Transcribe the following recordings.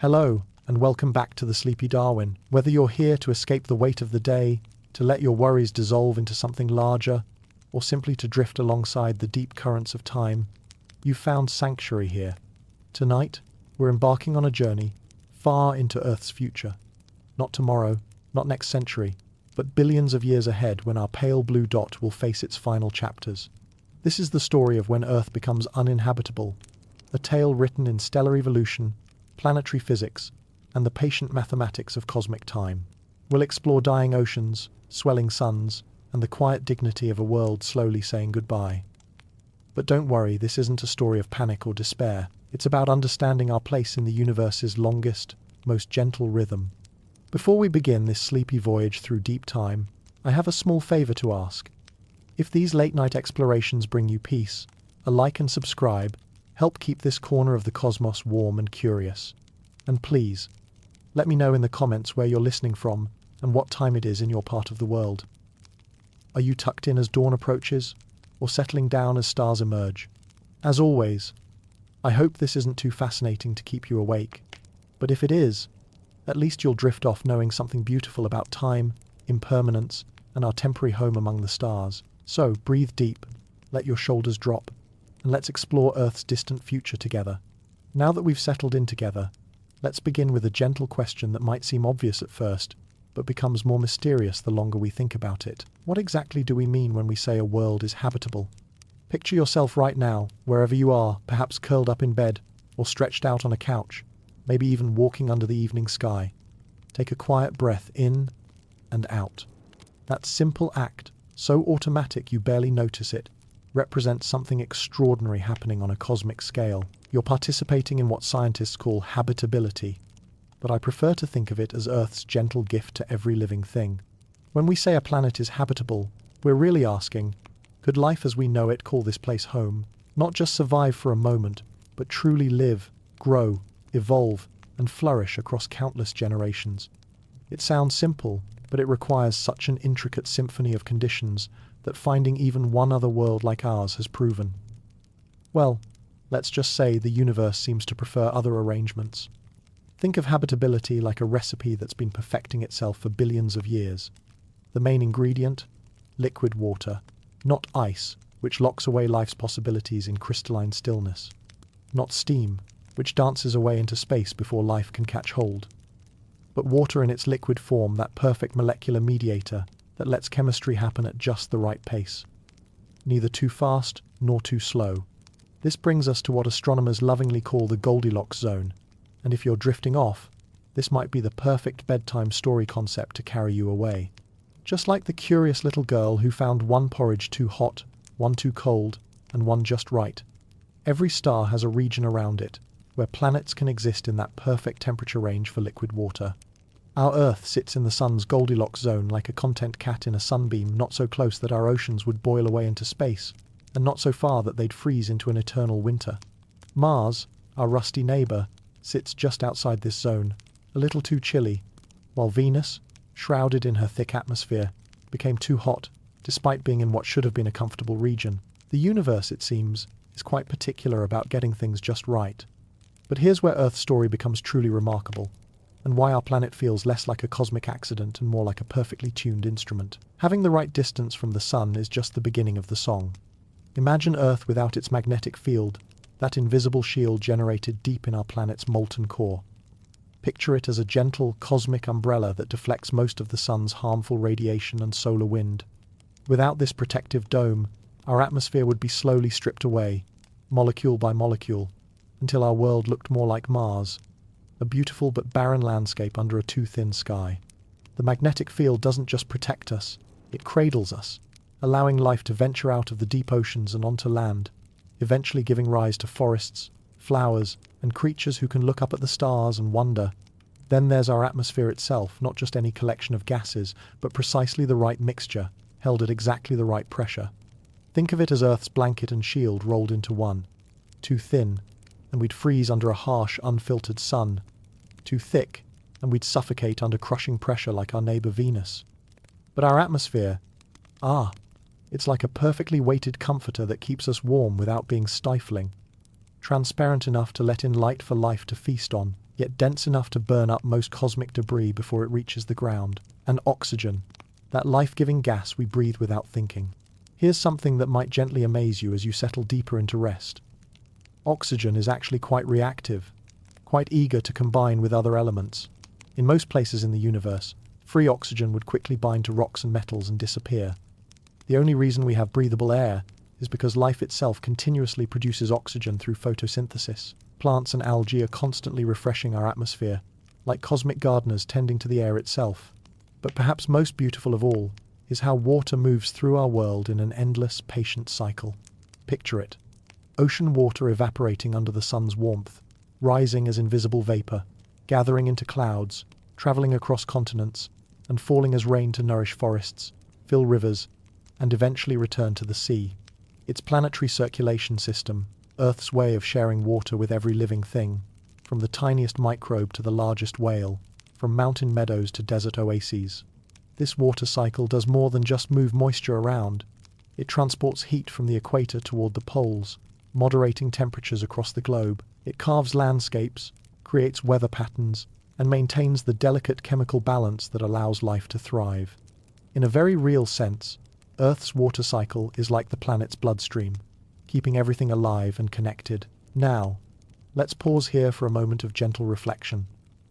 Hello, and welcome back to the Sleepy Darwin. Whether you're here to escape the weight of the day, to let your worries dissolve into something larger, or simply to drift alongside the deep currents of time, you've found sanctuary here. Tonight, we're embarking on a journey far into Earth's future. Not tomorrow, not next century, but billions of years ahead when our pale blue dot will face its final chapters. This is the story of when Earth becomes uninhabitable, a tale written in stellar evolution, planetary physics, and the patient mathematics of cosmic time. We'll explore dying oceans, swelling suns, and the quiet dignity of a world slowly saying goodbye. But don't worry, this isn't a story of panic or despair. It's about understanding our place in the universe's longest, most gentle rhythm. Before we begin this sleepy voyage through deep time, I have a small favor to ask. If these late-night explorations bring you peace, a like and subscribe help keep this corner of the cosmos warm and curious. And please, let me know in the comments where you're listening from and what time it is in your part of the world. Are you tucked in as dawn approaches, or settling down as stars emerge? As always, I hope this isn't too fascinating to keep you awake. But if it is, at least you'll drift off knowing something beautiful about time, impermanence, and our temporary home among the stars. So, breathe deep, let your shoulders drop, and let's explore Earth's distant future together. Now that we've settled in together, let's begin with a gentle question that might seem obvious at first, but becomes more mysterious the longer we think about it. What exactly do we mean when we say a world is habitable? Picture yourself right now, wherever you are, perhaps curled up in bed, or stretched out on a couch, maybe even walking under the evening sky. Take a quiet breath in and out. That simple act, so automatic you barely notice it, represents something extraordinary happening on a cosmic scale. You're participating in what scientists call habitability, but I prefer to think of it as Earth's gentle gift to every living thing. When we say a planet is habitable, we're really asking, could life as we know it call this place home? Not just survive for a moment, but truly live, grow, evolve, and flourish across countless generations. It sounds simple, but it requires such an intricate symphony of conditions that finding even one other world like ours has proven. Well, let's just say the universe seems to prefer other arrangements. Think of habitability like a recipe that's been perfecting itself for billions of years. The main ingredient? Liquid water. Not ice, which locks away life's possibilities in crystalline stillness. Not steam, which dances away into space before life can catch hold. But water in its liquid form, that perfect molecular mediator that lets chemistry happen at just the right pace. Neither too fast nor too slow. This brings us to what astronomers lovingly call the Goldilocks zone, and if you're drifting off, this might be the perfect bedtime story concept to carry you away. Just like the curious little girl who found one porridge too hot, one too cold, and one just right. Every star has a region around it, where planets can exist in that perfect temperature range for liquid water. Our Earth sits in the sun's Goldilocks zone like a content cat in a sunbeam, not so close that our oceans would boil away into space, and not so far that they'd freeze into an eternal winter. Mars, our rusty neighbour, sits just outside this zone, a little too chilly, while Venus, shrouded in her thick atmosphere, became too hot, despite being in what should have been a comfortable region. The universe, it seems, is quite particular about getting things just right. But here's where Earth's story becomes truly remarkable, and why our planet feels less like a cosmic accident and more like a perfectly tuned instrument. Having the right distance from the sun is just the beginning of the song. Imagine Earth without its magnetic field, that invisible shield generated deep in our planet's molten core. Picture it as a gentle, cosmic umbrella that deflects most of the sun's harmful radiation and solar wind. Without this protective dome, our atmosphere would be slowly stripped away, molecule by molecule, until our world looked more like Mars, a beautiful but barren landscape under a too thin sky. The magnetic field doesn't just protect us, it cradles us, allowing life to venture out of the deep oceans and onto land, eventually giving rise to forests, flowers, and creatures who can look up at the stars and wonder. Then there's our atmosphere itself, not just any collection of gases, but precisely the right mixture, held at exactly the right pressure. Think of it as Earth's blanket and shield rolled into one. Too thin, and we'd freeze under a harsh, unfiltered sun. Too thick, and we'd suffocate under crushing pressure like our neighbour Venus. But our atmosphere, it's like a perfectly weighted comforter that keeps us warm without being stifling. Transparent enough to let in light for life to feast on, yet dense enough to burn up most cosmic debris before it reaches the ground. And oxygen, that life-giving gas we breathe without thinking. Here's something that might gently amaze you as you settle deeper into rest. Oxygen is actually quite reactive, quite eager to combine with other elements. In most places in the universe, free oxygen would quickly bind to rocks and metals and disappear. The only reason we have breathable air is because life itself continuously produces oxygen through photosynthesis. Plants and algae are constantly refreshing our atmosphere, like cosmic gardeners tending to the air itself. But perhaps most beautiful of all is how water moves through our world in an endless, patient cycle. Picture it. Ocean water evaporating under the sun's warmth, rising as invisible vapor, gathering into clouds, traveling across continents, and falling as rain to nourish forests, fill rivers, and eventually return to the sea. Its planetary circulation system, Earth's way of sharing water with every living thing, from the tiniest microbe to the largest whale, from mountain meadows to desert oases. This water cycle does more than just move moisture around. It transports heat from the equator toward the poles, moderating temperatures across the globe. It carves landscapes, creates weather patterns, and maintains the delicate chemical balance that allows life to thrive. In a very real sense, Earth's water cycle is like the planet's bloodstream, keeping everything alive and connected. Now, let's pause here for a moment of gentle reflection.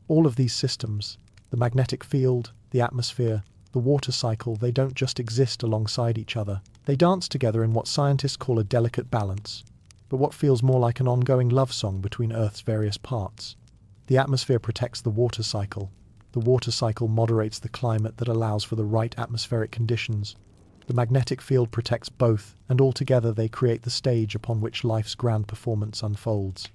All of these systems, the magnetic field, the atmosphere, the water cycle, they don't just exist alongside each other. They dance together in what scientists call a delicate balance, but what feels more like an ongoing love song between Earth's various parts. The atmosphere protects the water cycle. The water cycle moderates the climate that allows for the right atmospheric conditions. The magnetic field protects both, and altogether they create the stage upon which life's grand performance unfolds.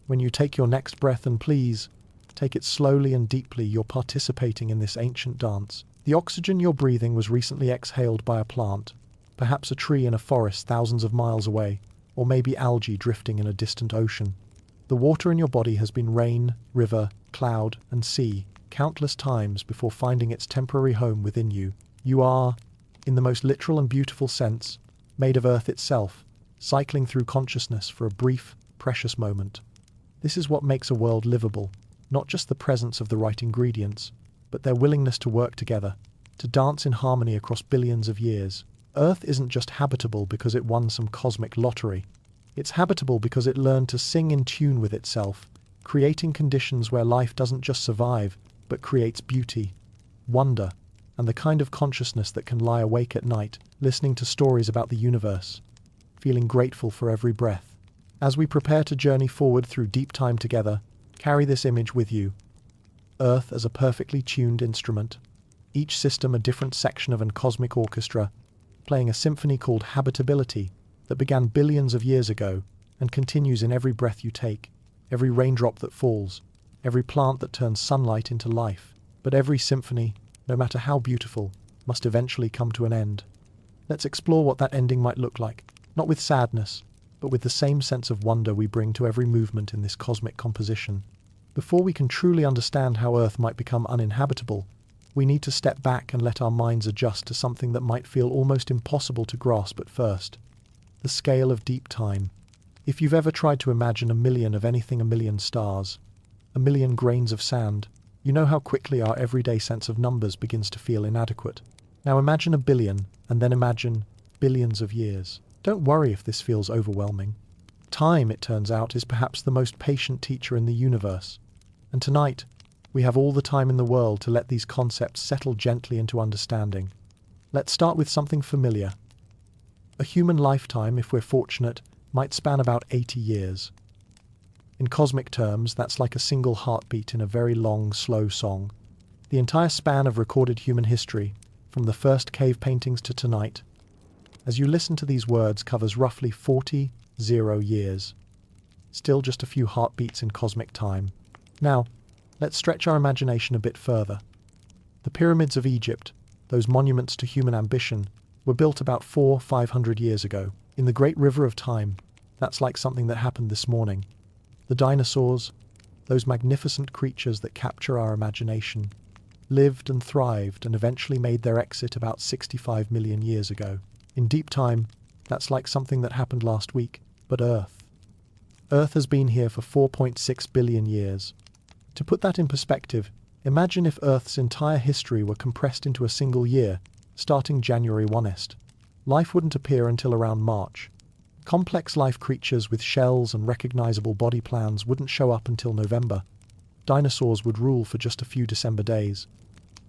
When you take your next breath, and please, take it slowly and deeply, you're participating in this ancient dance. The oxygen you're breathing was recently exhaled by a plant, perhaps a tree in a forest thousands of miles away, or maybe algae drifting in a distant ocean. The water in your body has been rain, river, cloud, and sea countless times before finding its temporary home within you. You are, in the most literal and beautiful sense, made of Earth itself, cycling through consciousness for a brief, precious moment. This is what makes a world livable, not just the presence of the right ingredients, but their willingness to work together, to dance in harmony across billions of years. Earth isn't just habitable because it won some cosmic lottery. It's habitable because it learned to sing in tune with itself, creating conditions where life doesn't just survive, but creates beauty, wonder, and the kind of consciousness that can lie awake at night, listening to stories about the universe, feeling grateful for every breath. As we prepare to journey forward through deep time together, carry this image with you. Earth as a perfectly tuned instrument, each system a different section of an cosmic orchestra, playing a symphony called habitability that began billions of years ago and continues in every breath you take, every raindrop that falls, every plant that turns sunlight into life. But every symphony, no matter how beautiful, must eventually come to an end. Let's explore what that ending might look like, not with sadness, but with the same sense of wonder we bring to every movement in this cosmic composition. Before we can truly understand how Earth might become uninhabitable, we need to step back and let our minds adjust to something that might feel almost impossible to grasp at first: the scale of deep time. If you've ever tried to imagine a million of anything, a million stars, a million grains of sand, you know how quickly our everyday sense of numbers begins to feel inadequate. Now imagine a billion, and then imagine billions of years. Don't worry if this feels overwhelming. Time, it turns out, is perhaps the most patient teacher in the universe. And tonight, we have all the time in the world to let these concepts settle gently into understanding. Let's start with something familiar. A human lifetime, if we're fortunate, might span about 80 years. In cosmic terms, that's like a single heartbeat in a very long, slow song. The entire span of recorded human history, from the first cave paintings to tonight, as you listen to these words, covers roughly 40 years. Still just a few heartbeats in cosmic time. Now, let's stretch our imagination a bit further. The pyramids of Egypt, those monuments to human ambition, were built about 400-500 years ago. In the great river of time, that's like something that happened this morning. The dinosaurs, those magnificent creatures that capture our imagination, lived and thrived and eventually made their exit about 65 million years ago. In deep time, that's like something that happened last week. But Earth has been here for 4.6 billion years. To put that in perspective, imagine if Earth's entire history were compressed into a single year, starting January 1st. Life wouldn't appear until around March. Complex life creatures with shells and recognizable body plans wouldn't show up until November. Dinosaurs would rule for just a few December days.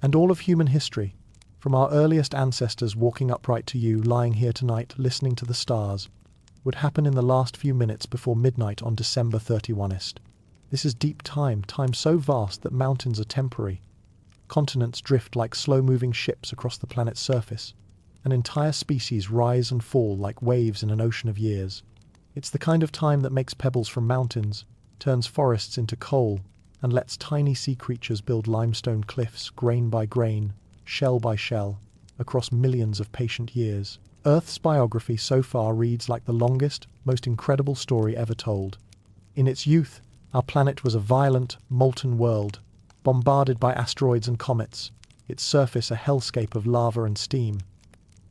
And all of human history, from our earliest ancestors walking upright to you lying here tonight listening to the stars, would happen in the last few minutes before midnight on December 31st. This is deep time, time so vast that mountains are temporary. Continents drift like slow-moving ships across the planet's surface, and entire species rise and fall like waves in an ocean of years. It's the kind of time that makes pebbles from mountains, turns forests into coal, and lets tiny sea creatures build limestone cliffs grain by grain, shell by shell, across millions of patient years. Earth's biography so far reads like the longest, most incredible story ever told. In its youth, our planet was a violent, molten world, bombarded by asteroids and comets, its surface a hellscape of lava and steam.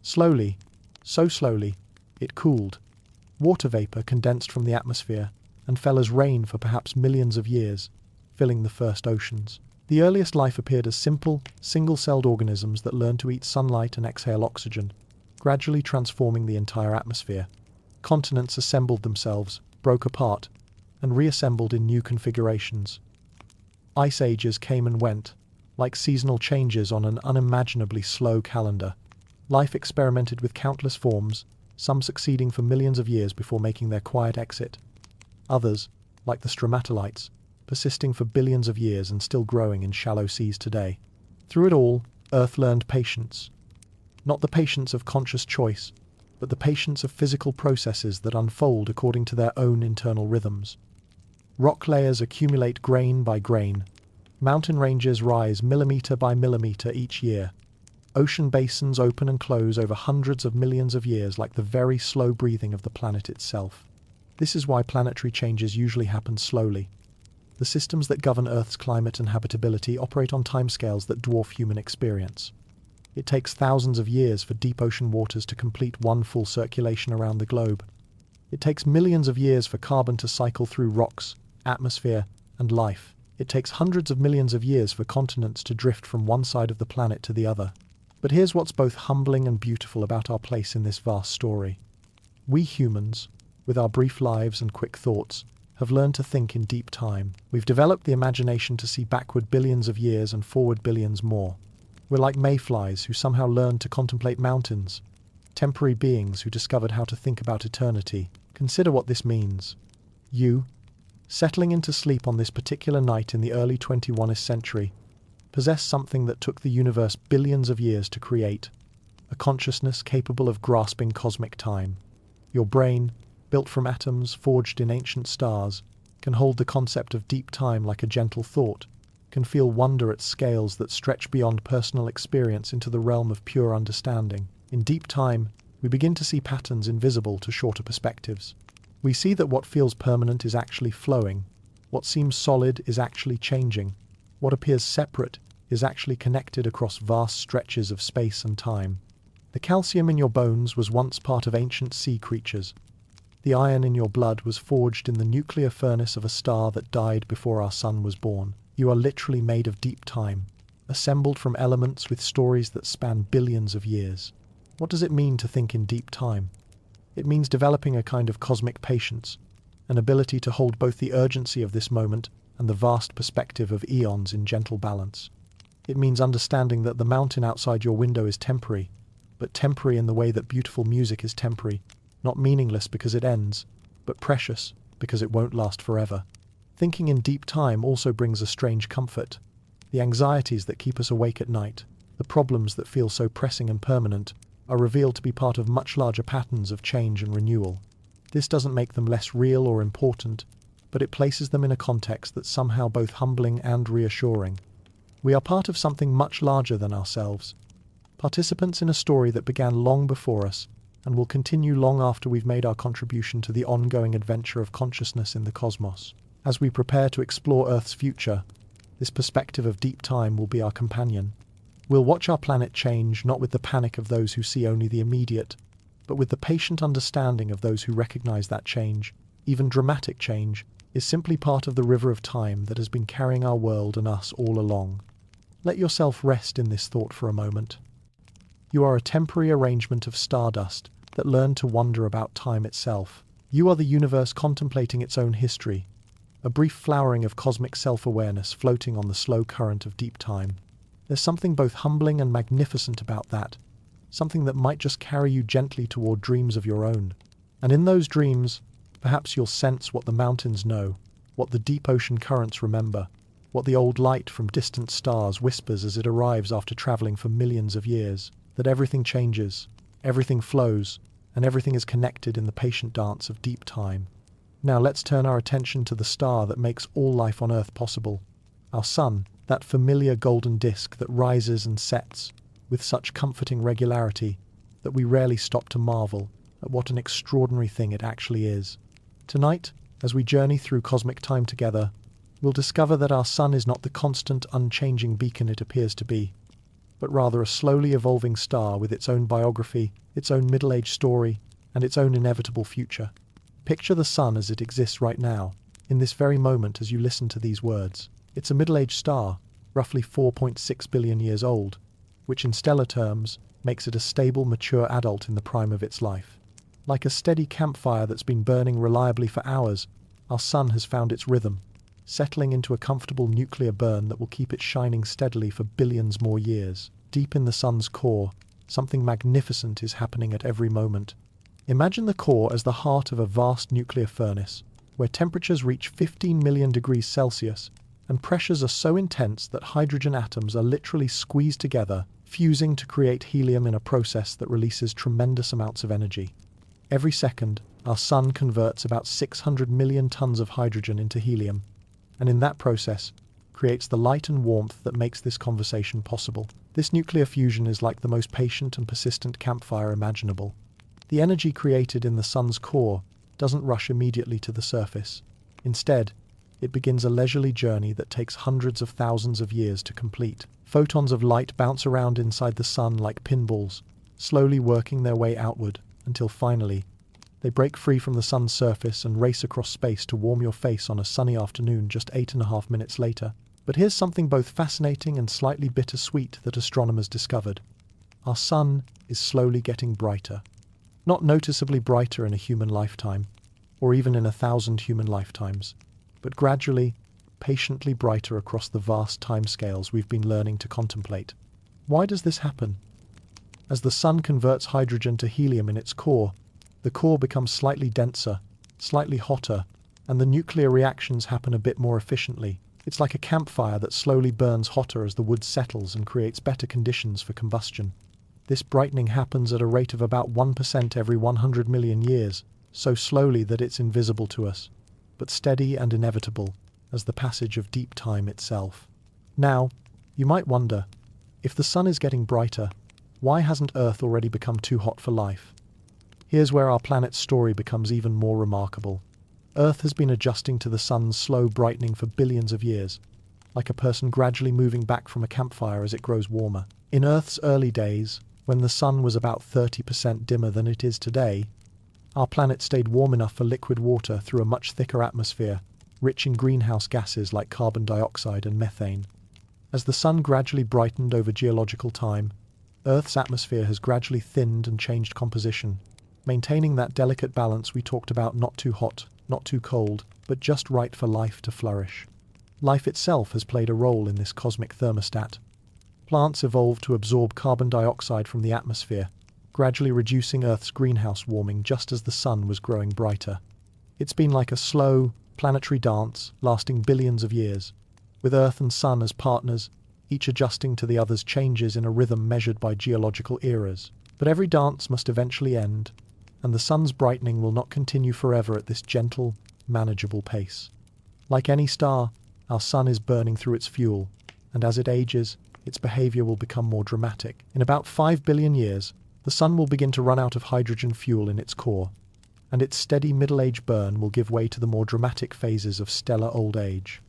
Slowly, so slowly, it cooled. Water vapor condensed from the atmosphere and fell as rain for perhaps millions of years, filling the first oceans. The earliest life appeared as simple, single-celled organisms that learned to eat sunlight and exhale oxygen, gradually transforming the entire atmosphere. Continents assembled themselves, broke apart, and reassembled in new configurations. Ice ages came and went, like seasonal changes on an unimaginably slow calendar. Life experimented with countless forms, some succeeding for millions of years before making their quiet exit. Others, like the stromatolites, persisting for billions of years and still growing in shallow seas today. Through it all, Earth learned patience. Not the patience of conscious choice, but the patience of physical processes that unfold according to their own internal rhythms. Rock layers accumulate grain by grain. Mountain ranges rise millimeter by millimeter each year. Ocean basins open and close over hundreds of millions of years like the very slow breathing of the planet itself. This is why planetary changes usually happen slowly. The systems that govern Earth's climate and habitability operate on timescales that dwarf human experience. It takes thousands of years for deep ocean waters to complete one full circulation around the globe. It takes millions of years for carbon to cycle through rocks, atmosphere, and life. It takes hundreds of millions of years for continents to drift from one side of the planet to the other. But here's what's both humbling and beautiful about our place in this vast story. We humans, with our brief lives and quick thoughts, have learned to think in deep time. We've developed the imagination to see backward billions of years and forward billions more. We're like mayflies who somehow learned to contemplate mountains, temporary beings who discovered how to think about eternity. Consider what this means. You, settling into sleep on this particular night in the early 21st century, possess something that took the universe billions of years to create, a consciousness capable of grasping cosmic time. Your brain, built from atoms forged in ancient stars, can hold the concept of deep time like a gentle thought, can feel wonder at scales that stretch beyond personal experience into the realm of pure understanding. In deep time, we begin to see patterns invisible to shorter perspectives. We see that what feels permanent is actually flowing, what seems solid is actually changing, what appears separate is actually connected across vast stretches of space and time. The calcium in your bones was once part of ancient sea creatures. The iron in your blood was forged in the nuclear furnace of a star that died before our sun was born. You are literally made of deep time, assembled from elements with stories that span billions of years. What does it mean to think in deep time? It means developing a kind of cosmic patience, an ability to hold both the urgency of this moment and the vast perspective of eons in gentle balance. It means understanding that the mountain outside your window is temporary, but temporary in the way that beautiful music is temporary, not meaningless because it ends, but precious because it won't last forever. Thinking in deep time also brings a strange comfort. The anxieties that keep us awake at night, the problems that feel so pressing and permanent, are revealed to be part of much larger patterns of change and renewal. This doesn't make them less real or important, but it places them in a context that's somehow both humbling and reassuring. We are part of something much larger than ourselves, participants in a story that began long before us and will continue long after we've made our contribution to the ongoing adventure of consciousness in the cosmos. As we prepare to explore Earth's future, this perspective of deep time will be our companion. We'll watch our planet change not with the panic of those who see only the immediate, but with the patient understanding of those who recognize that change, even dramatic change, is simply part of the river of time that has been carrying our world and us all along. Let yourself rest in this thought for a moment. You are a temporary arrangement of stardust that learned to wonder about time itself. You are the universe contemplating its own history, a brief flowering of cosmic self-awareness floating on the slow current of deep time. There's something both humbling and magnificent about that, something that might just carry you gently toward dreams of your own. And in those dreams, perhaps you'll sense what the mountains know, what the deep ocean currents remember, what the old light from distant stars whispers as it arrives after traveling for millions of years, that everything changes, everything flows, and everything is connected in the patient dance of deep time. Now let's turn our attention to the star that makes all life on Earth possible, our sun, that familiar golden disk that rises and sets with such comforting regularity that we rarely stop to marvel at what an extraordinary thing it actually is. Tonight, as we journey through cosmic time together, we'll discover that our sun is not the constant, unchanging beacon it appears to be, but rather a slowly evolving star with its own biography, its own middle-age story, and its own inevitable future. Picture the sun as it exists right now, in this very moment as you listen to these words. It's a middle-aged star, roughly 4.6 billion years old, which in stellar terms makes it a stable, mature adult in the prime of its life. Like a steady campfire that's been burning reliably for hours, our sun has found its rhythm, settling into a comfortable nuclear burn that will keep it shining steadily for billions more years. Deep in the sun's core, something magnificent is happening at every moment. Imagine the core as the heart of a vast nuclear furnace, where temperatures reach 15 million degrees Celsius, and pressures are so intense that hydrogen atoms are literally squeezed together, fusing to create helium in a process that releases tremendous amounts of energy. Every second, our sun converts about 600 million tons of hydrogen into helium, and in that process, creates the light and warmth that makes this conversation possible. This nuclear fusion is like the most patient and persistent campfire imaginable. The energy created in the sun's core doesn't rush immediately to the surface. Instead, it begins a leisurely journey that takes hundreds of thousands of years to complete. Photons of light bounce around inside the sun like pinballs, slowly working their way outward, until finally, they break free from the sun's surface and race across space to warm your face on a sunny afternoon just 8.5 minutes later. But here's something both fascinating and slightly bittersweet that astronomers discovered. Our sun is slowly getting brighter. Not noticeably brighter in a human lifetime, or even in 1,000 human lifetimes, but gradually, patiently brighter across the vast timescales we've been learning to contemplate. Why does this happen? As the sun converts hydrogen to helium in its core, the core becomes slightly denser, slightly hotter, and the nuclear reactions happen a bit more efficiently. It's like a campfire that slowly burns hotter as the wood settles and creates better conditions for combustion. This brightening happens at a rate of about 1% every 100 million years, so slowly that it's invisible to us, but steady and inevitable as the passage of deep time itself. Now, you might wonder, if the sun is getting brighter, why hasn't Earth already become too hot for life? Here's where our planet's story becomes even more remarkable. Earth has been adjusting to the sun's slow brightening for billions of years, like a person gradually moving back from a campfire as it grows warmer. In Earth's early days, when the sun was about 30% dimmer than it is today, our planet stayed warm enough for liquid water through a much thicker atmosphere, rich in greenhouse gases like carbon dioxide and methane. As the sun gradually brightened over geological time, Earth's atmosphere has gradually thinned and changed composition, maintaining that delicate balance we talked about, not too hot, not too cold, but just right for life to flourish. Life itself has played a role in this cosmic thermostat. Plants evolved to absorb carbon dioxide from the atmosphere, gradually reducing Earth's greenhouse warming just as the sun was growing brighter. It's been like a slow, planetary dance lasting billions of years, with Earth and Sun as partners, each adjusting to the other's changes in a rhythm measured by geological eras. But every dance must eventually end, and the sun's brightening will not continue forever at this gentle, manageable pace. Like any star, our sun is burning through its fuel, and as it ages, its behavior will become more dramatic. In about 5 billion years, the sun will begin to run out of hydrogen fuel in its core, and its steady middle-age burn will give way to the more dramatic phases of stellar old age.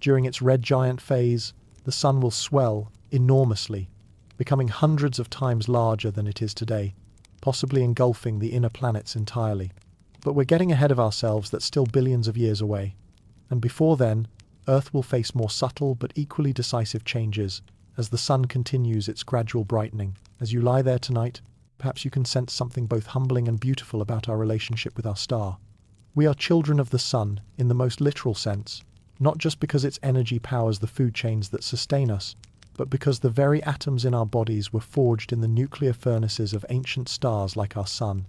During its red giant phase, the sun will swell enormously, becoming hundreds of times larger than it is today, possibly engulfing the inner planets entirely. But we're getting ahead of ourselves. That's still billions of years away. And before then, Earth will face more subtle but equally decisive changes as the sun continues its gradual brightening. As you lie there tonight, perhaps you can sense something both humbling and beautiful about our relationship with our star. We are children of the sun in the most literal sense, not just because its energy powers the food chains that sustain us, but because the very atoms in our bodies were forged in the nuclear furnaces of ancient stars like our sun.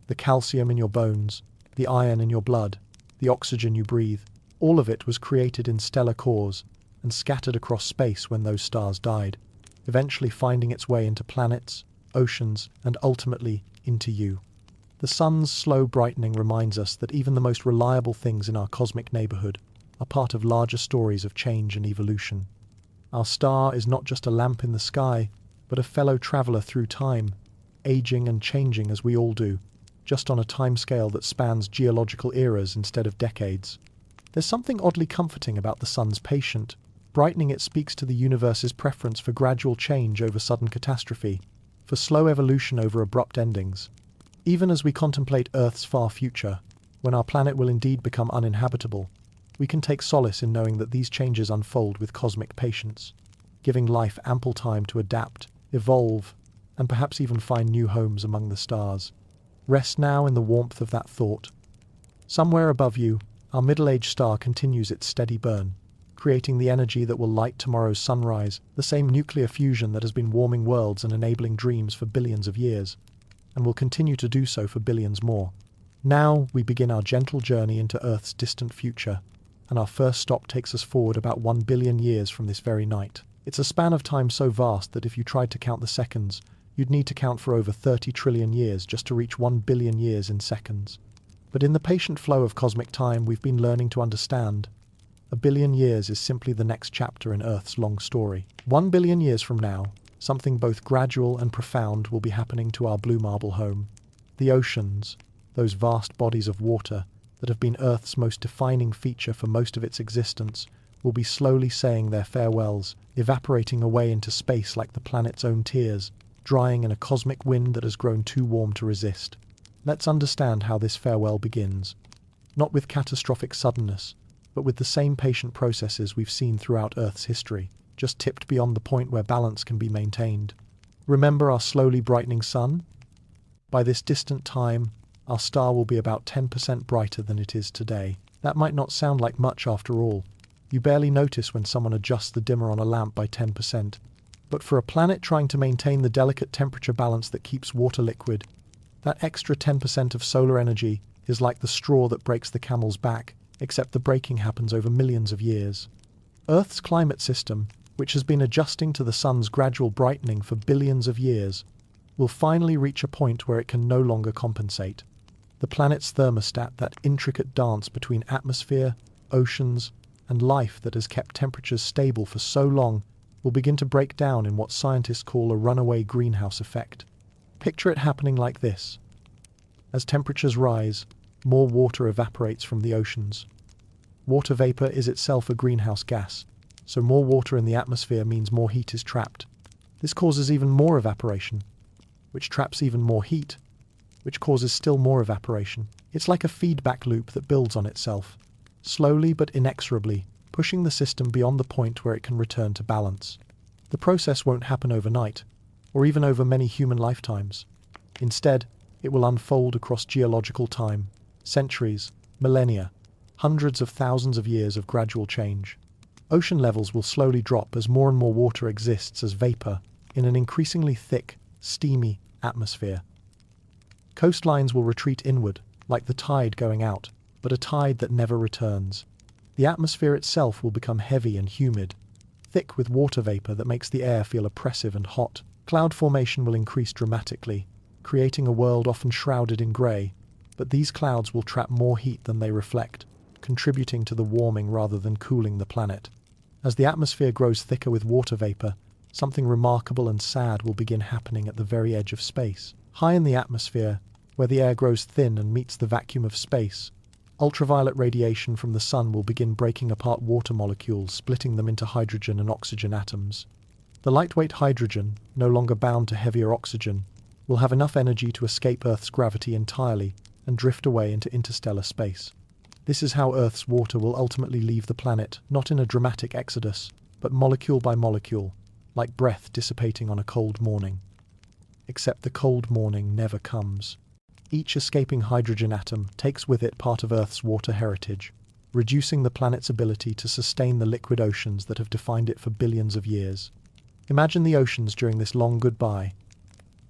The calcium in your bones, the iron in your blood, the oxygen you breathe, all of it was created in stellar cores and scattered across space when those stars died, eventually finding its way into planets, oceans, and ultimately into you. The sun's slow brightening reminds us that even the most reliable things in our cosmic neighborhood are part of larger stories of change and evolution. Our star is not just a lamp in the sky, but a fellow traveler through time, aging and changing as we all do, just on a timescale that spans geological eras instead of decades. There's something oddly comforting about the sun's patient. Brightening it speaks to the universe's preference for gradual change over sudden catastrophe, for slow evolution over abrupt endings. Even as we contemplate Earth's far future, when our planet will indeed become uninhabitable, we can take solace in knowing that these changes unfold with cosmic patience, giving life ample time to adapt, evolve, and perhaps even find new homes among the stars. Rest now in the warmth of that thought. Somewhere above you, our middle-aged star continues its steady burn, creating the energy that will light tomorrow's sunrise, the same nuclear fusion that has been warming worlds and enabling dreams for billions of years, and will continue to do so for billions more. Now we begin our gentle journey into Earth's distant future, and our first stop takes us forward about 1 billion years from this very night. It's a span of time so vast that if you tried to count the seconds, you'd need to count for over 30 trillion years just to reach 1 billion years in seconds. But in the patient flow of cosmic time, we've been learning to understand. 1 billion years is simply the next chapter in Earth's long story. 1 billion years from now, something both gradual and profound will be happening to our blue marble home. The oceans, those vast bodies of water that have been Earth's most defining feature for most of its existence, will be slowly saying their farewells, evaporating away into space like the planet's own tears, drying in a cosmic wind that has grown too warm to resist. Let's understand how this farewell begins. Not with catastrophic suddenness, but with the same patient processes we've seen throughout Earth's history, just tipped beyond the point where balance can be maintained. Remember our slowly brightening sun? By this distant time, our star will be about 10% brighter than it is today. That might not sound like much after all. You barely notice when someone adjusts the dimmer on a lamp by 10%. But for a planet trying to maintain the delicate temperature balance that keeps water liquid, that extra 10% of solar energy is like the straw that breaks the camel's back, except the breaking happens over millions of years. Earth's climate system, which has been adjusting to the sun's gradual brightening for billions of years, will finally reach a point where it can no longer compensate. The planet's thermostat, that intricate dance between atmosphere, oceans, and life that has kept temperatures stable for so long, will begin to break down in what scientists call a runaway greenhouse effect. Picture it happening like this. As temperatures rise, more water evaporates from the oceans. Water vapor is itself a greenhouse gas, so more water in the atmosphere means more heat is trapped. This causes even more evaporation, which traps even more heat, which causes still more evaporation. It's like a feedback loop that builds on itself, slowly but inexorably, pushing the system beyond the point where it can return to balance. The process won't happen overnight, or even over many human lifetimes. Instead, it will unfold across geological time, centuries, millennia, hundreds of thousands of years of gradual change. Ocean levels will slowly drop as more and more water exists as vapor in an increasingly thick, steamy atmosphere. Coastlines will retreat inward, like the tide going out, but a tide that never returns. The atmosphere itself will become heavy and humid, thick with water vapor that makes the air feel oppressive and hot. Cloud formation will increase dramatically, creating a world often shrouded in grey, but these clouds will trap more heat than they reflect, contributing to the warming rather than cooling the planet. As the atmosphere grows thicker with water vapor, something remarkable and sad will begin happening at the very edge of space. High in the atmosphere, where the air grows thin and meets the vacuum of space, ultraviolet radiation from the sun will begin breaking apart water molecules, splitting them into hydrogen and oxygen atoms. The lightweight hydrogen, no longer bound to heavier oxygen, will have enough energy to escape Earth's gravity entirely and drift away into interstellar space. This is how Earth's water will ultimately leave the planet, not in a dramatic exodus, but molecule by molecule, like breath dissipating on a cold morning. Except the cold morning never comes. Each escaping hydrogen atom takes with it part of Earth's water heritage, reducing the planet's ability to sustain the liquid oceans that have defined it for billions of years. Imagine the oceans during this long goodbye.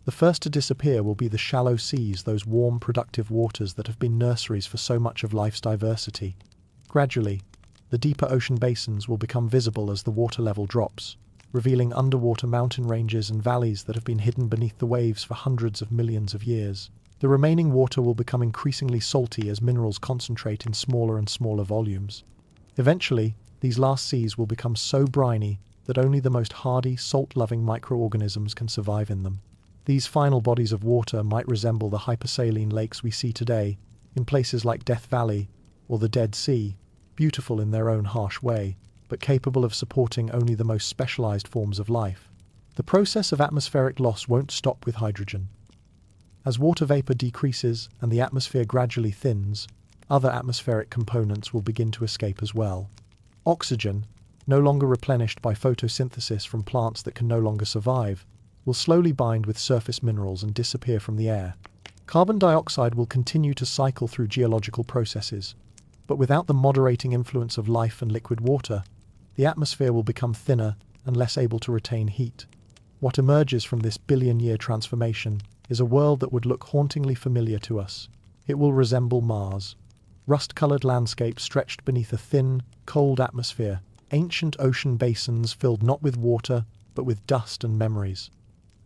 The first to disappear will be the shallow seas, those warm, productive waters that have been nurseries for so much of life's diversity. Gradually, the deeper ocean basins will become visible as the water level drops, revealing underwater mountain ranges and valleys that have been hidden beneath the waves for hundreds of millions of years. The remaining water will become increasingly salty as minerals concentrate in smaller and smaller volumes. Eventually, these last seas will become so briny that only the most hardy, salt-loving microorganisms can survive in them. These final bodies of water might resemble the hypersaline lakes we see today in places like Death Valley or the Dead Sea, beautiful in their own harsh way, but capable of supporting only the most specialized forms of life. The process of atmospheric loss won't stop with hydrogen. As water vapor decreases and the atmosphere gradually thins, other atmospheric components will begin to escape as well. Oxygen, no longer replenished by photosynthesis from plants that can no longer survive, will slowly bind with surface minerals and disappear from the air. Carbon dioxide will continue to cycle through geological processes, but without the moderating influence of life and liquid water, the atmosphere will become thinner and less able to retain heat. What emerges from this billion-year transformation is a world that would look hauntingly familiar to us. It will resemble Mars. Rust-colored landscapes stretched beneath a thin, cold atmosphere, ancient ocean basins filled not with water, but with dust and memories.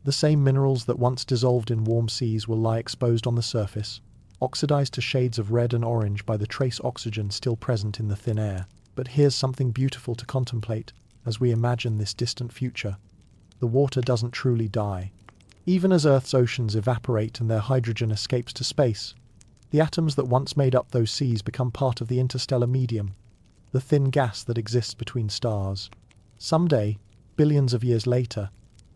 The same minerals that once dissolved in warm seas will lie exposed on the surface, oxidized to shades of red and orange by the trace oxygen still present in the thin air. But here's something beautiful to contemplate as we imagine this distant future. The water doesn't truly die. Even as Earth's oceans evaporate and their hydrogen escapes to space, the atoms that once made up those seas become part of the interstellar medium, the thin gas that exists between stars. Someday, billions of years later,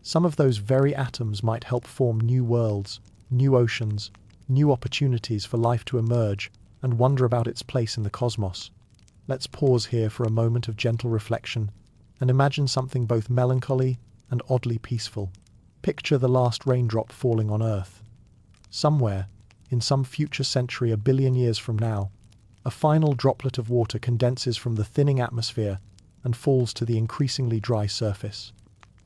some of those very atoms might help form new worlds, new oceans, new opportunities for life to emerge and wonder about its place in the cosmos. Let's pause here for a moment of gentle reflection and imagine something both melancholy and oddly peaceful. Picture the last raindrop falling on Earth. Somewhere, in some future century a billion years from now, a final droplet of water condenses from the thinning atmosphere and falls to the increasingly dry surface.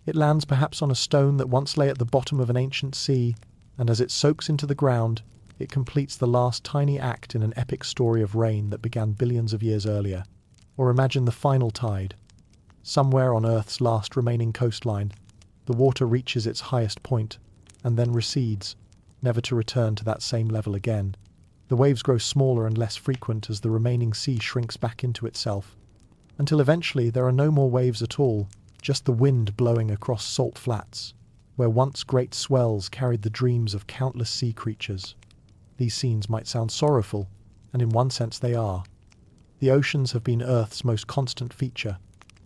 It lands perhaps on a stone that once lay at the bottom of an ancient sea, and as it soaks into the ground, it completes the last tiny act in an epic story of rain that began billions of years earlier. Or imagine the final tide. Somewhere on Earth's last remaining coastline, the water reaches its highest point, and then recedes, never to return to that same level again. The waves grow smaller and less frequent as the remaining sea shrinks back into itself, until eventually there are no more waves at all, just the wind blowing across salt flats, where once great swells carried the dreams of countless sea creatures. These scenes might sound sorrowful, and in one sense they are. The oceans have been Earth's most constant feature,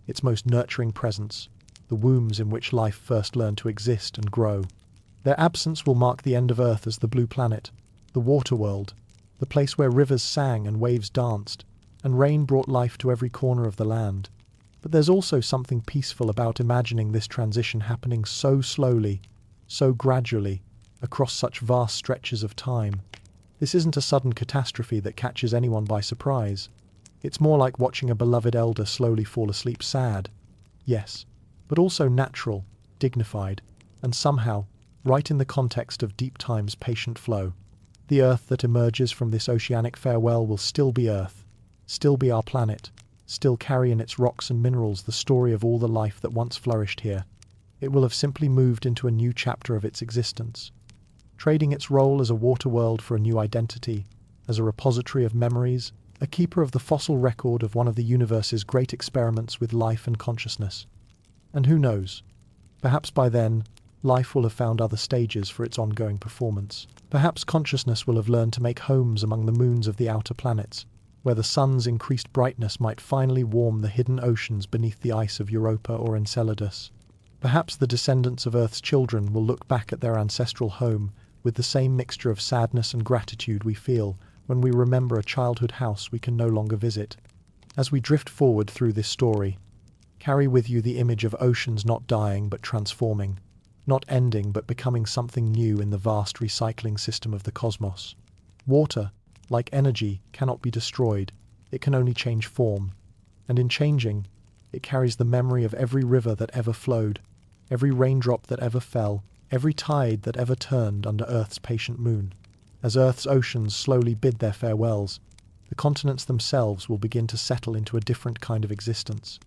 its most nurturing presence, the wombs in which life first learned to exist and grow. Their absence will mark the end of Earth as the blue planet, the water world, the place where rivers sang and waves danced, and rain brought life to every corner of the land. But there's also something peaceful about imagining this transition happening so slowly, so gradually, across such vast stretches of time. This isn't a sudden catastrophe that catches anyone by surprise. It's more like watching a beloved elder slowly fall asleep sad. Yes, but also natural, dignified, and somehow, right in the context of deep time's patient flow. The Earth that emerges from this oceanic farewell will still be Earth, still be our planet, still carry in its rocks and minerals the story of all the life that once flourished here. It will have simply moved into a new chapter of its existence, trading its role as a water world for a new identity, as a repository of memories, a keeper of the fossil record of one of the universe's great experiments with life and consciousness. And who knows, perhaps by then, life will have found other stages for its ongoing performance. Perhaps consciousness will have learned to make homes among the moons of the outer planets, where the sun's increased brightness might finally warm the hidden oceans beneath the ice of Europa or Enceladus. Perhaps the descendants of Earth's children will look back at their ancestral home with the same mixture of sadness and gratitude we feel when we remember a childhood house we can no longer visit. As we drift forward through this story, carry with you the image of oceans not dying but transforming, not ending but becoming something new in the vast recycling system of the cosmos. Water, like energy, cannot be destroyed. It can only change form. And in changing, it carries the memory of every river that ever flowed, every raindrop that ever fell, every tide that ever turned under Earth's patient moon. As Earth's oceans slowly bid their farewells, the continents themselves will begin to settle into a different kind of existence.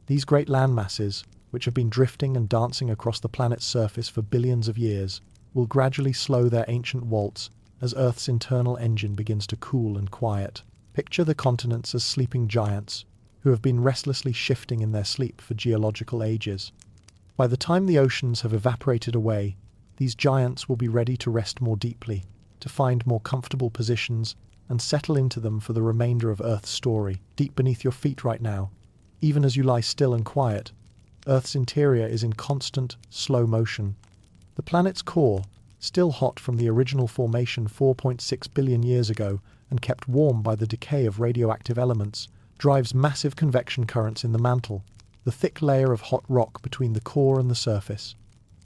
These great landmasses, which have been drifting and dancing across the planet's surface for billions of years, will gradually slow their ancient waltz as Earth's internal engine begins to cool and quiet. Picture the continents as sleeping giants who have been restlessly shifting in their sleep for geological ages. By the time the oceans have evaporated away, these giants will be ready to rest more deeply, to find more comfortable positions and settle into them for the remainder of Earth's story. Deep beneath your feet right now, even as you lie still and quiet, Earth's interior is in constant, slow motion. The planet's core, still hot from the original formation 4.6 billion years ago and kept warm by the decay of radioactive elements, drives massive convection currents in the mantle, the thick layer of hot rock between the core and the surface.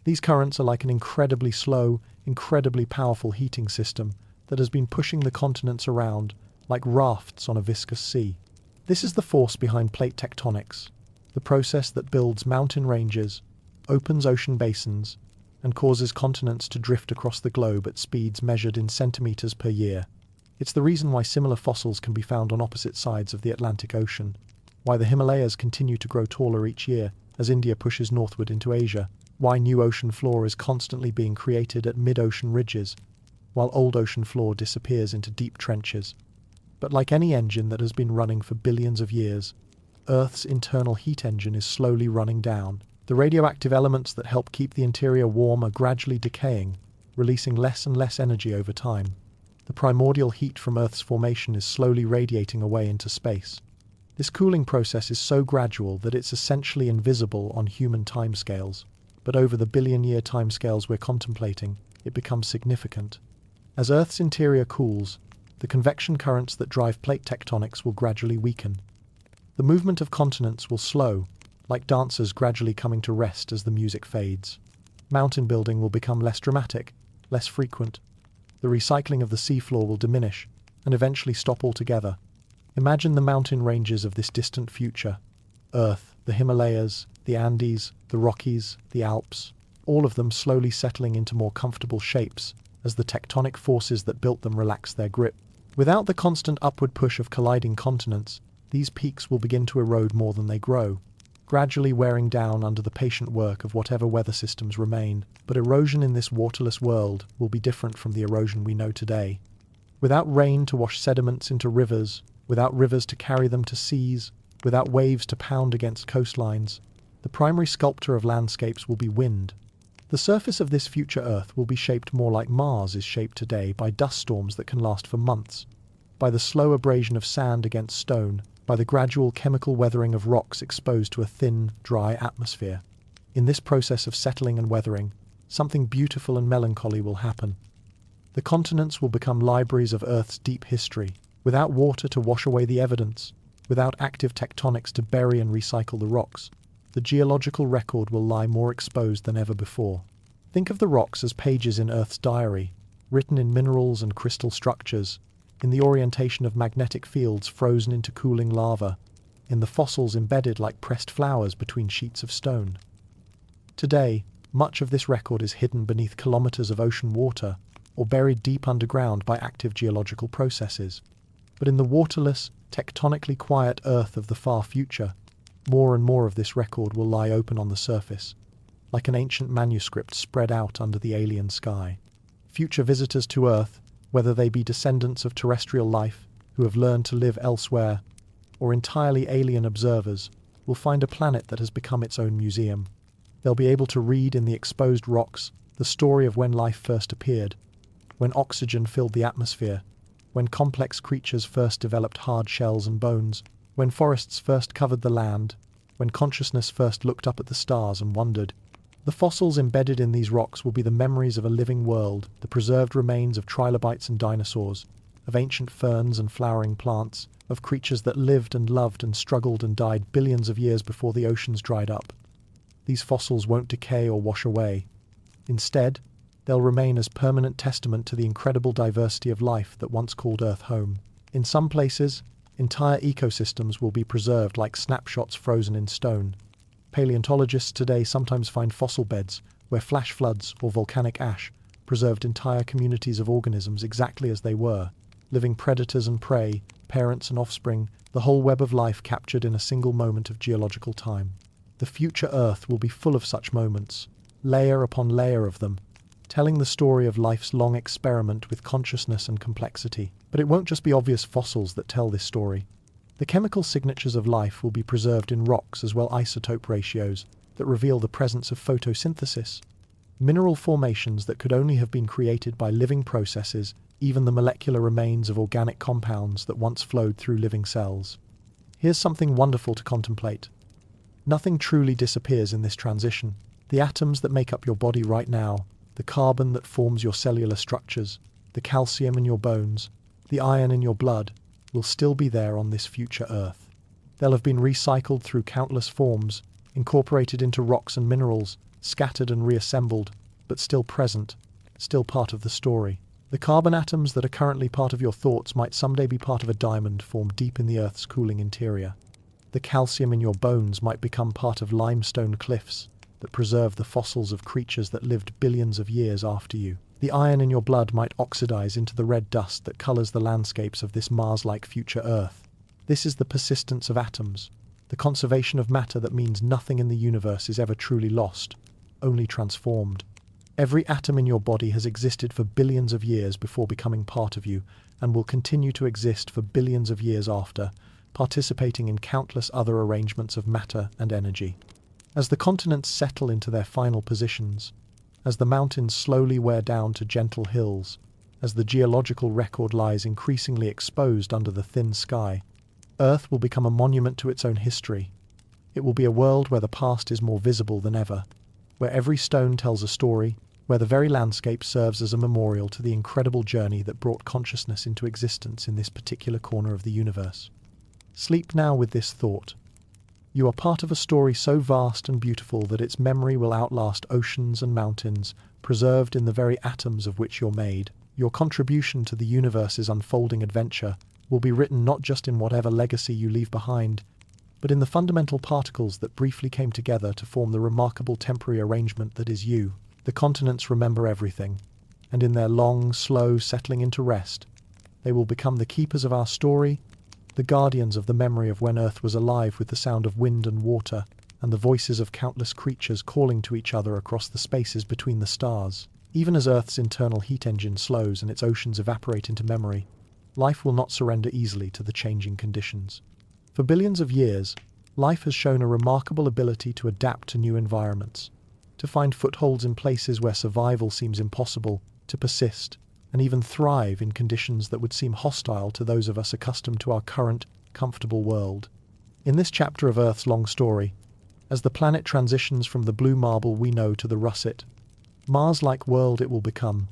These currents are like an incredibly slow, incredibly powerful heating system that has been pushing the continents around like rafts on a viscous sea. This is the force behind plate tectonics, the process that builds mountain ranges, opens ocean basins, and causes continents to drift across the globe at speeds measured in centimeters per year. It's the reason why similar fossils can be found on opposite sides of the Atlantic Ocean, why the Himalayas continue to grow taller each year as India pushes northward into Asia, why new ocean floor is constantly being created at mid-ocean ridges, while old ocean floor disappears into deep trenches. But like any engine that has been running for billions of years, Earth's internal heat engine is slowly running down. The radioactive elements that help keep the interior warm are gradually decaying, releasing less and less energy over time. The primordial heat from Earth's formation is slowly radiating away into space. This cooling process is so gradual that it's essentially invisible on human timescales, but over the billion-year timescales we're contemplating, it becomes significant. As Earth's interior cools, the convection currents that drive plate tectonics will gradually weaken. The movement of continents will slow, like dancers gradually coming to rest as the music fades. Mountain building will become less dramatic, less frequent. The recycling of the seafloor will diminish, and eventually stop altogether. Imagine the mountain ranges of this distant future. Earth, the Himalayas, the Andes, the Rockies, the Alps, all of them slowly settling into more comfortable shapes as the tectonic forces that built them relax their grip. Without the constant upward push of colliding continents, these peaks will begin to erode more than they grow, gradually wearing down under the patient work of whatever weather systems remain. But erosion in this waterless world will be different from the erosion we know today. Without rain to wash sediments into rivers, without rivers to carry them to seas, without waves to pound against coastlines, the primary sculptor of landscapes will be wind. The surface of this future Earth will be shaped more like Mars is shaped today, by dust storms that can last for months, by the slow abrasion of sand against stone, by the gradual chemical weathering of rocks exposed to a thin, dry atmosphere. In this process of settling and weathering, something beautiful and melancholy will happen. The continents will become libraries of Earth's deep history, without water to wash away the evidence, without active tectonics to bury and recycle the rocks. The geological record will lie more exposed than ever before. Think of the rocks as pages in Earth's diary, written in minerals and crystal structures, in the orientation of magnetic fields frozen into cooling lava, in the fossils embedded like pressed flowers between sheets of stone. Today, much of this record is hidden beneath kilometers of ocean water, or buried deep underground by active geological processes. But in the waterless, tectonically quiet Earth of the far future, more and more of this record will lie open on the surface, like an ancient manuscript spread out under the alien sky. Future visitors to Earth, whether they be descendants of terrestrial life who have learned to live elsewhere, or entirely alien observers, will find a planet that has become its own museum. They'll be able to read in the exposed rocks the story of when life first appeared, when oxygen filled the atmosphere, when complex creatures first developed hard shells and bones, when forests first covered the land, when consciousness first looked up at the stars and wondered. The fossils embedded in these rocks will be the memories of a living world, the preserved remains of trilobites and dinosaurs, of ancient ferns and flowering plants, of creatures that lived and loved and struggled and died billions of years before the oceans dried up. These fossils won't decay or wash away. Instead, they'll remain as permanent testament to the incredible diversity of life that once called Earth home. In some places, entire ecosystems will be preserved like snapshots frozen in stone. Paleontologists today sometimes find fossil beds where flash floods or volcanic ash preserved entire communities of organisms exactly as they were, living predators and prey, parents and offspring, the whole web of life captured in a single moment of geological time. The future Earth will be full of such moments, layer upon layer of them, telling the story of life's long experiment with consciousness and complexity. But it won't just be obvious fossils that tell this story. The chemical signatures of life will be preserved in rocks as well isotope ratios that reveal the presence of photosynthesis, mineral formations that could only have been created by living processes, even the molecular remains of organic compounds that once flowed through living cells. Here's something wonderful to contemplate. Nothing truly disappears in this transition. The atoms that make up your body right now, the carbon that forms your cellular structures, the calcium in your bones, the iron in your blood, will still be there on this future Earth. They'll have been recycled through countless forms, incorporated into rocks and minerals, scattered and reassembled, but still present, still part of the story. The carbon atoms that are currently part of your thoughts might someday be part of a diamond formed deep in the Earth's cooling interior. The calcium in your bones might become part of limestone cliffs that preserve the fossils of creatures that lived billions of years after you. The iron in your blood might oxidize into the red dust that colors the landscapes of this Mars-like future Earth. This is the persistence of atoms, the conservation of matter that means nothing in the universe is ever truly lost, only transformed. Every atom in your body has existed for billions of years before becoming part of you, and will continue to exist for billions of years after, participating in countless other arrangements of matter and energy. As the continents settle into their final positions, as the mountains slowly wear down to gentle hills, as the geological record lies increasingly exposed under the thin sky, Earth will become a monument to its own history. It will be a world where the past is more visible than ever, where every stone tells a story, where the very landscape serves as a memorial to the incredible journey that brought consciousness into existence in this particular corner of the universe. Sleep now with this thought. You are part of a story so vast and beautiful that its memory will outlast oceans and mountains, preserved in the very atoms of which you're made. Your contribution to the universe's unfolding adventure will be written not just in whatever legacy you leave behind, but in the fundamental particles that briefly came together to form the remarkable temporary arrangement that is you. The continents remember everything, and in their long, slow settling into rest, they will become the keepers of our story, the guardians of the memory of when Earth was alive with the sound of wind and water, and the voices of countless creatures calling to each other across the spaces between the stars. Even as Earth's internal heat engine slows and its oceans evaporate into memory, life will not surrender easily to the changing conditions. For billions of years, life has shown a remarkable ability to adapt to new environments, to find footholds in places where survival seems impossible, to persist, and even thrive in conditions that would seem hostile to those of us accustomed to our current, comfortable world. In this chapter of Earth's long story, as the planet transitions from the blue marble we know to the russet, Mars-like world it will become,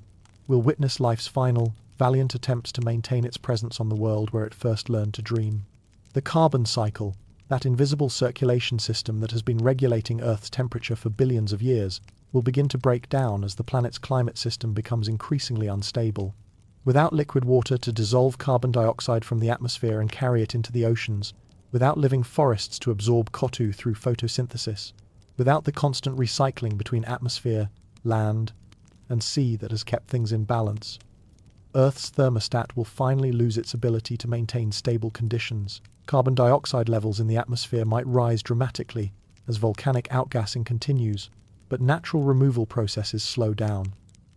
we'll witness life's final, valiant attempts to maintain its presence on the world where it first learned to dream. The carbon cycle, that invisible circulation system that has been regulating Earth's temperature for billions of years, will begin to break down as the planet's climate system becomes increasingly unstable. Without liquid water to dissolve carbon dioxide from the atmosphere and carry it into the oceans, without living forests to absorb CO2 through photosynthesis, without the constant recycling between atmosphere, land, and sea that has kept things in balance, Earth's thermostat will finally lose its ability to maintain stable conditions. Carbon dioxide levels in the atmosphere might rise dramatically as volcanic outgassing continues, but natural removal processes slow down,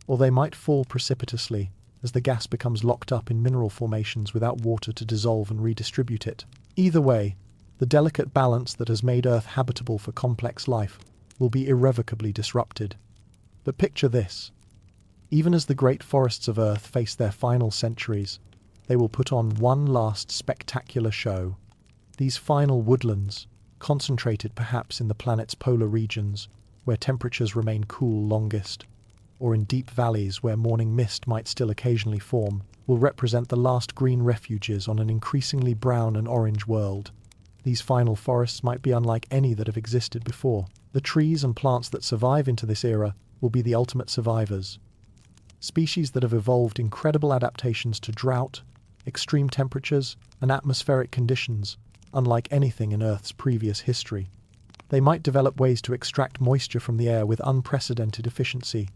or they might fall precipitously as the gas becomes locked up in mineral formations without water to dissolve and redistribute it. Either way, the delicate balance that has made Earth habitable for complex life will be irrevocably disrupted. But picture this. Even as the great forests of Earth face their final centuries, they will put on one last spectacular show. These final woodlands, concentrated perhaps in the planet's polar regions, where temperatures remain cool longest, or in deep valleys where morning mist might still occasionally form, will represent the last green refuges on an increasingly brown and orange world. These final forests might be unlike any that have existed before. The trees and plants that survive into this era will be the ultimate survivors. Species that have evolved incredible adaptations to drought, extreme temperatures, and atmospheric conditions, unlike anything in Earth's previous history. They might develop ways to extract moisture from the air with unprecedented efficiency,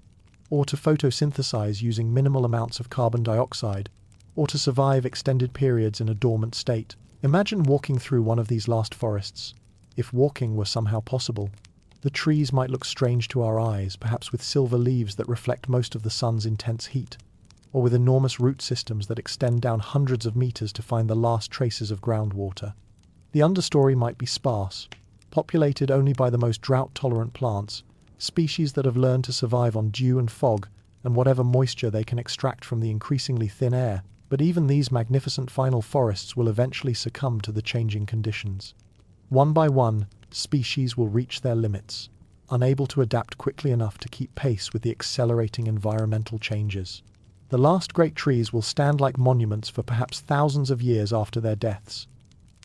or to photosynthesize using minimal amounts of carbon dioxide, or to survive extended periods in a dormant state. Imagine walking through one of these last forests, if walking were somehow possible. The trees might look strange to our eyes, perhaps with silver leaves that reflect most of the sun's intense heat, or with enormous root systems that extend down hundreds of meters to find the last traces of groundwater. The understory might be sparse, populated only by the most drought-tolerant plants, species that have learned to survive on dew and fog and whatever moisture they can extract from the increasingly thin air. But even these magnificent final forests will eventually succumb to the changing conditions. One by one, species will reach their limits, unable to adapt quickly enough to keep pace with the accelerating environmental changes. The last great trees will stand like monuments for perhaps thousands of years after their deaths,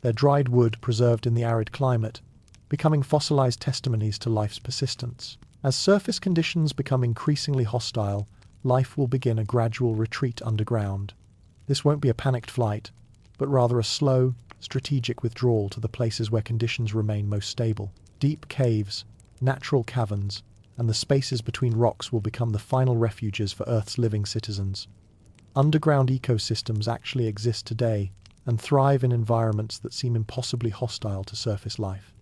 their dried wood preserved in the arid climate, becoming fossilized testimonies to life's persistence. As surface conditions become increasingly hostile, life will begin a gradual retreat underground. This won't be a panicked flight, but rather a slow, strategic withdrawal to the places where conditions remain most stable. Deep caves, natural caverns, and the spaces between rocks will become the final refuges for Earth's living citizens. Underground ecosystems actually exist today and thrive in environments that seem impossibly hostile to surface life.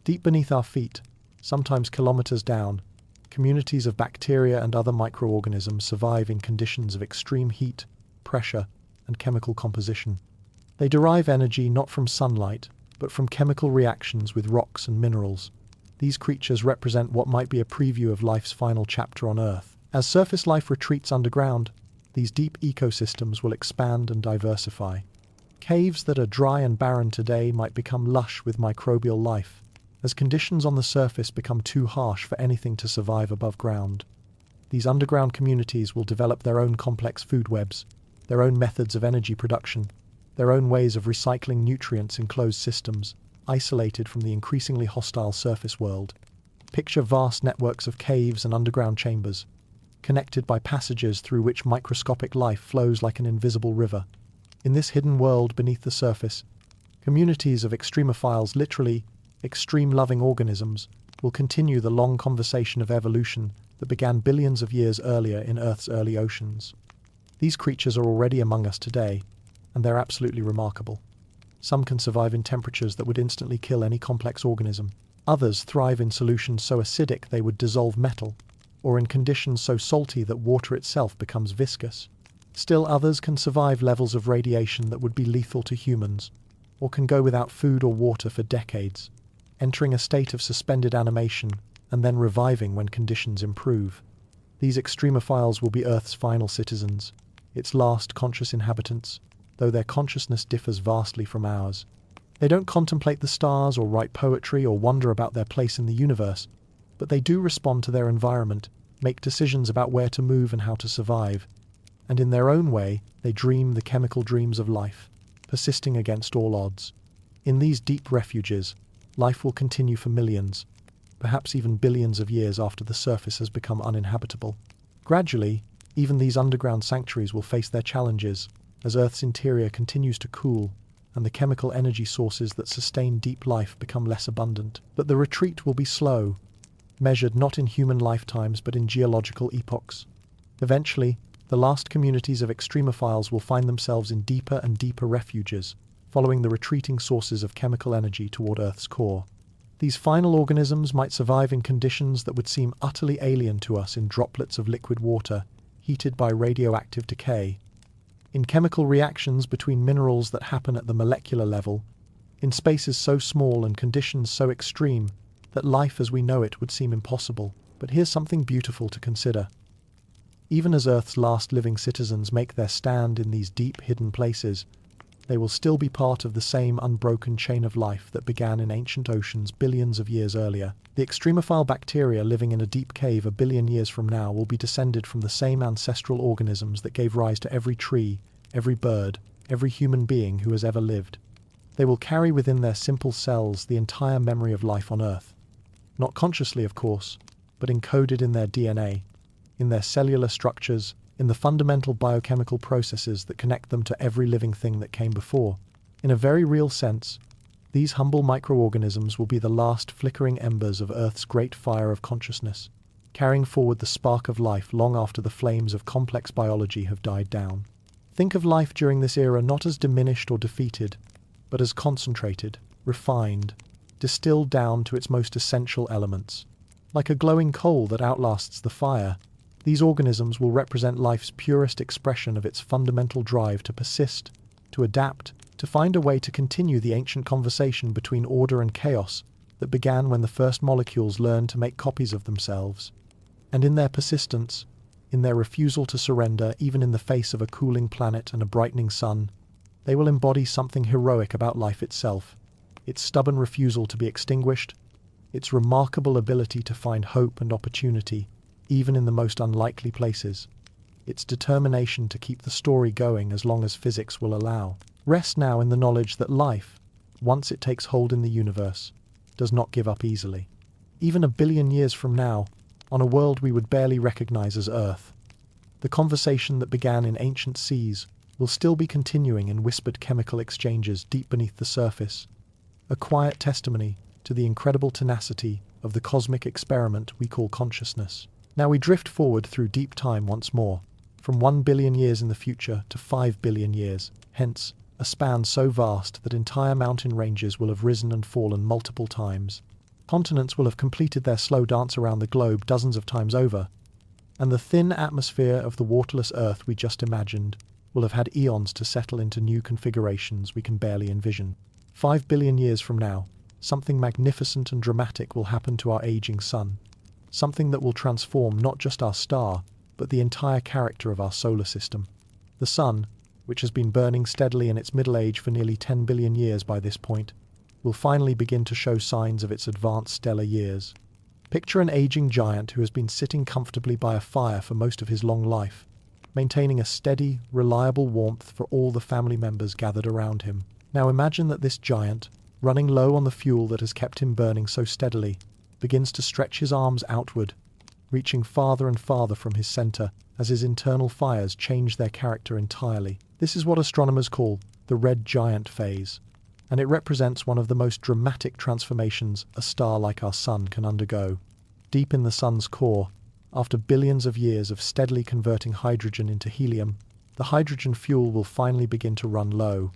Deep beneath our feet, sometimes kilometers down, communities of bacteria and other microorganisms survive in conditions of extreme heat, pressure, and chemical composition. They derive energy not from sunlight, but from chemical reactions with rocks and minerals. These creatures represent what might be a preview of life's final chapter on Earth. As surface life retreats underground, these deep ecosystems will expand and diversify. Caves that are dry and barren today might become lush with microbial life, as conditions on the surface become too harsh for anything to survive above ground. These underground communities will develop their own complex food webs, their own methods of energy production, their own ways of recycling nutrients in closed systems, isolated from the increasingly hostile surface world. Picture vast networks of caves and underground chambers, connected by passages through which microscopic life flows like an invisible river. In this hidden world beneath the surface, communities of extremophiles, literally extreme-loving organisms, will continue the long conversation of evolution that began billions of years earlier in Earth's early oceans. These creatures are already among us today, and they're absolutely remarkable. Some can survive in temperatures that would instantly kill any complex organism. Others thrive in solutions so acidic they would dissolve metal, or in conditions so salty that water itself becomes viscous. Still others can survive levels of radiation that would be lethal to humans, or can go without food or water for decades, entering a state of suspended animation and then reviving when conditions improve. These extremophiles will be Earth's final citizens, its last conscious inhabitants, though their consciousness differs vastly from ours. They don't contemplate the stars or write poetry or wonder about their place in the universe, but they do respond to their environment, make decisions about where to move and how to survive, and in their own way, they dream the chemical dreams of life, persisting against all odds. In these deep refuges, life will continue for millions, perhaps even billions of years after the surface has become uninhabitable. Gradually, even these underground sanctuaries will face their challenges as Earth's interior continues to cool and the chemical energy sources that sustain deep life become less abundant. But the retreat will be slow, measured not in human lifetimes but in geological epochs. Eventually, the last communities of extremophiles will find themselves in deeper and deeper refuges, following the retreating sources of chemical energy toward Earth's core. These final organisms might survive in conditions that would seem utterly alien to us in droplets of liquid water, heated by radioactive decay, in chemical reactions between minerals that happen at the molecular level, in spaces so small and conditions so extreme that life as we know it would seem impossible. But here's something beautiful to consider. Even as Earth's last living citizens make their stand in these deep, hidden places, They will still be part of the same unbroken chain of life that began in ancient oceans billions of years earlier. The extremophile bacteria living in a deep cave a billion years from now will be descended from the same ancestral organisms that gave rise to every tree, every bird, every human being who has ever lived. They will carry within their simple cells the entire memory of life on Earth. Not consciously, of course, but encoded in their DNA, in their cellular structures, in the fundamental biochemical processes that connect them to every living thing that came before. In a very real sense, these humble microorganisms will be the last flickering embers of Earth's great fire of consciousness, carrying forward the spark of life long after the flames of complex biology have died down. Think of life during this era not as diminished or defeated, but as concentrated, refined, distilled down to its most essential elements. Like a glowing coal that outlasts the fire, these organisms will represent life's purest expression of its fundamental drive to persist, to adapt, to find a way to continue the ancient conversation between order and chaos that began when the first molecules learned to make copies of themselves. And in their persistence, in their refusal to surrender even in the face of a cooling planet and a brightening sun, they will embody something heroic about life itself, its stubborn refusal to be extinguished, its remarkable ability to find hope and opportunity, even in the most unlikely places, its determination to keep the story going as long as physics will allow. Rest now in the knowledge that life, once it takes hold in the universe, does not give up easily. Even a billion years from now, on a world we would barely recognize as Earth, the conversation that began in ancient seas will still be continuing in whispered chemical exchanges deep beneath the surface, a quiet testimony to the incredible tenacity of the cosmic experiment we call consciousness. Now we drift forward through deep time once more, from 1 billion years in the future to 5 billion years, hence a span so vast that entire mountain ranges will have risen and fallen multiple times. Continents will have completed their slow dance around the globe dozens of times over, and the thin atmosphere of the waterless Earth we just imagined will have had eons to settle into new configurations we can barely envision. 5 billion years from now, something magnificent and dramatic will happen to our aging sun. Something that will transform not just our star, but the entire character of our solar system. The sun, which has been burning steadily in its middle age for nearly 10 billion years by this point, will finally begin to show signs of its advanced stellar years. Picture an aging giant who has been sitting comfortably by a fire for most of his long life, maintaining a steady, reliable warmth for all the family members gathered around him. Now imagine that this giant, running low on the fuel that has kept him burning so steadily, begins to stretch his arms outward, reaching farther and farther from his center as his internal fires change their character entirely. This is what astronomers call the red giant phase, and it represents one of the most dramatic transformations a star like our sun can undergo. Deep in the sun's core, after billions of years of steadily converting hydrogen into helium, the hydrogen fuel will finally begin to run low.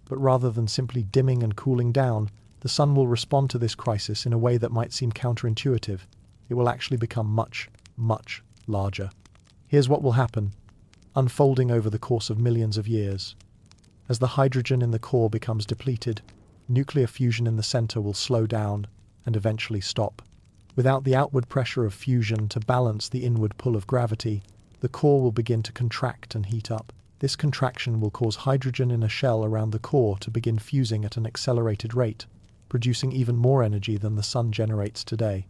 But rather than simply dimming and cooling down, the sun will respond to this crisis in a way that might seem counterintuitive. It will actually become much, much larger. Here's what will happen, unfolding over the course of millions of years. As the hydrogen in the core becomes depleted, nuclear fusion in the center will slow down and eventually stop. Without the outward pressure of fusion to balance the inward pull of gravity, the core will begin to contract and heat up. This contraction will cause hydrogen in a shell around the core to begin fusing at an accelerated rate, producing even more energy than the sun generates today.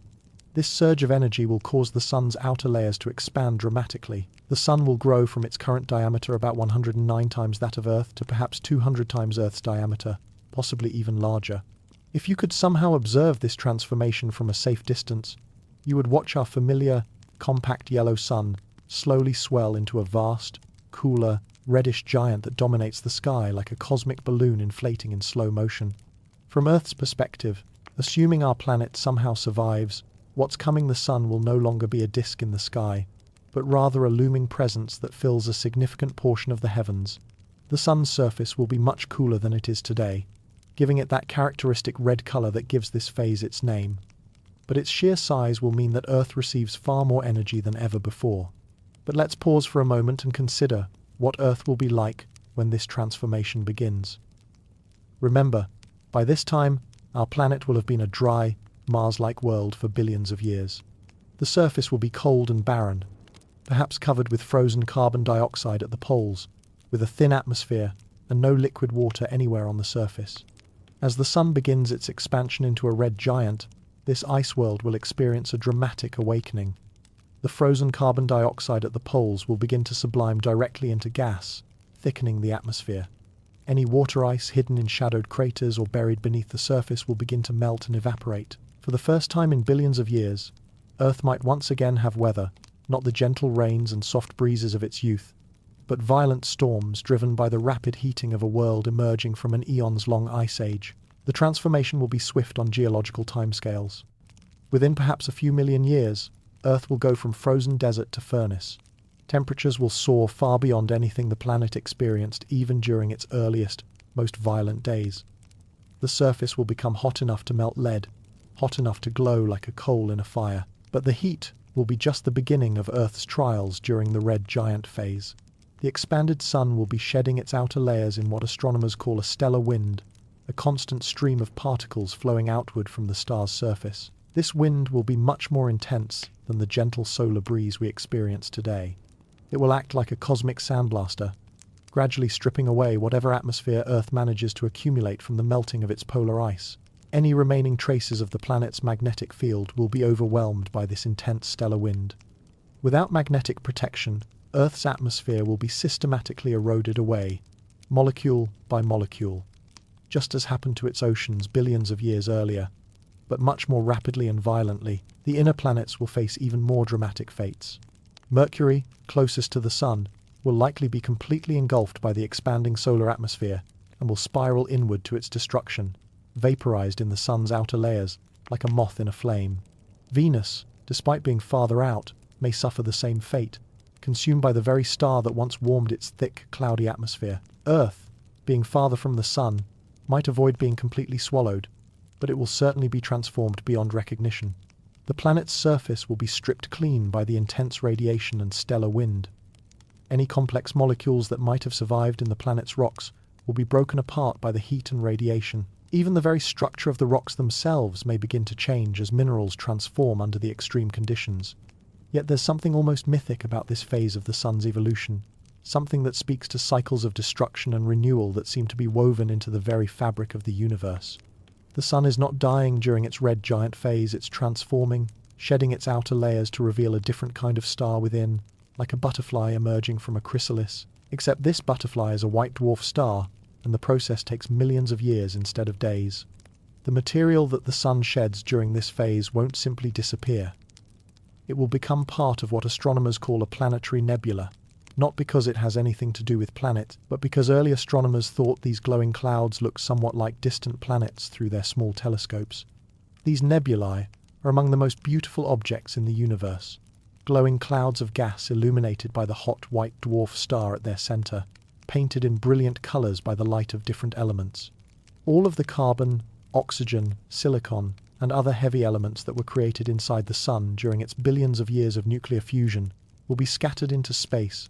This surge of energy will cause the sun's outer layers to expand dramatically. The sun will grow from its current diameter about 109 times that of Earth to perhaps 200 times Earth's diameter, possibly even larger. If you could somehow observe this transformation from a safe distance, you would watch our familiar, compact yellow sun slowly swell into a vast, cooler, reddish giant that dominates the sky like a cosmic balloon inflating in slow motion. From Earth's perspective, assuming our planet somehow survives, what's coming the sun will no longer be a disk in the sky, but rather a looming presence that fills a significant portion of the heavens. The sun's surface will be much cooler than it is today, giving it that characteristic red color that gives this phase its name. But its sheer size will mean that Earth receives far more energy than ever before. But let's pause for a moment and consider what Earth will be like when this transformation begins. Remember, by this time, our planet will have been a dry, Mars-like world for billions of years. The surface will be cold and barren, perhaps covered with frozen carbon dioxide at the poles, with a thin atmosphere and no liquid water anywhere on the surface. As the sun begins its expansion into a red giant, this ice world will experience a dramatic awakening. The frozen carbon dioxide at the poles will begin to sublime directly into gas, thickening the atmosphere. Any water ice hidden in shadowed craters or buried beneath the surface will begin to melt and evaporate. For the first time in billions of years, Earth might once again have weather, not the gentle rains and soft breezes of its youth, but violent storms driven by the rapid heating of a world emerging from an eons-long ice age. The transformation will be swift on geological timescales. Within perhaps a few million years, Earth will go from frozen desert to furnace. Temperatures will soar far beyond anything the planet experienced even during its earliest, most violent days. The surface will become hot enough to melt lead, hot enough to glow like a coal in a fire. But the heat will be just the beginning of Earth's trials during the red giant phase. The expanded sun will be shedding its outer layers in what astronomers call a stellar wind, a constant stream of particles flowing outward from the star's surface. This wind will be much more intense than the gentle solar breeze we experience today. It will act like a cosmic sandblaster, gradually stripping away whatever atmosphere Earth manages to accumulate from the melting of its polar ice. Any remaining traces of the planet's magnetic field will be overwhelmed by this intense stellar wind. Without magnetic protection, Earth's atmosphere will be systematically eroded away, molecule by molecule, just as happened to its oceans billions of years earlier. But much more rapidly and violently, the inner planets will face even more dramatic fates. Mercury, closest to the Sun, will likely be completely engulfed by the expanding solar atmosphere and will spiral inward to its destruction, vaporized in the Sun's outer layers like a moth in a flame. Venus, despite being farther out, may suffer the same fate, consumed by the very star that once warmed its thick, cloudy atmosphere. Earth, being farther from the Sun, might avoid being completely swallowed, but it will certainly be transformed beyond recognition. The planet's surface will be stripped clean by the intense radiation and stellar wind. Any complex molecules that might have survived in the planet's rocks will be broken apart by the heat and radiation. Even the very structure of the rocks themselves may begin to change as minerals transform under the extreme conditions. Yet there's something almost mythic about this phase of the sun's evolution, something that speaks to cycles of destruction and renewal that seem to be woven into the very fabric of the universe. The sun is not dying during its red giant phase, it's transforming, shedding its outer layers to reveal a different kind of star within, like a butterfly emerging from a chrysalis. Except this butterfly is a white dwarf star, and the process takes millions of years instead of days. The material that the sun sheds during this phase won't simply disappear. It will become part of what astronomers call a planetary nebula, not because it has anything to do with planets, but because early astronomers thought these glowing clouds looked somewhat like distant planets through their small telescopes. These nebulae are among the most beautiful objects in the universe, glowing clouds of gas illuminated by the hot white dwarf star at their center, painted in brilliant colors by the light of different elements. All of the carbon, oxygen, silicon, and other heavy elements that were created inside the sun during its billions of years of nuclear fusion will be scattered into space,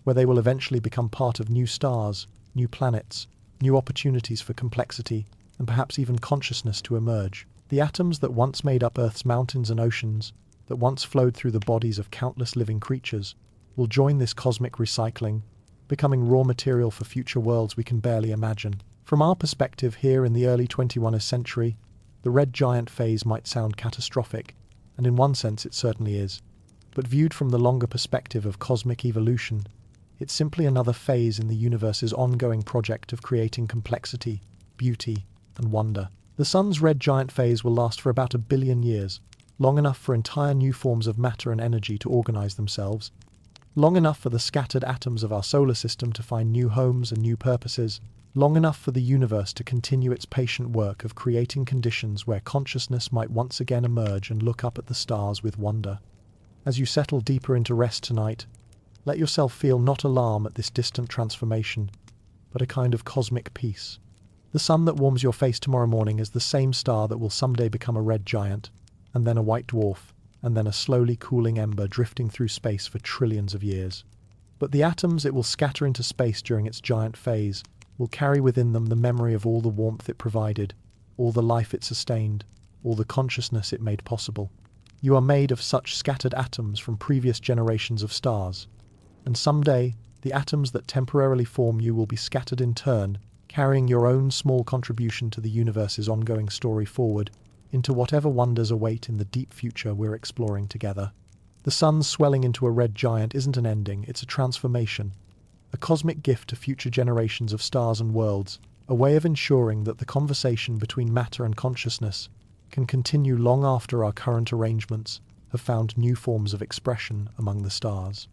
where they will eventually become part of new stars, new planets, new opportunities for complexity, and perhaps even consciousness to emerge. The atoms that once made up Earth's mountains and oceans, that once flowed through the bodies of countless living creatures, will join this cosmic recycling, becoming raw material for future worlds we can barely imagine. From our perspective here in the early 21st century, the red giant phase might sound catastrophic, and in one sense it certainly is. But viewed from the longer perspective of cosmic evolution, it's simply another phase in the universe's ongoing project of creating complexity, beauty, and wonder. The sun's red giant phase will last for about 1 billion years, long enough for entire new forms of matter and energy to organize themselves, long enough for the scattered atoms of our solar system to find new homes and new purposes, long enough for the universe to continue its patient work of creating conditions where consciousness might once again emerge and look up at the stars with wonder. As you settle deeper into rest tonight, let yourself feel not alarm at this distant transformation, but a kind of cosmic peace. The sun that warms your face tomorrow morning is the same star that will someday become a red giant, and then a white dwarf, and then a slowly cooling ember drifting through space for trillions of years. But the atoms it will scatter into space during its giant phase will carry within them the memory of all the warmth it provided, all the life it sustained, all the consciousness it made possible. You are made of such scattered atoms from previous generations of stars, and someday The atoms that temporarily form you will be scattered in turn, carrying your own small contribution to the universe's ongoing story forward into whatever wonders await in the deep future we're exploring together. The sun's swelling into a red giant isn't an ending, it's a transformation, a cosmic gift to future generations of stars and worlds, a way of ensuring that the conversation between matter and consciousness can continue long after our current arrangements have found new forms of expression among the stars.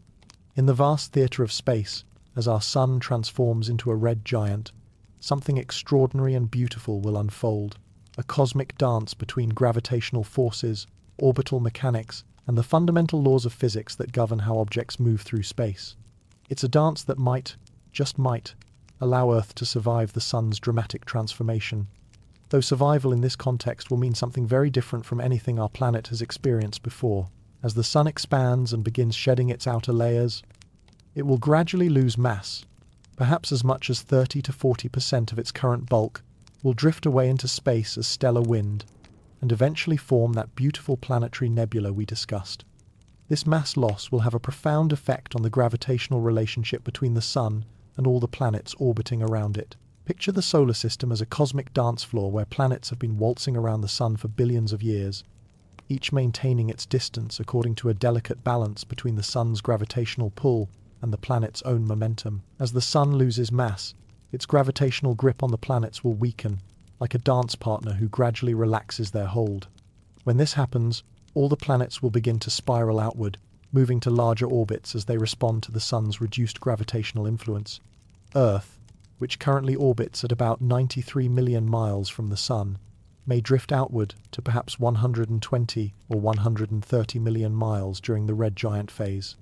In the vast theatre of space, as our sun transforms into a red giant, something extraordinary and beautiful will unfold, a cosmic dance between gravitational forces, orbital mechanics, and the fundamental laws of physics that govern how objects move through space. It's a dance that might, just might, allow Earth to survive the sun's dramatic transformation, though survival in this context will mean something very different from anything our planet has experienced before. As the sun expands and begins shedding its outer layers, it will gradually lose mass. Perhaps as much as 30 to 40% of its current bulk will drift away into space as stellar wind, and eventually form that beautiful planetary nebula we discussed. This mass loss will have a profound effect on the gravitational relationship between the sun and all the planets orbiting around it. Picture the solar system as a cosmic dance floor where planets have been waltzing around the sun for billions of years, each maintaining its distance according to a delicate balance between the sun's gravitational pull and the planet's own momentum. As the sun loses mass, its gravitational grip on the planets will weaken, like a dance partner who gradually relaxes their hold. When this happens, all the planets will begin to spiral outward, moving to larger orbits as they respond to the sun's reduced gravitational influence. Earth, which currently orbits at about 93 million miles from the sun, may drift outward to perhaps 120 or 130 million miles during the red giant phase.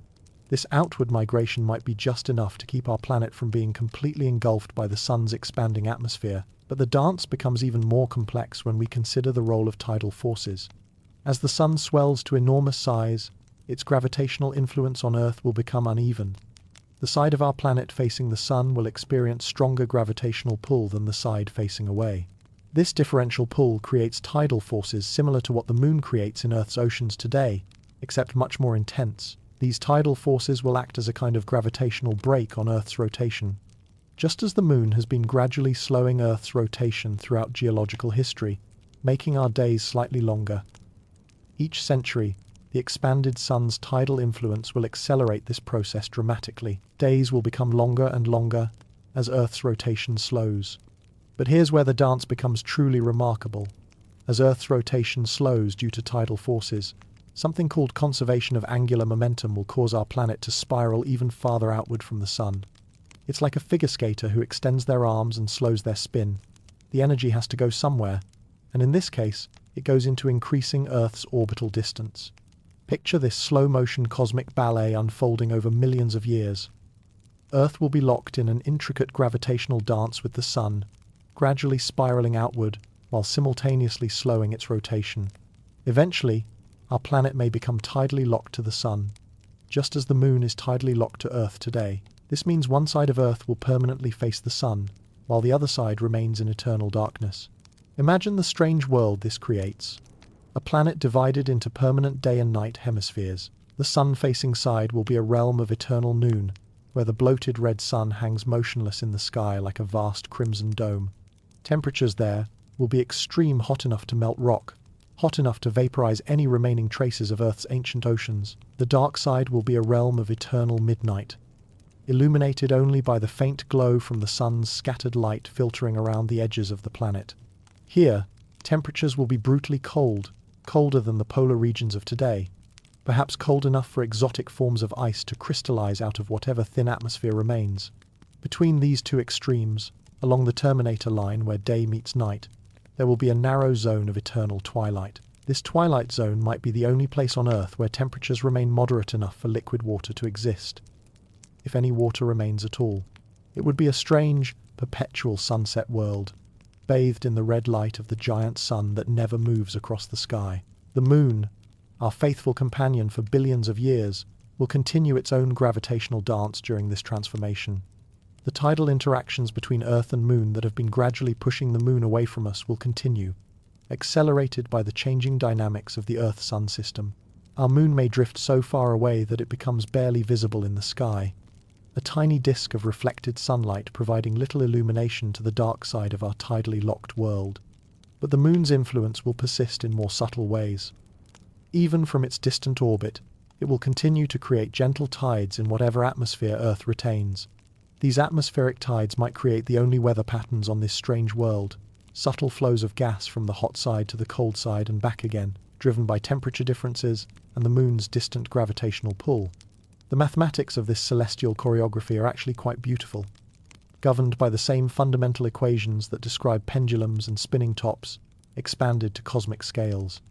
This outward migration might be just enough to keep our planet from being completely engulfed by the sun's expanding atmosphere, but the dance becomes even more complex when we consider the role of tidal forces. As the sun swells to enormous size, its gravitational influence on Earth will become uneven. The side of our planet facing the sun will experience stronger gravitational pull than the side facing away. This differential pull creates tidal forces similar to what the moon creates in Earth's oceans today, except much more intense. These tidal forces will act as a kind of gravitational brake on Earth's rotation. Just as the moon has been gradually slowing Earth's rotation throughout geological history, making our days slightly longer. Each century, the expanded sun's tidal influence will accelerate this process dramatically. Days will become longer and longer as Earth's rotation slows. But here's where the dance becomes truly remarkable. As Earth's rotation slows due to tidal forces, something called conservation of angular momentum will cause our planet to spiral even farther outward from the sun. It's like a figure skater who extends their arms and slows their spin. The energy has to go somewhere, and in this case, it goes into increasing Earth's orbital distance. Picture this slow-motion cosmic ballet unfolding over millions of years. Earth will be locked in an intricate gravitational dance with the sun, gradually spiraling outward while simultaneously slowing its rotation. Eventually, our planet may become tidally locked to the sun, just as the moon is tidally locked to Earth today. This means one side of Earth will permanently face the sun, while the other side remains in eternal darkness. Imagine the strange world this creates. A planet divided into permanent day and night hemispheres. The sun-facing side will be a realm of eternal noon, where the bloated red sun hangs motionless in the sky like a vast crimson dome. Temperatures there will be extreme, hot enough to melt rock, hot enough to vaporize any remaining traces of Earth's ancient oceans. The dark side will be a realm of eternal midnight, illuminated only by the faint glow from the sun's scattered light filtering around the edges of the planet. Here, temperatures will be brutally cold, colder than the polar regions of today, perhaps cold enough for exotic forms of ice to crystallize out of whatever thin atmosphere remains. Between these two extremes, along the terminator line where day meets night, there will be a narrow zone of eternal twilight. This twilight zone might be the only place on Earth where temperatures remain moderate enough for liquid water to exist, if any water remains at all. It would be a strange, perpetual sunset world, bathed in the red light of the giant sun that never moves across the sky. The moon, our faithful companion for billions of years, will continue its own gravitational dance during this transformation. The tidal interactions between Earth and Moon that have been gradually pushing the Moon away from us will continue, accelerated by the changing dynamics of the Earth-Sun system. Our Moon may drift so far away that it becomes barely visible in the sky. a tiny disk of reflected sunlight providing little illumination to the dark side of our tidally locked world. But the moon's influence will persist in more subtle ways. Even from its distant orbit, it will continue to create gentle tides in whatever atmosphere Earth retains. These atmospheric tides might create the only weather patterns on this strange world, subtle flows of gas from the hot side to the cold side and back again, driven by temperature differences and the moon's distant gravitational pull. The mathematics of this celestial choreography are actually quite beautiful, governed by the same fundamental equations that describe pendulums and spinning tops, expanded to cosmic scales.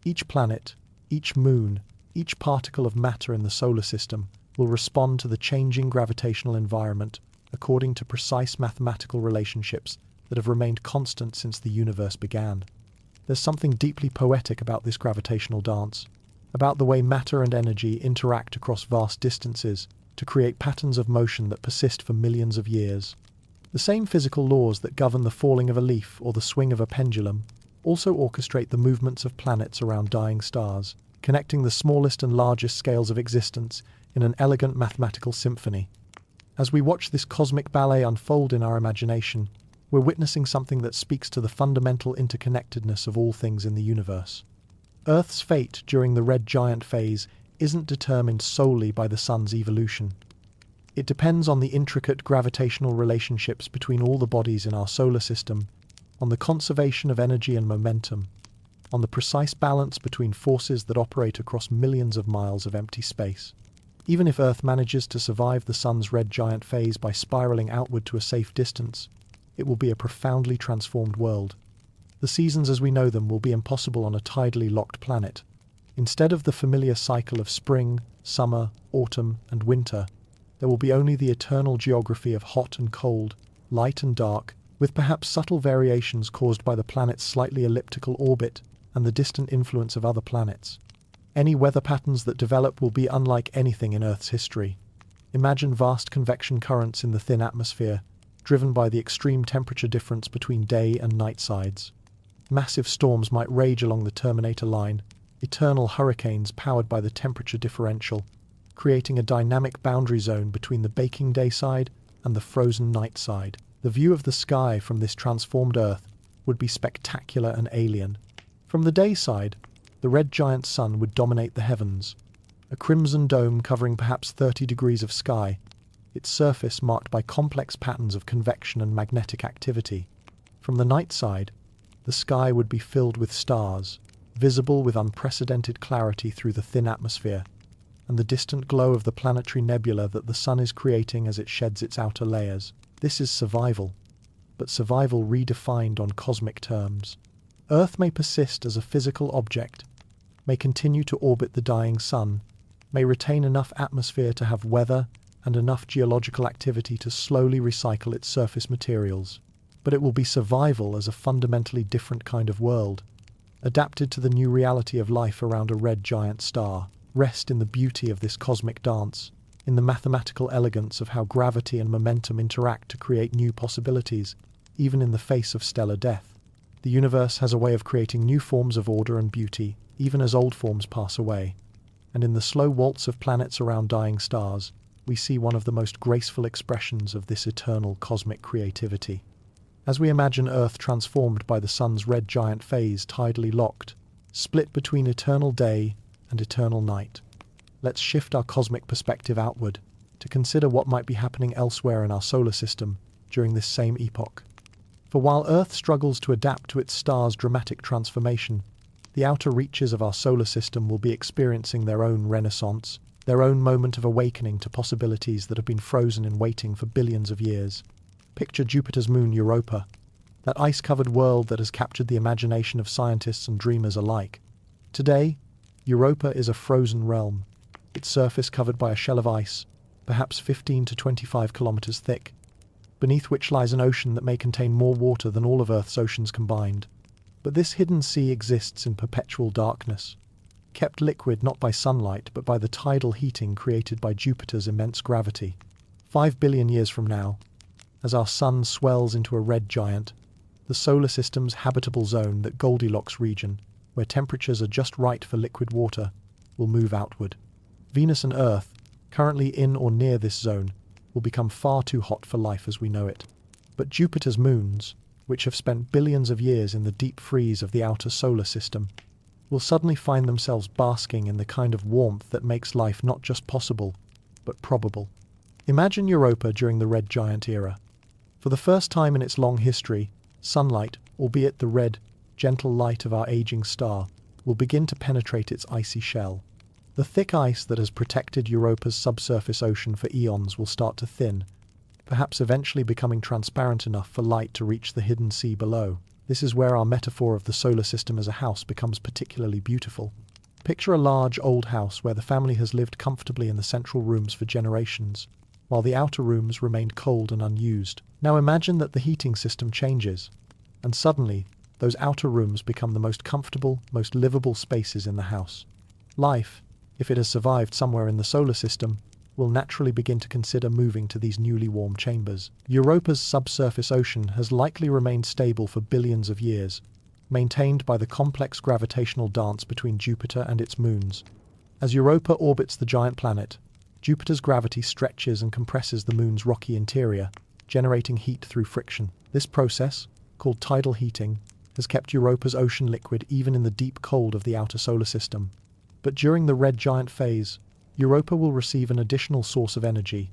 Each planet, each moon, each particle of matter in the solar system will respond to the changing gravitational environment according to precise mathematical relationships that have remained constant since the universe began. There's something deeply poetic about this gravitational dance, about the way matter and energy interact across vast distances to create patterns of motion that persist for millions of years. The same physical laws that govern the falling of a leaf or the swing of a pendulum also orchestrate the movements of planets around dying stars, connecting the smallest and largest scales of existence in an elegant mathematical symphony. As we watch this cosmic ballet unfold in our imagination, we're witnessing something that speaks to the fundamental interconnectedness of all things in the universe. Earth's fate during the red giant phase isn't determined solely by the sun's evolution. It depends on the intricate gravitational relationships between all the bodies in our solar system, on the conservation of energy and momentum, on the precise balance between forces that operate across millions of miles of empty space. Even if Earth manages to survive the sun's red giant phase by spiraling outward to a safe distance, it will be a profoundly transformed world. The seasons as we know them will be impossible on a tidally locked planet. Instead of the familiar cycle of spring, summer, autumn, and winter, there will be only the eternal geography of hot and cold, light and dark, with perhaps subtle variations caused by the planet's slightly elliptical orbit and the distant influence of other planets. Any weather patterns that develop will be unlike anything in Earth's history. Imagine vast convection currents in the thin atmosphere, driven by the extreme temperature difference between day and night sides. Massive storms might rage along the Terminator line, eternal hurricanes powered by the temperature differential, creating a dynamic boundary zone between the baking day side and the frozen night side. The view of the sky from this transformed Earth would be spectacular and alien. From the day side, the red giant sun would dominate the heavens, a crimson dome covering perhaps 30 degrees of sky, its surface marked by complex patterns of convection and magnetic activity. From the night side, the sky would be filled with stars, visible with unprecedented clarity through the thin atmosphere, and the distant glow of the planetary nebula that the sun is creating as it sheds its outer layers. This is survival, but survival redefined on cosmic terms. Earth may persist as a physical object, may continue to orbit the dying sun, may retain enough atmosphere to have weather and enough geological activity to slowly recycle its surface materials. But it will be survival as a fundamentally different kind of world, adapted to the new reality of life around a red giant star. Rest in the beauty of this cosmic dance, in the mathematical elegance of how gravity and momentum interact to create new possibilities, even in the face of stellar death. The universe has a way of creating new forms of order and beauty, even as old forms pass away. And in the slow waltz of planets around dying stars, we see one of the most graceful expressions of this eternal cosmic creativity. As we imagine Earth transformed by the sun's red giant phase tidally locked, split between eternal day and eternal night, let's shift our cosmic perspective outward to consider what might be happening elsewhere in our solar system during this same epoch. For while Earth struggles to adapt to its star's dramatic transformation, the outer reaches of our solar system will be experiencing their own renaissance, their own moment of awakening to possibilities that have been frozen in waiting for billions of years. Picture Jupiter's moon Europa, that ice-covered world that has captured the imagination of scientists and dreamers alike. Today, Europa is a frozen realm, its surface covered by a shell of ice, perhaps 15 to 25 kilometers thick, beneath which lies an ocean that may contain more water than all of Earth's oceans combined. But this hidden sea exists in perpetual darkness, kept liquid not by sunlight but by the tidal heating created by Jupiter's immense gravity. 5 billion years from now, as our sun swells into a red giant, the solar system's habitable zone, that Goldilocks region, where temperatures are just right for liquid water, will move outward. Venus and Earth, currently in or near this zone, will become far too hot for life as we know it. But Jupiter's moons, which have spent billions of years in the deep freeze of the outer solar system, will suddenly find themselves basking in the kind of warmth that makes life not just possible, but probable. Imagine Europa during the red giant era. For the first time in its long history, sunlight, albeit the red, gentle light of our aging star, will begin to penetrate its icy shell. The thick ice that has protected Europa's subsurface ocean for eons will start to thin, perhaps eventually becoming transparent enough for light to reach the hidden sea below. This is where our metaphor of the solar system as a house becomes particularly beautiful. Picture a large old house where the family has lived comfortably in the central rooms for generations, while the outer rooms remained cold and unused. Now imagine that the heating system changes, and suddenly those outer rooms become the most comfortable, most livable spaces in the house. Life, if it has survived somewhere in the solar system, will naturally begin to consider moving to these newly warm chambers. Europa's subsurface ocean has likely remained stable for billions of years, maintained by the complex gravitational dance between Jupiter and its moons. As Europa orbits the giant planet, Jupiter's gravity stretches and compresses the moon's rocky interior, generating heat through friction. This process, called tidal heating, has kept Europa's ocean liquid even in the deep cold of the outer solar system. But during the red giant phase, Europa will receive an additional source of energy,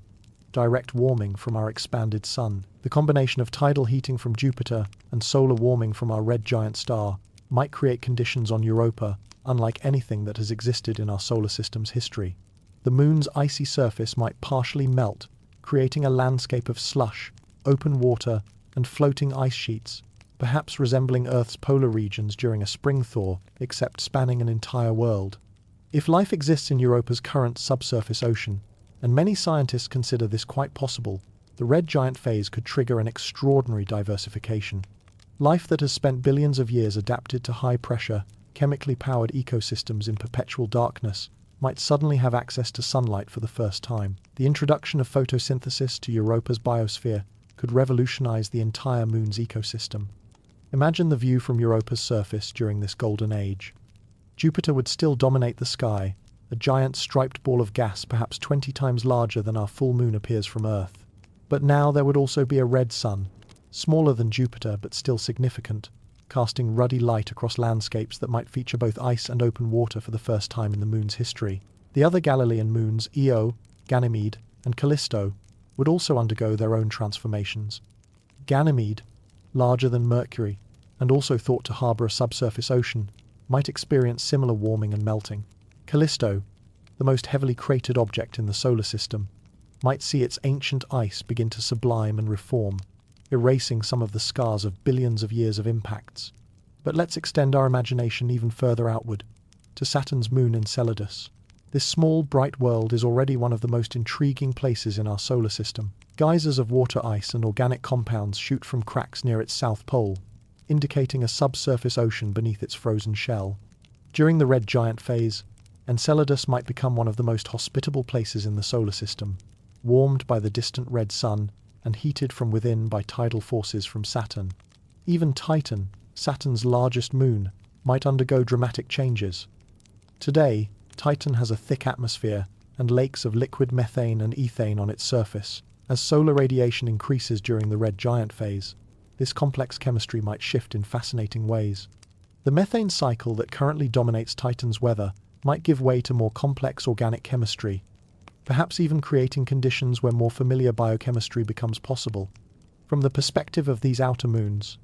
direct warming from our expanded sun. The combination of tidal heating from Jupiter and solar warming from our red giant star might create conditions on Europa unlike anything that has existed in our solar system's history. The moon's icy surface might partially melt, creating a landscape of slush, open water, and floating ice sheets, perhaps resembling Earth's polar regions during a spring thaw, except spanning an entire world. If life exists in Europa's current subsurface ocean, and many scientists consider this quite possible, the red giant phase could trigger an extraordinary diversification. Life that has spent billions of years adapted to high-pressure, chemically powered ecosystems in perpetual darkness might suddenly have access to sunlight for the first time. The introduction of photosynthesis to Europa's biosphere could revolutionize the entire moon's ecosystem. Imagine the view from Europa's surface during this golden age. Jupiter would still dominate the sky, a giant striped ball of gas perhaps 20 times larger than our full moon appears from Earth. But now there would also be a red sun, smaller than Jupiter but still significant, casting ruddy light across landscapes that might feature both ice and open water for the first time in the moon's history. The other Galilean moons, Io, Ganymede, and Callisto, would also undergo their own transformations. Ganymede, larger than Mercury, and also thought to harbour a subsurface ocean, might experience similar warming and melting. Callisto, the most heavily cratered object in the solar system, might see its ancient ice begin to sublime and reform, erasing some of the scars of billions of years of impacts. But let's extend our imagination even further outward, to Saturn's moon Enceladus. This small, bright world is already one of the most intriguing places in our solar system. Geysers of water ice and organic compounds shoot from cracks near its south pole, indicating a subsurface ocean beneath its frozen shell. During the red giant phase, Enceladus might become one of the most hospitable places in the solar system, warmed by the distant red sun and heated from within by tidal forces from Saturn. Even Titan, Saturn's largest moon, might undergo dramatic changes. Today, Titan has a thick atmosphere and lakes of liquid methane and ethane on its surface. As solar radiation increases during the red giant phase, this complex chemistry might shift in fascinating ways. The methane cycle that currently dominates Titan's weather might give way to more complex organic chemistry, perhaps even creating conditions where more familiar biochemistry becomes possible. From the perspective of these outer moons,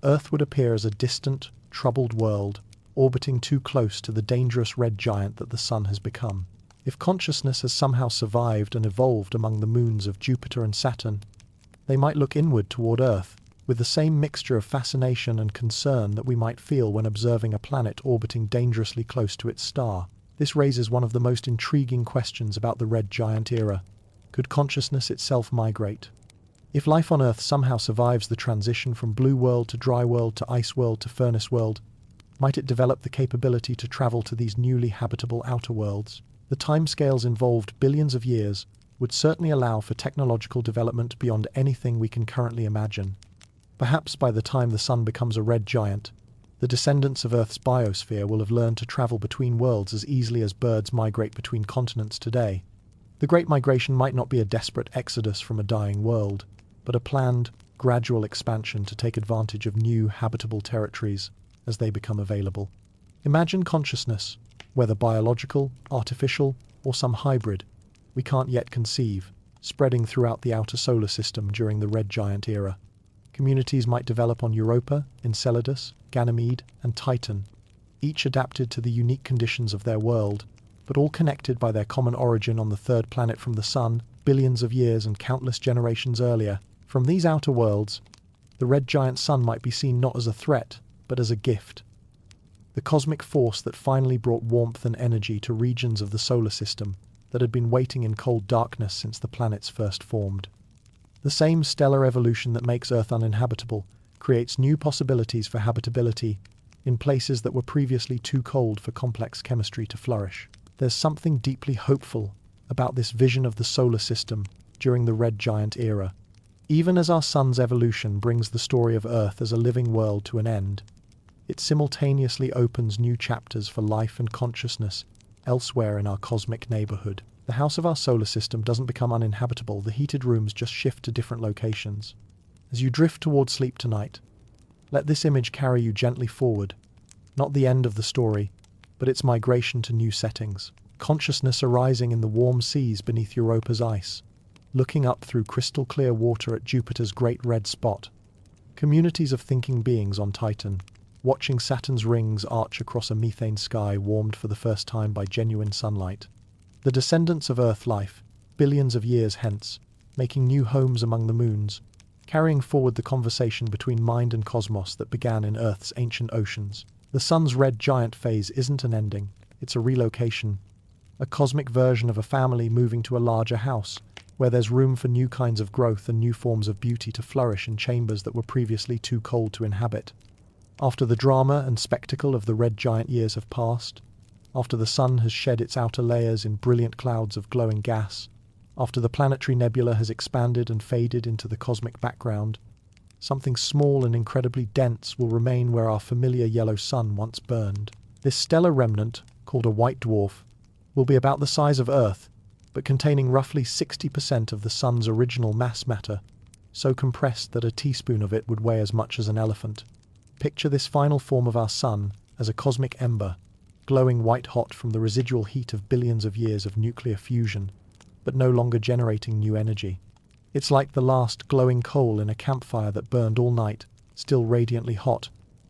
Earth would appear as a distant, troubled world, orbiting too close to the dangerous red giant that the Sun has become. If consciousness has somehow survived and evolved among the moons of Jupiter and Saturn, they might look inward toward Earth, with the same mixture of fascination and concern that we might feel when observing a planet orbiting dangerously close to its star. This raises one of the most intriguing questions about the red giant era. Could consciousness itself migrate? If life on Earth somehow survives the transition from blue world to dry world to ice world to furnace world, might it develop the capability to travel to these newly habitable outer worlds? The timescales involved, billions of years, would certainly allow for technological development beyond anything we can currently imagine. Perhaps by the time the Sun becomes a red giant, the descendants of Earth's biosphere will have learned to travel between worlds as easily as birds migrate between continents today. The Great Migration might not be a desperate exodus from a dying world, but a planned, gradual expansion to take advantage of new habitable territories as they become available. Imagine consciousness, whether biological, artificial, or some hybrid, we can't yet conceive, spreading throughout the outer solar system during the red giant era. Communities might develop on Europa, Enceladus, Ganymede, and Titan, each adapted to the unique conditions of their world, but all connected by their common origin on the third planet from the Sun, billions of years and countless generations earlier. From these outer worlds, the red giant sun might be seen not as a threat, but as a gift. The cosmic force that finally brought warmth and energy to regions of the solar system that had been waiting in cold darkness since the planets first formed. The same stellar evolution that makes Earth uninhabitable creates new possibilities for habitability in places that were previously too cold for complex chemistry to flourish. There's something deeply hopeful about this vision of the solar system during the red giant era. Even as our sun's evolution brings the story of Earth as a living world to an end, it simultaneously opens new chapters for life and consciousness elsewhere in our cosmic neighborhood. The house of our solar system doesn't become uninhabitable, the heated rooms just shift to different locations. As you drift towards sleep tonight, let this image carry you gently forward, not the end of the story, but its migration to new settings. Consciousness arising in the warm seas beneath Europa's ice, looking up through crystal clear water at Jupiter's great red spot. Communities of thinking beings on Titan, watching Saturn's rings arch across a methane sky warmed for the first time by genuine sunlight. The descendants of Earth life, billions of years hence, making new homes among the moons, carrying forward the conversation between mind and cosmos that began in Earth's ancient oceans. The sun's red giant phase isn't an ending, it's a relocation, a cosmic version of a family moving to a larger house, where there's room for new kinds of growth and new forms of beauty to flourish in chambers that were previously too cold to inhabit. After the drama and spectacle of the red giant years have passed, after the sun has shed its outer layers in brilliant clouds of glowing gas, after the planetary nebula has expanded and faded into the cosmic background, something small and incredibly dense will remain where our familiar yellow sun once burned. This stellar remnant, called a white dwarf, will be about the size of Earth, but containing roughly 60% of the sun's original mass matter, so compressed that a teaspoon of it would weigh as much as an elephant. Picture this final form of our sun as a cosmic ember, glowing white-hot from the residual heat of billions of years of nuclear fusion, but no longer generating new energy. It's like the last glowing coal in a campfire that burned all night, still radiantly hot,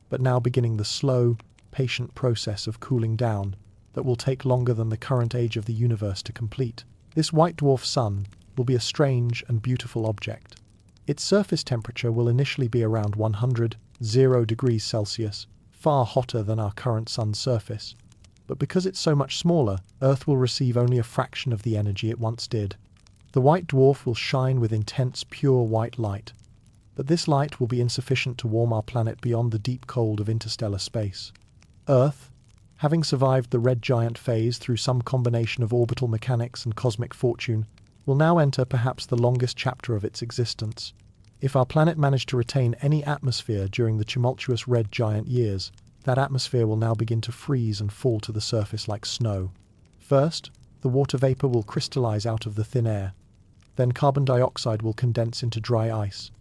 but now beginning the slow, patient process of cooling down that will take longer than the current age of the universe to complete. This white dwarf sun will be a strange and beautiful object. Its surface temperature will initially be around 100 degrees Celsius, far hotter than our current sun's surface. But because it's so much smaller, Earth will receive only a fraction of the energy it once did. The white dwarf will shine with intense, pure white light, but this light will be insufficient to warm our planet beyond the deep cold of interstellar space. Earth, having survived the red giant phase through some combination of orbital mechanics and cosmic fortune, will now enter perhaps the longest chapter of its existence. If our planet managed to retain any atmosphere during the tumultuous red giant years, that atmosphere will now begin to freeze and fall to the surface like snow. First, the water vapor will crystallize out of the thin air. Then carbon dioxide will condense into dry ice.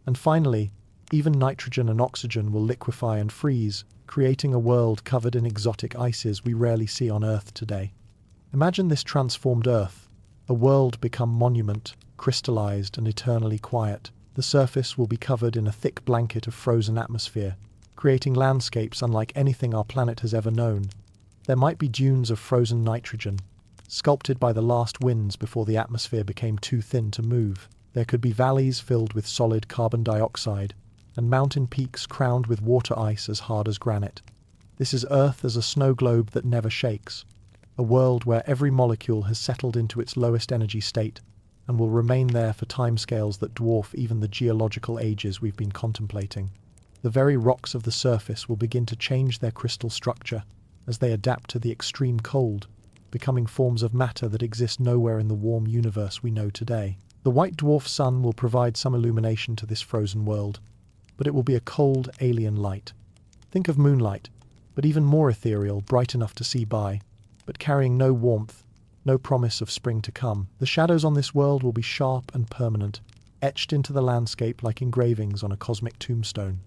And finally, even nitrogen and oxygen will liquefy and freeze, creating a world covered in exotic ices we rarely see on Earth today. Imagine this transformed Earth, a world become monument, crystallized and eternally quiet. The surface will be covered in a thick blanket of frozen atmosphere, creating landscapes unlike anything our planet has ever known. There might be dunes of frozen nitrogen, sculpted by the last winds before the atmosphere became too thin to move. There could be valleys filled with solid carbon dioxide, and mountain peaks crowned with water ice as hard as granite. This is Earth as a snow globe that never shakes, a world where every molecule has settled into its lowest energy state and will remain there for timescales that dwarf even the geological ages we've been contemplating. The very rocks of the surface will begin to change their crystal structure as they adapt to the extreme cold, becoming forms of matter that exist nowhere in the warm universe we know today. The white dwarf sun will provide some illumination to this frozen world, but it will be a cold, alien light. Think of moonlight, but even more ethereal, bright enough to see by, but carrying no warmth, no promise of spring to come. The shadows on this world will be sharp and permanent, etched into the landscape like engravings on a cosmic tombstone.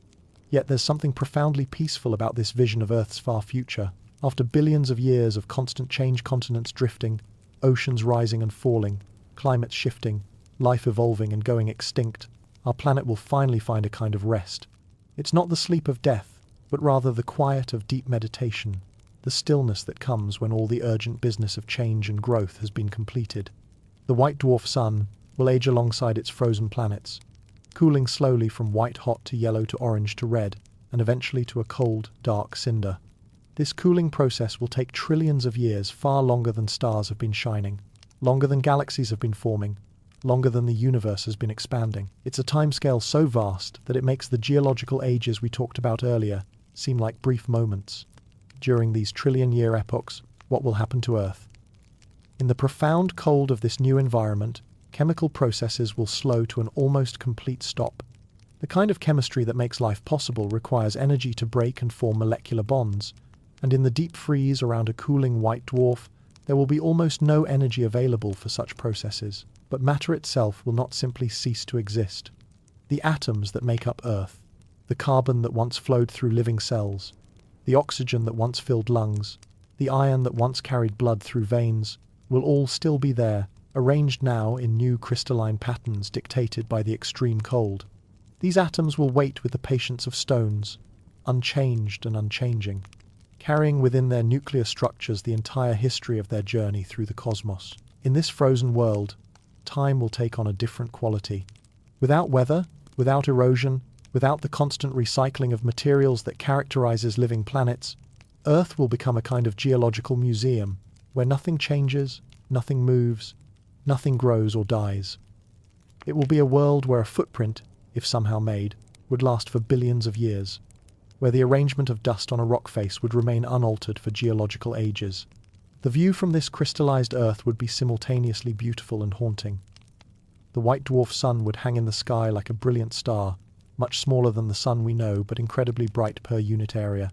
Yet there's something profoundly peaceful about this vision of Earth's far future. After billions of years of constant change, continents drifting, oceans rising and falling, climates shifting, life evolving and going extinct, our planet will finally find a kind of rest. It's not the sleep of death, but rather the quiet of deep meditation, the stillness that comes when all the urgent business of change and growth has been completed. The white dwarf sun will age alongside its frozen planets, cooling slowly from white-hot to yellow to orange to red, and eventually to a cold, dark cinder. This cooling process will take trillions of years, far longer than stars have been shining, longer than galaxies have been forming, longer than the universe has been expanding. It's a timescale so vast that it makes the geological ages we talked about earlier seem like brief moments. During these trillion-year epochs, what will happen to Earth? In the profound cold of this new environment, chemical processes will slow to an almost complete stop. The kind of chemistry that makes life possible requires energy to break and form molecular bonds, and in the deep freeze around a cooling white dwarf, there will be almost no energy available for such processes. But matter itself will not simply cease to exist. The atoms that make up Earth, the carbon that once flowed through living cells, the oxygen that once filled lungs, the iron that once carried blood through veins, will all still be there, arranged now in new crystalline patterns dictated by the extreme cold. These atoms will wait with the patience of stones, unchanged and unchanging, carrying within their nuclear structures the entire history of their journey through the cosmos. In this frozen world, time will take on a different quality. Without weather, without erosion, without the constant recycling of materials that characterizes living planets, Earth will become a kind of geological museum where nothing changes, nothing moves, nothing grows or dies. It will be a world where a footprint, if somehow made, would last for billions of years, where the arrangement of dust on a rock face would remain unaltered for geological ages. The view from this crystallized Earth would be simultaneously beautiful and haunting. The white dwarf sun would hang in the sky like a brilliant star, much smaller than the sun we know, but incredibly bright per unit area.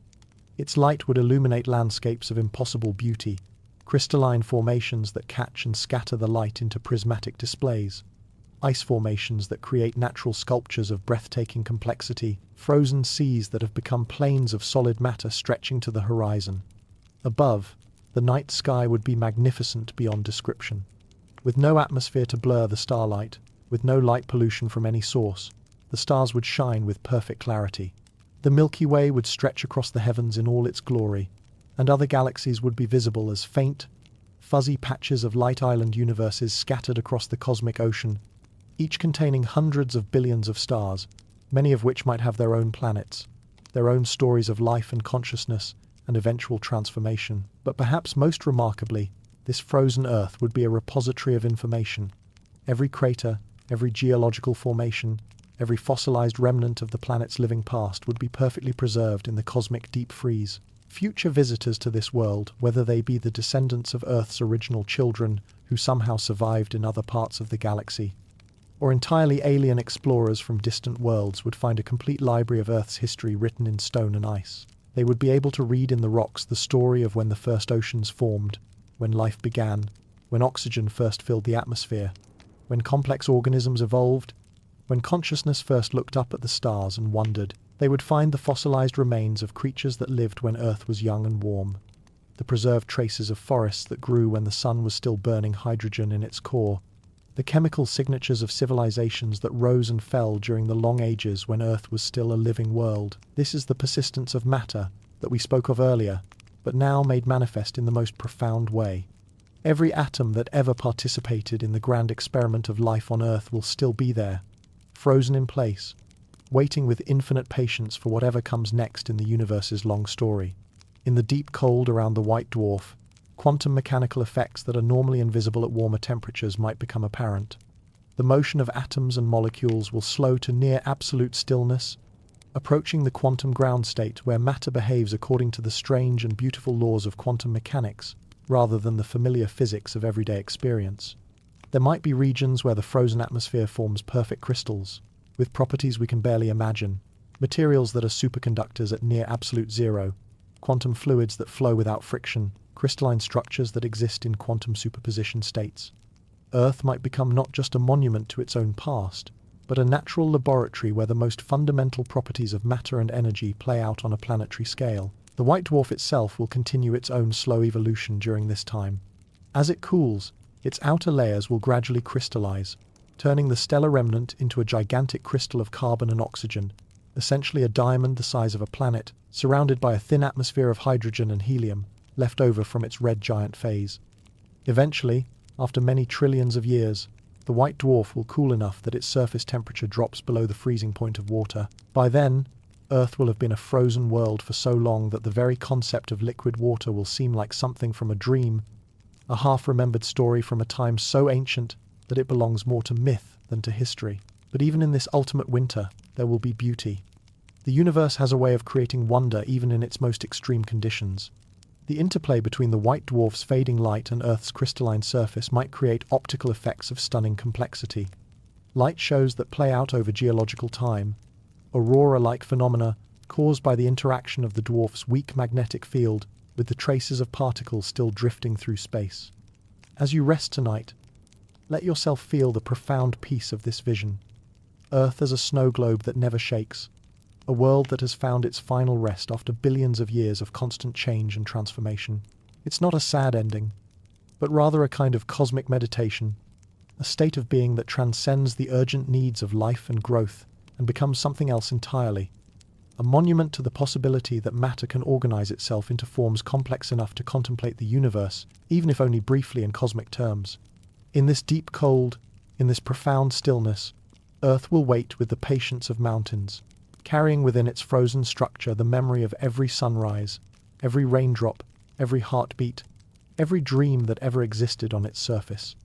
Its light would illuminate landscapes of impossible beauty, crystalline formations that catch and scatter the light into prismatic displays, ice formations that create natural sculptures of breathtaking complexity, frozen seas that have become plains of solid matter stretching to the horizon. Above, the night sky would be magnificent beyond description. With no atmosphere to blur the starlight, with no light pollution from any source, the stars would shine with perfect clarity. The Milky Way would stretch across the heavens in all its glory, and other galaxies would be visible as faint, fuzzy patches of light island universes scattered across the cosmic ocean, each containing hundreds of billions of stars, many of which might have their own planets, their own stories of life and consciousness, and eventual transformation. But perhaps most remarkably, this frozen Earth would be a repository of information. Every crater, every geological formation, every fossilized remnant of the planet's living past would be perfectly preserved in the cosmic deep freeze. Future visitors to this world, whether they be the descendants of Earth's original children who somehow survived in other parts of the galaxy, or entirely alien explorers from distant worlds, would find a complete library of Earth's history written in stone and ice. They would be able to read in the rocks the story of when the first oceans formed, when life began, when oxygen first filled the atmosphere, when complex organisms evolved, when consciousness first looked up at the stars and wondered. They would find the fossilized remains of creatures that lived when Earth was young and warm, the preserved traces of forests that grew when the sun was still burning hydrogen in its core, the chemical signatures of civilizations that rose and fell during the long ages when Earth was still a living world. This is the persistence of matter that we spoke of earlier, but now made manifest in the most profound way. Every atom that ever participated in the grand experiment of life on Earth will still be there, frozen in place, waiting with infinite patience for whatever comes next in the universe's long story. In the deep cold around the white dwarf, quantum mechanical effects that are normally invisible at warmer temperatures might become apparent. The motion of atoms and molecules will slow to near absolute stillness, approaching the quantum ground state where matter behaves according to the strange and beautiful laws of quantum mechanics, rather than the familiar physics of everyday experience. There might be regions where the frozen atmosphere forms perfect crystals, with properties we can barely imagine, materials that are superconductors at near absolute zero, quantum fluids that flow without friction, crystalline structures that exist in quantum superposition states. Earth might become not just a monument to its own past, but a natural laboratory where the most fundamental properties of matter and energy play out on a planetary scale. The white dwarf itself will continue its own slow evolution during this time. As it cools, its outer layers will gradually crystallize, turning the stellar remnant into a gigantic crystal of carbon and oxygen, essentially a diamond the size of a planet, surrounded by a thin atmosphere of hydrogen and helium, left over from its red giant phase. Eventually, after many trillions of years, the white dwarf will cool enough that its surface temperature drops below the freezing point of water. By then, Earth will have been a frozen world for so long that the very concept of liquid water will seem like something from a dream, a half-remembered story from a time so ancient that it belongs more to myth than to history. But even in this ultimate winter, there will be beauty. The universe has a way of creating wonder even in its most extreme conditions. The interplay between the white dwarf's fading light and Earth's crystalline surface might create optical effects of stunning complexity. Light shows that play out over geological time, aurora-like phenomena caused by the interaction of the dwarf's weak magnetic field with the traces of particles still drifting through space. As you rest tonight, let yourself feel the profound peace of this vision. Earth as a snow globe that never shakes, a world that has found its final rest after billions of years of constant change and transformation. It's not a sad ending, but rather a kind of cosmic meditation, a state of being that transcends the urgent needs of life and growth and becomes something else entirely, a monument to the possibility that matter can organize itself into forms complex enough to contemplate the universe, even if only briefly in cosmic terms. In this deep cold, in this profound stillness, Earth will wait with the patience of mountains, carrying within its frozen structure the memory of every sunrise, every raindrop, every heartbeat, every dream that ever existed on its surface.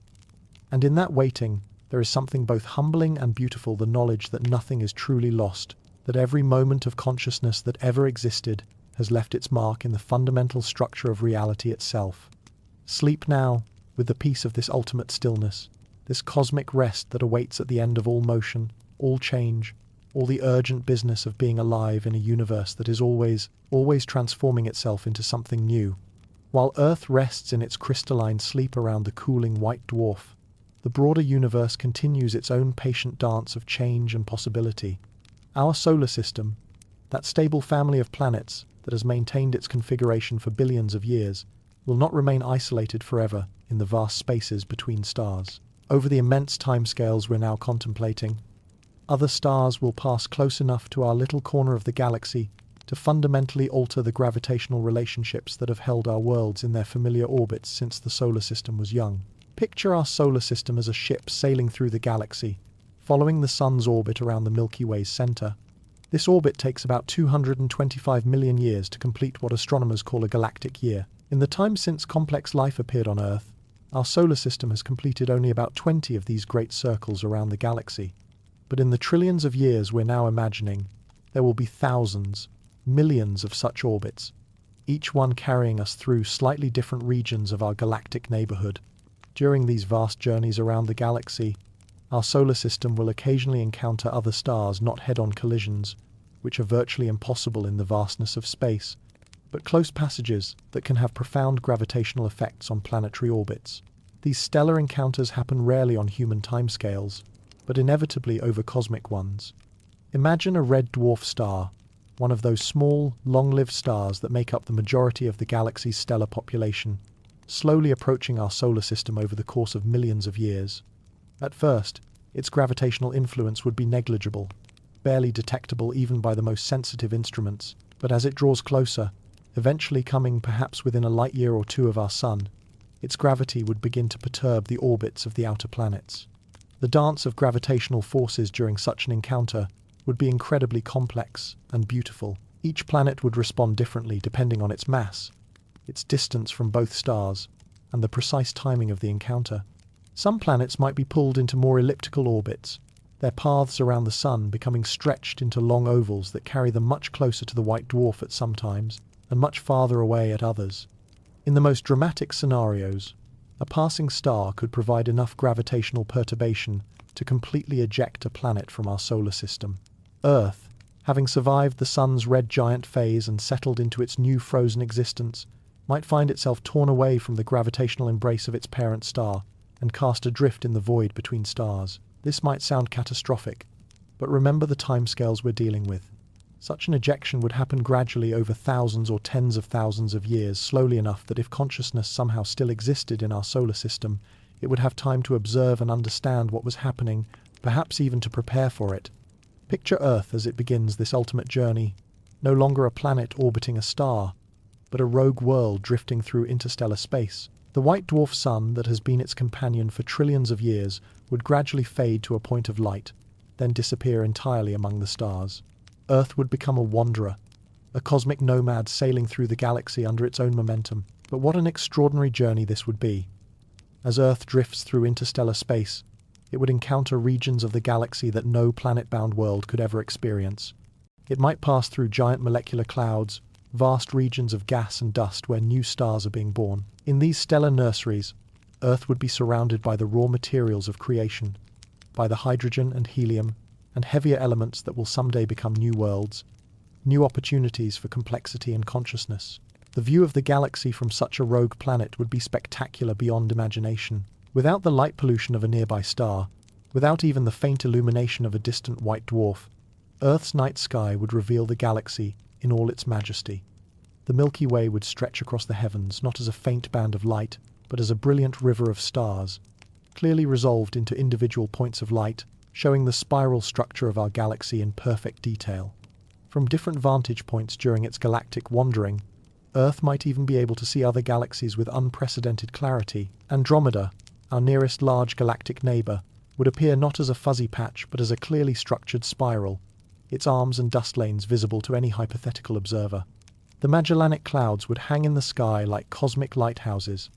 And in that waiting, there is something both humbling and beautiful, the knowledge that nothing is truly lost, that every moment of consciousness that ever existed has left its mark in the fundamental structure of reality itself. Sleep now, with the peace of this ultimate stillness, this cosmic rest that awaits at the end of all motion, all change, all the urgent business of being alive in a universe that is always transforming itself into something new. While Earth rests in its crystalline sleep around the cooling white dwarf, the broader universe continues its own patient dance of change and possibility. Our solar system, that stable family of planets that has maintained its configuration for billions of years, will not remain isolated forever in the vast spaces between stars. Over the immense timescales we're now contemplating, other stars will pass close enough to our little corner of the galaxy to fundamentally alter the gravitational relationships that have held our worlds in their familiar orbits since the solar system was young. Picture our solar system as a ship sailing through the galaxy, following the Sun's orbit around the Milky Way's center. This orbit takes about 225 million years to complete what astronomers call a galactic year. In the time since complex life appeared on Earth, our solar system has completed only about 20 of these great circles around the galaxy. But in the trillions of years we're now imagining, there will be thousands, millions of such orbits, each one carrying us through slightly different regions of our galactic neighborhood. During these vast journeys around the galaxy, our solar system will occasionally encounter other stars, not head-on collisions, which are virtually impossible in the vastness of space, but close passages that can have profound gravitational effects on planetary orbits. These stellar encounters happen rarely on human timescales, but inevitably over cosmic ones. Imagine a red dwarf star, one of those small, long-lived stars that make up the majority of the galaxy's stellar population, slowly approaching our solar system over the course of millions of years. At first, its gravitational influence would be negligible, barely detectable even by the most sensitive instruments, but as it draws closer, eventually coming perhaps within a light year or two of our Sun, its gravity would begin to perturb the orbits of the outer planets. The dance of gravitational forces during such an encounter would be incredibly complex and beautiful. Each planet would respond differently depending on its mass, its distance from both stars, and the precise timing of the encounter. Some planets might be pulled into more elliptical orbits, their paths around the Sun becoming stretched into long ovals that carry them much closer to the white dwarf at some times, and much farther away at others. In the most dramatic scenarios, a passing star could provide enough gravitational perturbation to completely eject a planet from our solar system. Earth, having survived the Sun's red giant phase and settled into its new frozen existence, might find itself torn away from the gravitational embrace of its parent star and cast adrift in the void between stars. This might sound catastrophic, but remember the timescales we're dealing with. Such an ejection would happen gradually over thousands or tens of thousands of years, slowly enough that if consciousness somehow still existed in our solar system, it would have time to observe and understand what was happening, perhaps even to prepare for it. Picture Earth as it begins this ultimate journey, no longer a planet orbiting a star, but a rogue world drifting through interstellar space. The white dwarf sun that has been its companion for trillions of years would gradually fade to a point of light, then disappear entirely among the stars. Earth would become a wanderer, a cosmic nomad sailing through the galaxy under its own momentum. But what an extraordinary journey this would be. As Earth drifts through interstellar space, it would encounter regions of the galaxy that no planet-bound world could ever experience. It might pass through giant molecular clouds, vast regions of gas and dust where new stars are being born. In these stellar nurseries, Earth would be surrounded by the raw materials of creation, by the hydrogen and helium and heavier elements that will someday become new worlds, new opportunities for complexity and consciousness. The view of the galaxy from such a rogue planet would be spectacular beyond imagination. Without the light pollution of a nearby star, without even the faint illumination of a distant white dwarf, Earth's night sky would reveal the galaxy in all its majesty. The Milky Way would stretch across the heavens not as a faint band of light, but as a brilliant river of stars, clearly resolved into individual points of light, showing the spiral structure of our galaxy in perfect detail. From different vantage points during its galactic wandering, Earth might even be able to see other galaxies with unprecedented clarity. Andromeda, our nearest large galactic neighbor, would appear not as a fuzzy patch but as a clearly structured spiral, its arms and dust lanes visible to any hypothetical observer. The Magellanic Clouds would hang in the sky like cosmic lighthouses,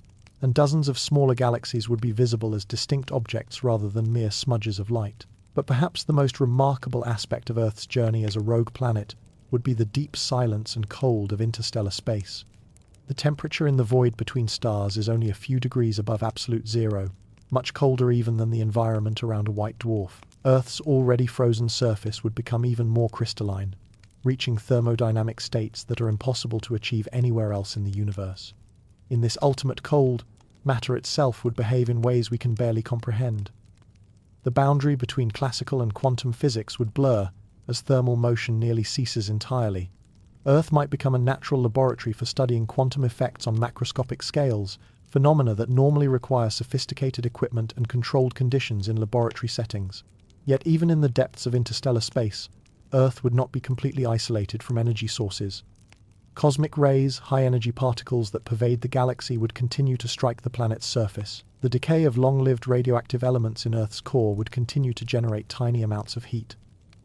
and dozens of smaller galaxies would be visible as distinct objects rather than mere smudges of light. But perhaps the most remarkable aspect of Earth's journey as a rogue planet would be the deep silence and cold of interstellar space. The temperature in the void between stars is only a few degrees above absolute zero, much colder even than the environment around a white dwarf. Earth's already frozen surface would become even more crystalline, reaching thermodynamic states that are impossible to achieve anywhere else in the universe. In this ultimate cold, matter itself would behave in ways we can barely comprehend. The boundary between classical and quantum physics would blur as thermal motion nearly ceases entirely. Earth might become a natural laboratory for studying quantum effects on macroscopic scales, phenomena that normally require sophisticated equipment and controlled conditions in laboratory settings. Yet even in the depths of interstellar space, Earth would not be completely isolated from energy sources. Cosmic rays, high-energy particles that pervade the galaxy would continue to strike the planet's surface. The decay of long-lived radioactive elements in Earth's core would continue to generate tiny amounts of heat.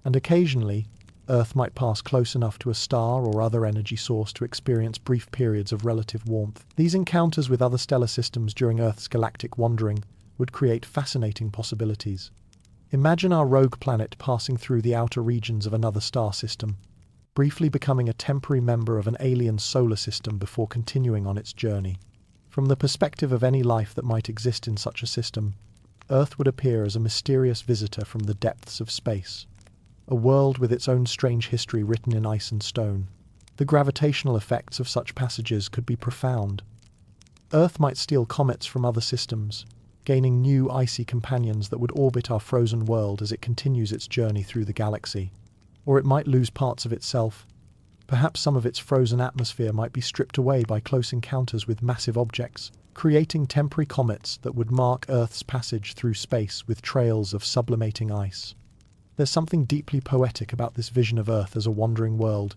And occasionally, Earth might pass close enough to a star or other energy source to experience brief periods of relative warmth. These encounters with other stellar systems during Earth's galactic wandering would create fascinating possibilities. Imagine our rogue planet passing through the outer regions of another star system, briefly becoming a temporary member of an alien solar system before continuing on its journey. From the perspective of any life that might exist in such a system, Earth would appear as a mysterious visitor from the depths of space, a world with its own strange history written in ice and stone. The gravitational effects of such passages could be profound. Earth might steal comets from other systems, gaining new icy companions that would orbit our frozen world as it continues its journey through the galaxy. Or it might lose parts of itself. Perhaps some of its frozen atmosphere might be stripped away by close encounters with massive objects, creating temporary comets that would mark Earth's passage through space with trails of sublimating ice. There's something deeply poetic about this vision of Earth as a wandering world,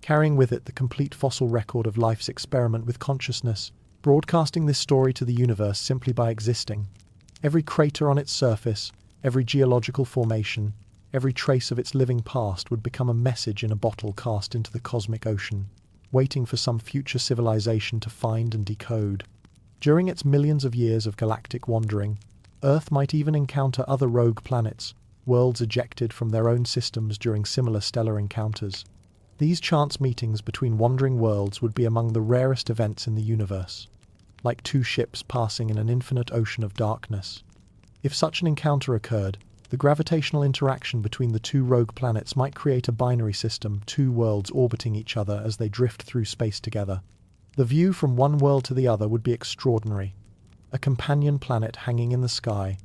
carrying with it the complete fossil record of life's experiment with consciousness, broadcasting this story to the universe simply by existing. Every crater on its surface, every geological formation, every trace of its living past would become a message in a bottle cast into the cosmic ocean, waiting for some future civilization to find and decode. During its millions of years of galactic wandering, Earth might even encounter other rogue planets, worlds ejected from their own systems during similar stellar encounters. These chance meetings between wandering worlds would be among the rarest events in the universe, like two ships passing in an infinite ocean of darkness. If such an encounter occurred, the gravitational interaction between the two rogue planets might create a binary system, two worlds orbiting each other as they drift through space together. The view from one world to the other would be extraordinary. A companion planet hanging in the sky,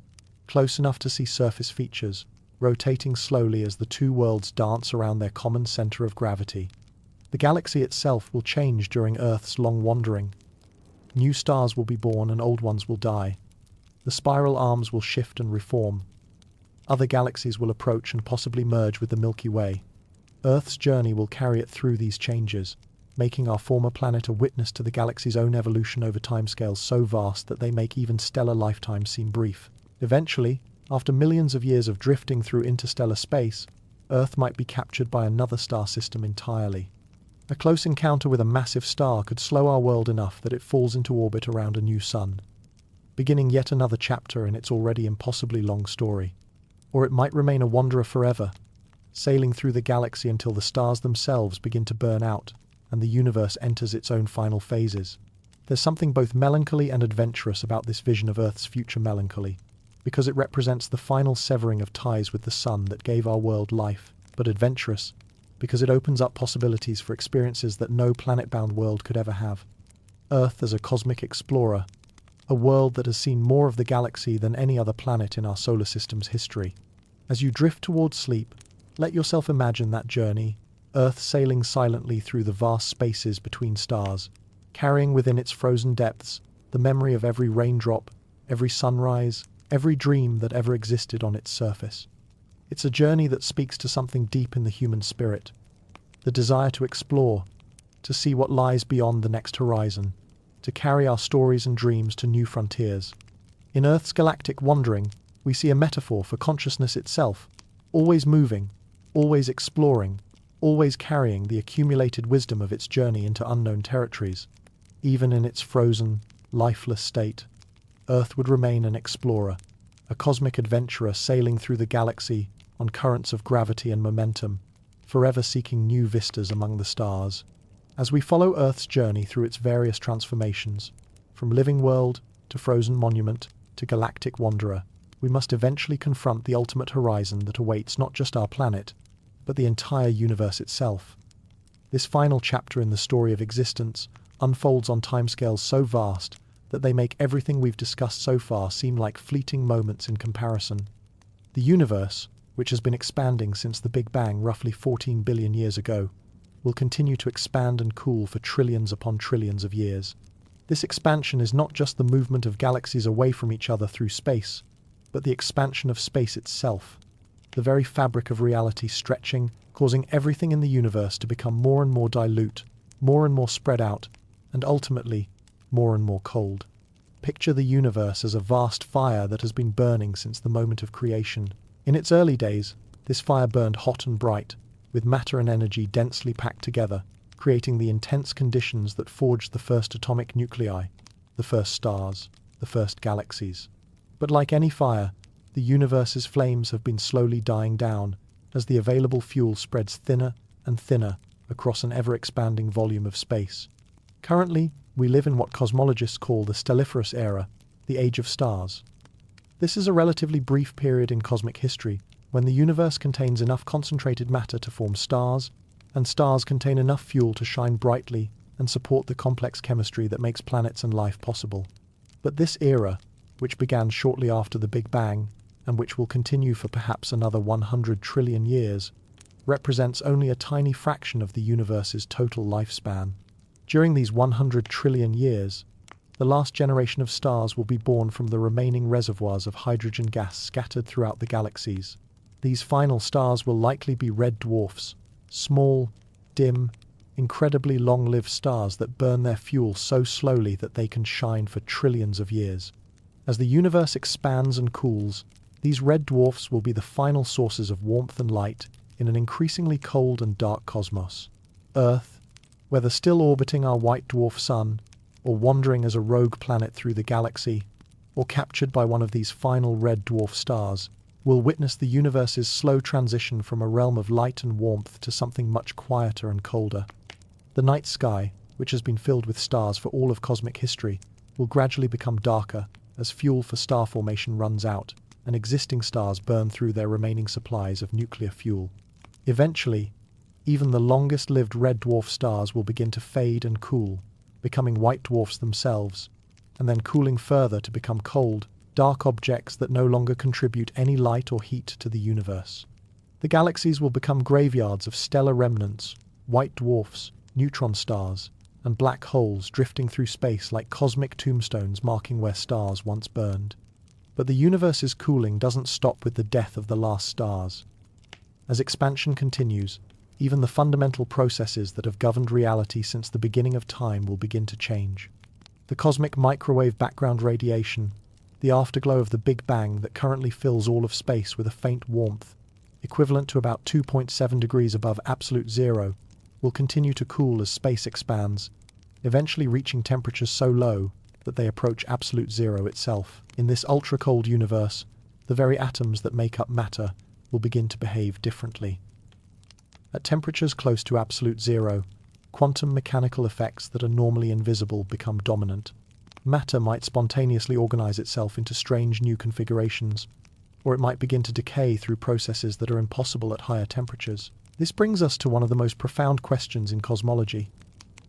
close enough to see surface features, rotating slowly as the two worlds dance around their common center of gravity. The galaxy itself will change during Earth's long wandering. New stars will be born and old ones will die. The spiral arms will shift and reform. Other galaxies will approach and possibly merge with the Milky Way. Earth's journey will carry it through these changes, making our former planet a witness to the galaxy's own evolution over timescales so vast that they make even stellar lifetimes seem brief. Eventually, after millions of years of drifting through interstellar space, Earth might be captured by another star system entirely. A close encounter with a massive star could slow our world enough that it falls into orbit around a new sun, beginning yet another chapter in its already impossibly long story. Or it might remain a wanderer forever, sailing through the galaxy until the stars themselves begin to burn out and the universe enters its own final phases. There's something both melancholy and adventurous about this vision of Earth's future melancholy, because it represents the final severing of ties with the sun that gave our world life, but adventurous, because it opens up possibilities for experiences that no planet-bound world could ever have. Earth as a cosmic explorer, a world that has seen more of the galaxy than any other planet in our solar system's history. As you drift towards sleep, let yourself imagine that journey, Earth sailing silently through the vast spaces between stars, carrying within its frozen depths the memory of every raindrop, every sunrise, every dream that ever existed on its surface. It's a journey that speaks to something deep in the human spirit, the desire to explore, to see what lies beyond the next horizon, to carry our stories and dreams to new frontiers. In Earth's galactic wandering, we see a metaphor for consciousness itself, always moving, always exploring, always carrying the accumulated wisdom of its journey into unknown territories. Even in its frozen, lifeless state, Earth would remain an explorer, a cosmic adventurer sailing through the galaxy on currents of gravity and momentum, forever seeking new vistas among the stars. As we follow Earth's journey through its various transformations, from living world to frozen monument to galactic wanderer, we must eventually confront the ultimate horizon that awaits not just our planet, but the entire universe itself. This final chapter in the story of existence unfolds on timescales so vast that they make everything we've discussed so far seem like fleeting moments in comparison. The universe, which has been expanding since the Big Bang roughly 14 billion years ago, will continue to expand and cool for trillions upon trillions of years. This expansion is not just the movement of galaxies away from each other through space, but the expansion of space itself, the very fabric of reality stretching, causing everything in the universe to become more and more dilute, more and more spread out, and ultimately, more and more cold. Picture the universe as a vast fire that has been burning since the moment of creation. In its early days, this fire burned hot and bright, with matter and energy densely packed together, creating the intense conditions that forged the first atomic nuclei, the first stars, the first galaxies. But like any fire, the universe's flames have been slowly dying down as the available fuel spreads thinner and thinner across an ever-expanding volume of space. Currently, we live in what cosmologists call the stelliferous era, the age of stars. This is a relatively brief period in cosmic history when the universe contains enough concentrated matter to form stars, and stars contain enough fuel to shine brightly and support the complex chemistry that makes planets and life possible. But this era, which began shortly after the Big Bang, and which will continue for perhaps another 100 trillion years, represents only a tiny fraction of the universe's total lifespan. During these 100 trillion years, the last generation of stars will be born from the remaining reservoirs of hydrogen gas scattered throughout the galaxies. These final stars will likely be red dwarfs, small, dim, incredibly long-lived stars that burn their fuel so slowly that they can shine for trillions of years. As the universe expands and cools, these red dwarfs will be the final sources of warmth and light in an increasingly cold and dark cosmos. Earth, whether still orbiting our white dwarf sun, or wandering as a rogue planet through the galaxy, or captured by one of these final red dwarf stars, will witness the universe's slow transition from a realm of light and warmth to something much quieter and colder. The night sky, which has been filled with stars for all of cosmic history, will gradually become darker as fuel for star formation runs out and existing stars burn through their remaining supplies of nuclear fuel. Eventually, even the longest-lived red dwarf stars will begin to fade and cool, becoming white dwarfs themselves, and then cooling further to become cold, dark objects that no longer contribute any light or heat to the universe. The galaxies will become graveyards of stellar remnants, white dwarfs, neutron stars, and black holes drifting through space like cosmic tombstones marking where stars once burned. But the universe's cooling doesn't stop with the death of the last stars. As expansion continues, even the fundamental processes that have governed reality since the beginning of time will begin to change. The cosmic microwave background radiation, the afterglow of the Big Bang that currently fills all of space with a faint warmth, equivalent to about 2.7 degrees above absolute zero, will continue to cool as space expands, eventually reaching temperatures so low that they approach absolute zero itself. In this ultra-cold universe, the very atoms that make up matter will begin to behave differently. At temperatures close to absolute zero, quantum mechanical effects that are normally invisible become dominant. Matter might spontaneously organize itself into strange new configurations, or it might begin to decay through processes that are impossible at higher temperatures. This brings us to one of the most profound questions in cosmology.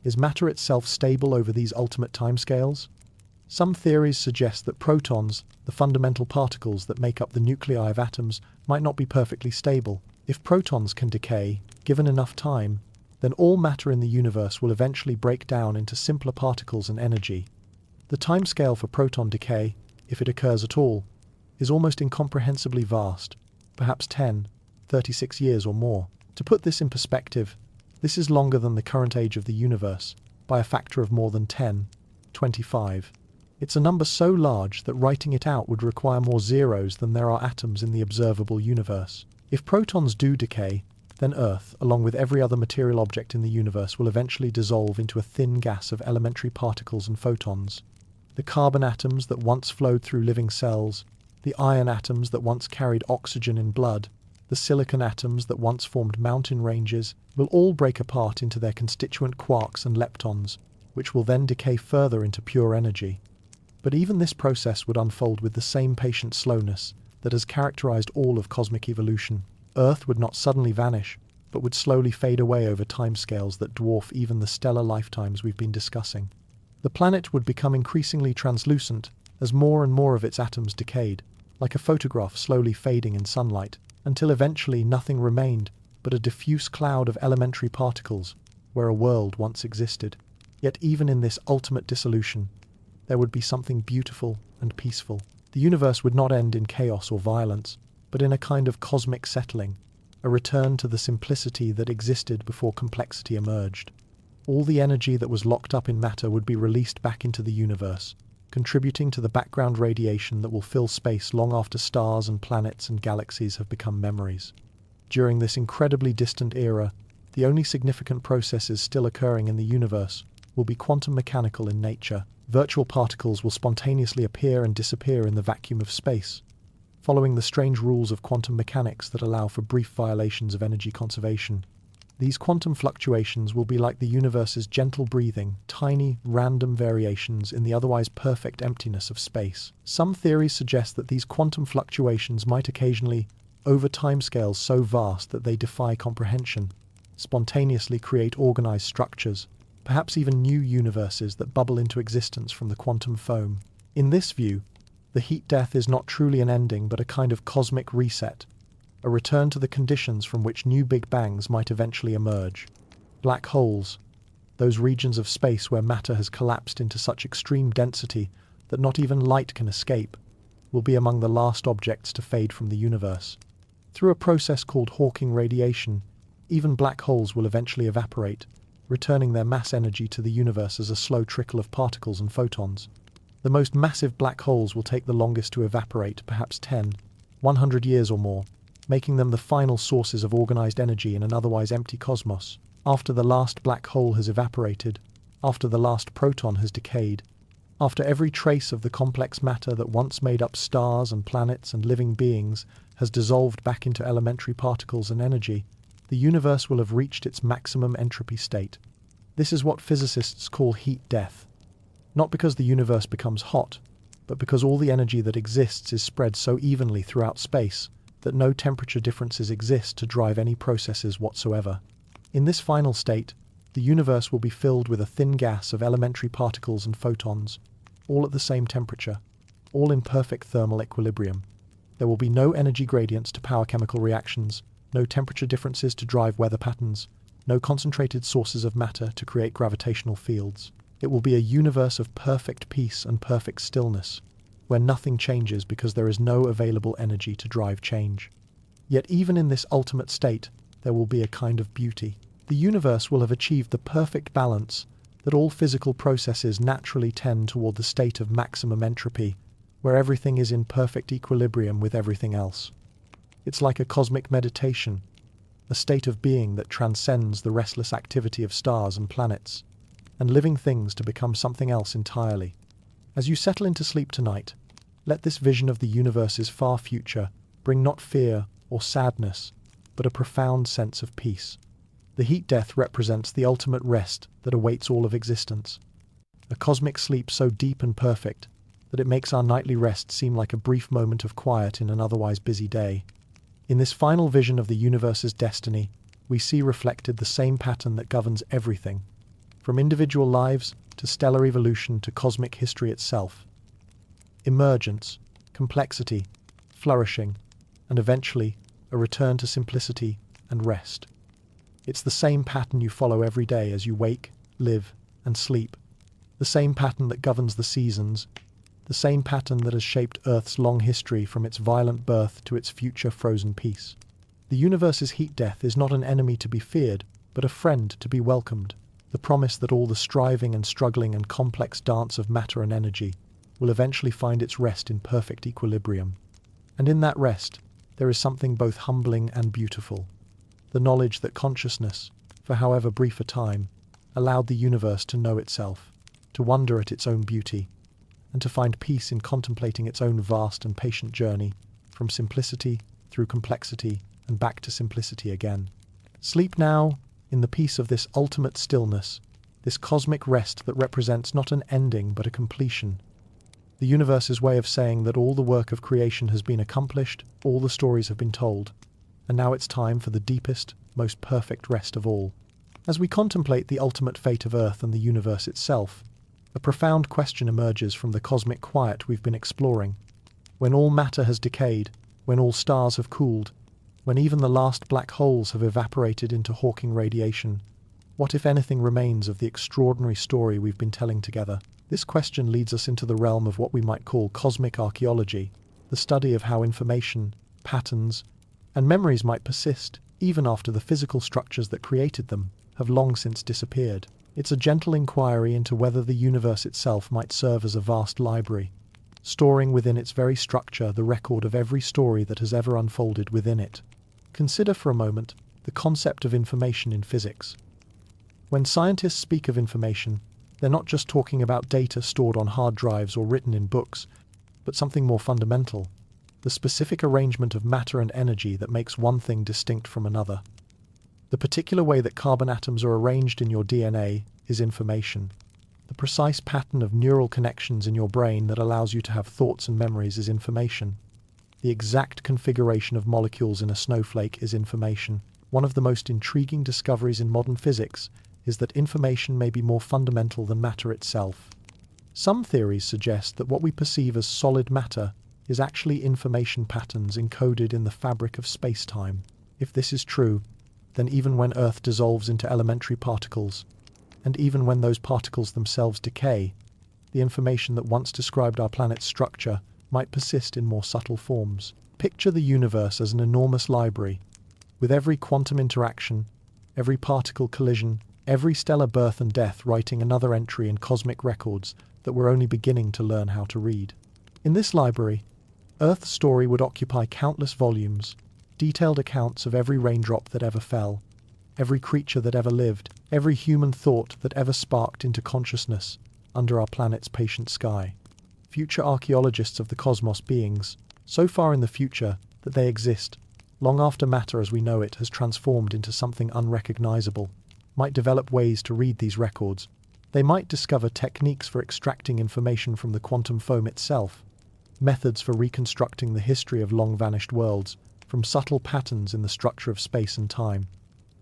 Is matter itself stable over these ultimate timescales? Some theories suggest that protons, the fundamental particles that make up the nuclei of atoms, might not be perfectly stable. If protons can decay, given enough time, then all matter in the universe will eventually break down into simpler particles and energy. The timescale for proton decay, if it occurs at all, is almost incomprehensibly vast, perhaps 36 years or more. To put this in perspective, this is longer than the current age of the universe, by a factor of more than 25. It's a number so large that writing it out would require more zeros than there are atoms in the observable universe. If protons do decay, then Earth, along with every other material object in the universe, will eventually dissolve into a thin gas of elementary particles and photons. The carbon atoms that once flowed through living cells, the iron atoms that once carried oxygen in blood, the silicon atoms that once formed mountain ranges, will all break apart into their constituent quarks and leptons, which will then decay further into pure energy. But even this process would unfold with the same patient slowness that has characterized all of cosmic evolution. Earth would not suddenly vanish, but would slowly fade away over timescales that dwarf even the stellar lifetimes we've been discussing. The planet would become increasingly translucent as more and more of its atoms decayed, like a photograph slowly fading in sunlight, until eventually nothing remained but a diffuse cloud of elementary particles where a world once existed. Yet even in this ultimate dissolution, there would be something beautiful and peaceful. The universe would not end in chaos or violence, but in a kind of cosmic settling, a return to the simplicity that existed before complexity emerged. All the energy that was locked up in matter would be released back into the universe, contributing to the background radiation that will fill space long after stars and planets and galaxies have become memories. During this incredibly distant era, the only significant processes still occurring in the universe will be quantum mechanical in nature. Virtual particles will spontaneously appear and disappear in the vacuum of space, following the strange rules of quantum mechanics that allow for brief violations of energy conservation. These quantum fluctuations will be like the universe's gentle breathing, tiny, random variations in the otherwise perfect emptiness of space. Some theories suggest that these quantum fluctuations might occasionally, over timescales so vast that they defy comprehension, spontaneously create organized structures, perhaps even new universes that bubble into existence from the quantum foam. In this view, the heat death is not truly an ending but a kind of cosmic reset, a return to the conditions from which new Big Bangs might eventually emerge. Black holes, those regions of space where matter has collapsed into such extreme density that not even light can escape, will be among the last objects to fade from the universe. Through a process called Hawking radiation, even black holes will eventually evaporate, returning their mass energy to the universe as a slow trickle of particles and photons. The most massive black holes will take the longest to evaporate, perhaps 100 years or more, making them the final sources of organized energy in an otherwise empty cosmos. After the last black hole has evaporated, after the last proton has decayed, after every trace of the complex matter that once made up stars and planets and living beings has dissolved back into elementary particles and energy, the universe will have reached its maximum entropy state. This is what physicists call heat death. Not because the universe becomes hot, but because all the energy that exists is spread so evenly throughout space that no temperature differences exist to drive any processes whatsoever. In this final state, The universe will be filled with a thin gas of elementary particles and photons, all at the same temperature, all in perfect thermal equilibrium. There will be no energy gradients to power chemical reactions, no temperature differences to drive weather patterns, no concentrated sources of matter to create gravitational fields. It will be a universe of perfect peace and perfect stillness, where nothing changes because there is no available energy to drive change. Yet even in this ultimate state, there will be a kind of beauty. The universe will have achieved the perfect balance that all physical processes naturally tend toward the state of maximum entropy, where everything is in perfect equilibrium with everything else. It's like a cosmic meditation, a state of being that transcends the restless activity of stars and planets, and living things to become something else entirely. As you settle into sleep tonight, let this vision of the universe's far future bring not fear or sadness, but a profound sense of peace. The heat death represents the ultimate rest that awaits all of existence, a cosmic sleep so deep and perfect that it makes our nightly rest seem like a brief moment of quiet in an otherwise busy day. In this final vision of the universe's destiny, we see reflected the same pattern that governs everything, from individual lives to stellar evolution to cosmic history itself. Emergence, complexity, flourishing, and eventually a return to simplicity and rest. It's the same pattern you follow every day as you wake, live, and sleep, the same pattern that governs the seasons, the same pattern that has shaped Earth's long history from its violent birth to its future frozen peace. The universe's heat death is not an enemy to be feared, but a friend to be welcomed, the promise that all the striving and struggling and complex dance of matter and energy will eventually find its rest in perfect equilibrium. And in that rest, there is something both humbling and beautiful, the knowledge that consciousness, for however brief a time, allowed the universe to know itself, to wonder at its own beauty, and to find peace in contemplating its own vast and patient journey from simplicity through complexity and back to simplicity again. Sleep now in the peace of this ultimate stillness, this cosmic rest that represents not an ending but a completion. The universe's way of saying that all the work of creation has been accomplished, all the stories have been told, and now it's time for the deepest, most perfect rest of all. As we contemplate the ultimate fate of Earth and the universe itself, a profound question emerges from the cosmic quiet we've been exploring. When all matter has decayed, when all stars have cooled, when even the last black holes have evaporated into Hawking radiation, what, if anything, remains of the extraordinary story we've been telling together? This question leads us into the realm of what we might call cosmic archaeology, the study of how information, patterns, and memories might persist, even after the physical structures that created them have long since disappeared. It's a gentle inquiry into whether the universe itself might serve as a vast library, storing within its very structure the record of every story that has ever unfolded within it. Consider for a moment the concept of information in physics. When scientists speak of information, they're not just talking about data stored on hard drives or written in books, but something more fundamental, the specific arrangement of matter and energy that makes one thing distinct from another. The particular way that carbon atoms are arranged in your DNA is information. The precise pattern of neural connections in your brain that allows you to have thoughts and memories is information. The exact configuration of molecules in a snowflake is information. One of the most intriguing discoveries in modern physics is that information may be more fundamental than matter itself. Some theories suggest that what we perceive as solid matter is actually information patterns encoded in the fabric of space-time. If this is true, then even when Earth dissolves into elementary particles, and even when those particles themselves decay, the information that once described our planet's structure might persist in more subtle forms. Picture the universe as an enormous library, with every quantum interaction, every particle collision, every stellar birth and death writing another entry in cosmic records that we're only beginning to learn how to read. In this library, Earth's story would occupy countless volumes, detailed accounts of every raindrop that ever fell, every creature that ever lived, every human thought that ever sparked into consciousness under our planet's patient sky. Future archaeologists of the cosmos, beings so far in the future that they exist, long after matter as we know it has transformed into something unrecognizable, might develop ways to read these records. They might discover techniques for extracting information from the quantum foam itself, methods for reconstructing the history of long-vanished worlds from subtle patterns in the structure of space and time.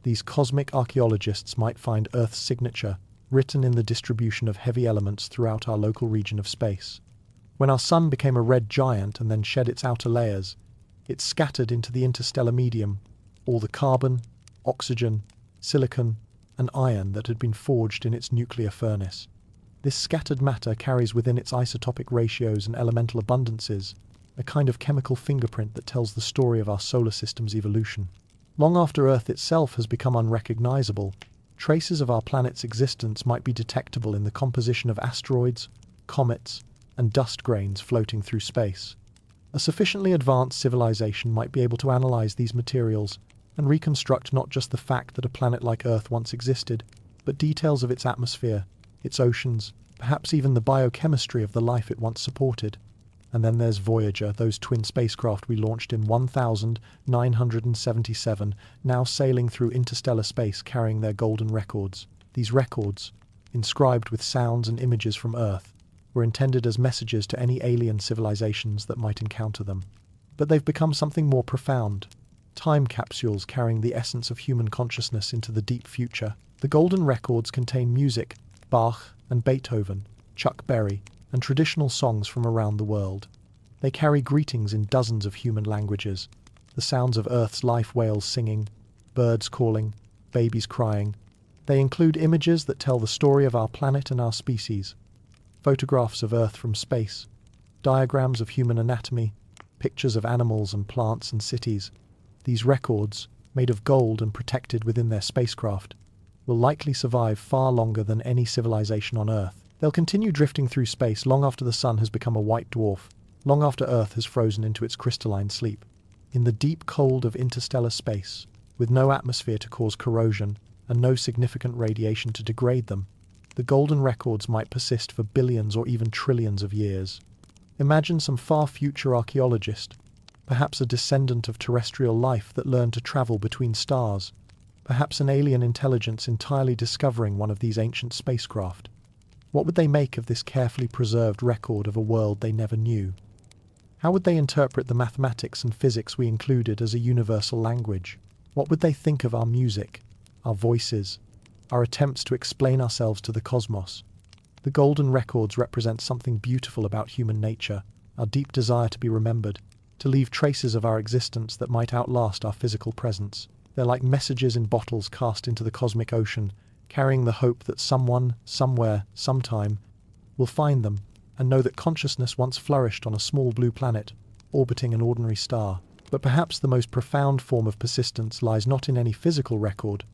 These cosmic archaeologists might find Earth's signature written in the distribution of heavy elements throughout our local region of space. When our sun became a red giant and then shed its outer layers, it scattered into the interstellar medium all the carbon, oxygen, silicon, and iron that had been forged in its nuclear furnace. This scattered matter carries within its isotopic ratios and elemental abundances a kind of chemical fingerprint that tells the story of our solar system's evolution. Long after Earth itself has become unrecognizable, traces of our planet's existence might be detectable in the composition of asteroids, comets, and dust grains floating through space. A sufficiently advanced civilization might be able to analyze these materials and reconstruct not just the fact that a planet like Earth once existed, but details of its atmosphere, its oceans, perhaps even the biochemistry of the life it once supported. And then there's Voyager, those twin spacecraft we launched in 1977, now sailing through interstellar space carrying their golden records. These records, inscribed with sounds and images from Earth, were intended as messages to any alien civilizations that might encounter them. But they've become something more profound. Time capsules carrying the essence of human consciousness into the deep future. The golden records contain music, Bach and Beethoven, Chuck Berry, and traditional songs from around the world. They carry greetings in dozens of human languages, the sounds of Earth's life whales singing, birds calling, babies crying. They include images that tell the story of our planet and our species, photographs of Earth from space, diagrams of human anatomy, pictures of animals and plants and cities. These records, made of gold and protected within their spacecraft, will likely survive far longer than any civilization on Earth. They'll continue drifting through space long after the sun has become a white dwarf, long after Earth has frozen into its crystalline sleep. In the deep cold of interstellar space, with no atmosphere to cause corrosion and no significant radiation to degrade them, the golden records might persist for billions or even trillions of years. Imagine some far future archaeologist, perhaps a descendant of terrestrial life that learned to travel between stars, perhaps an alien intelligence entirely discovering one of these ancient spacecraft. What would they make of this carefully preserved record of a world they never knew? How would they interpret the mathematics and physics we included as a universal language? What would they think of our music, our voices, our attempts to explain ourselves to the cosmos? The golden records represent something beautiful about human nature, our deep desire to be remembered, to leave traces of our existence that might outlast our physical presence. They're like messages in bottles cast into the cosmic ocean, carrying the hope that someone, somewhere, sometime, will find them and know that consciousness once flourished on a small blue planet, orbiting an ordinary star. But perhaps the most profound form of persistence lies not in any physical record,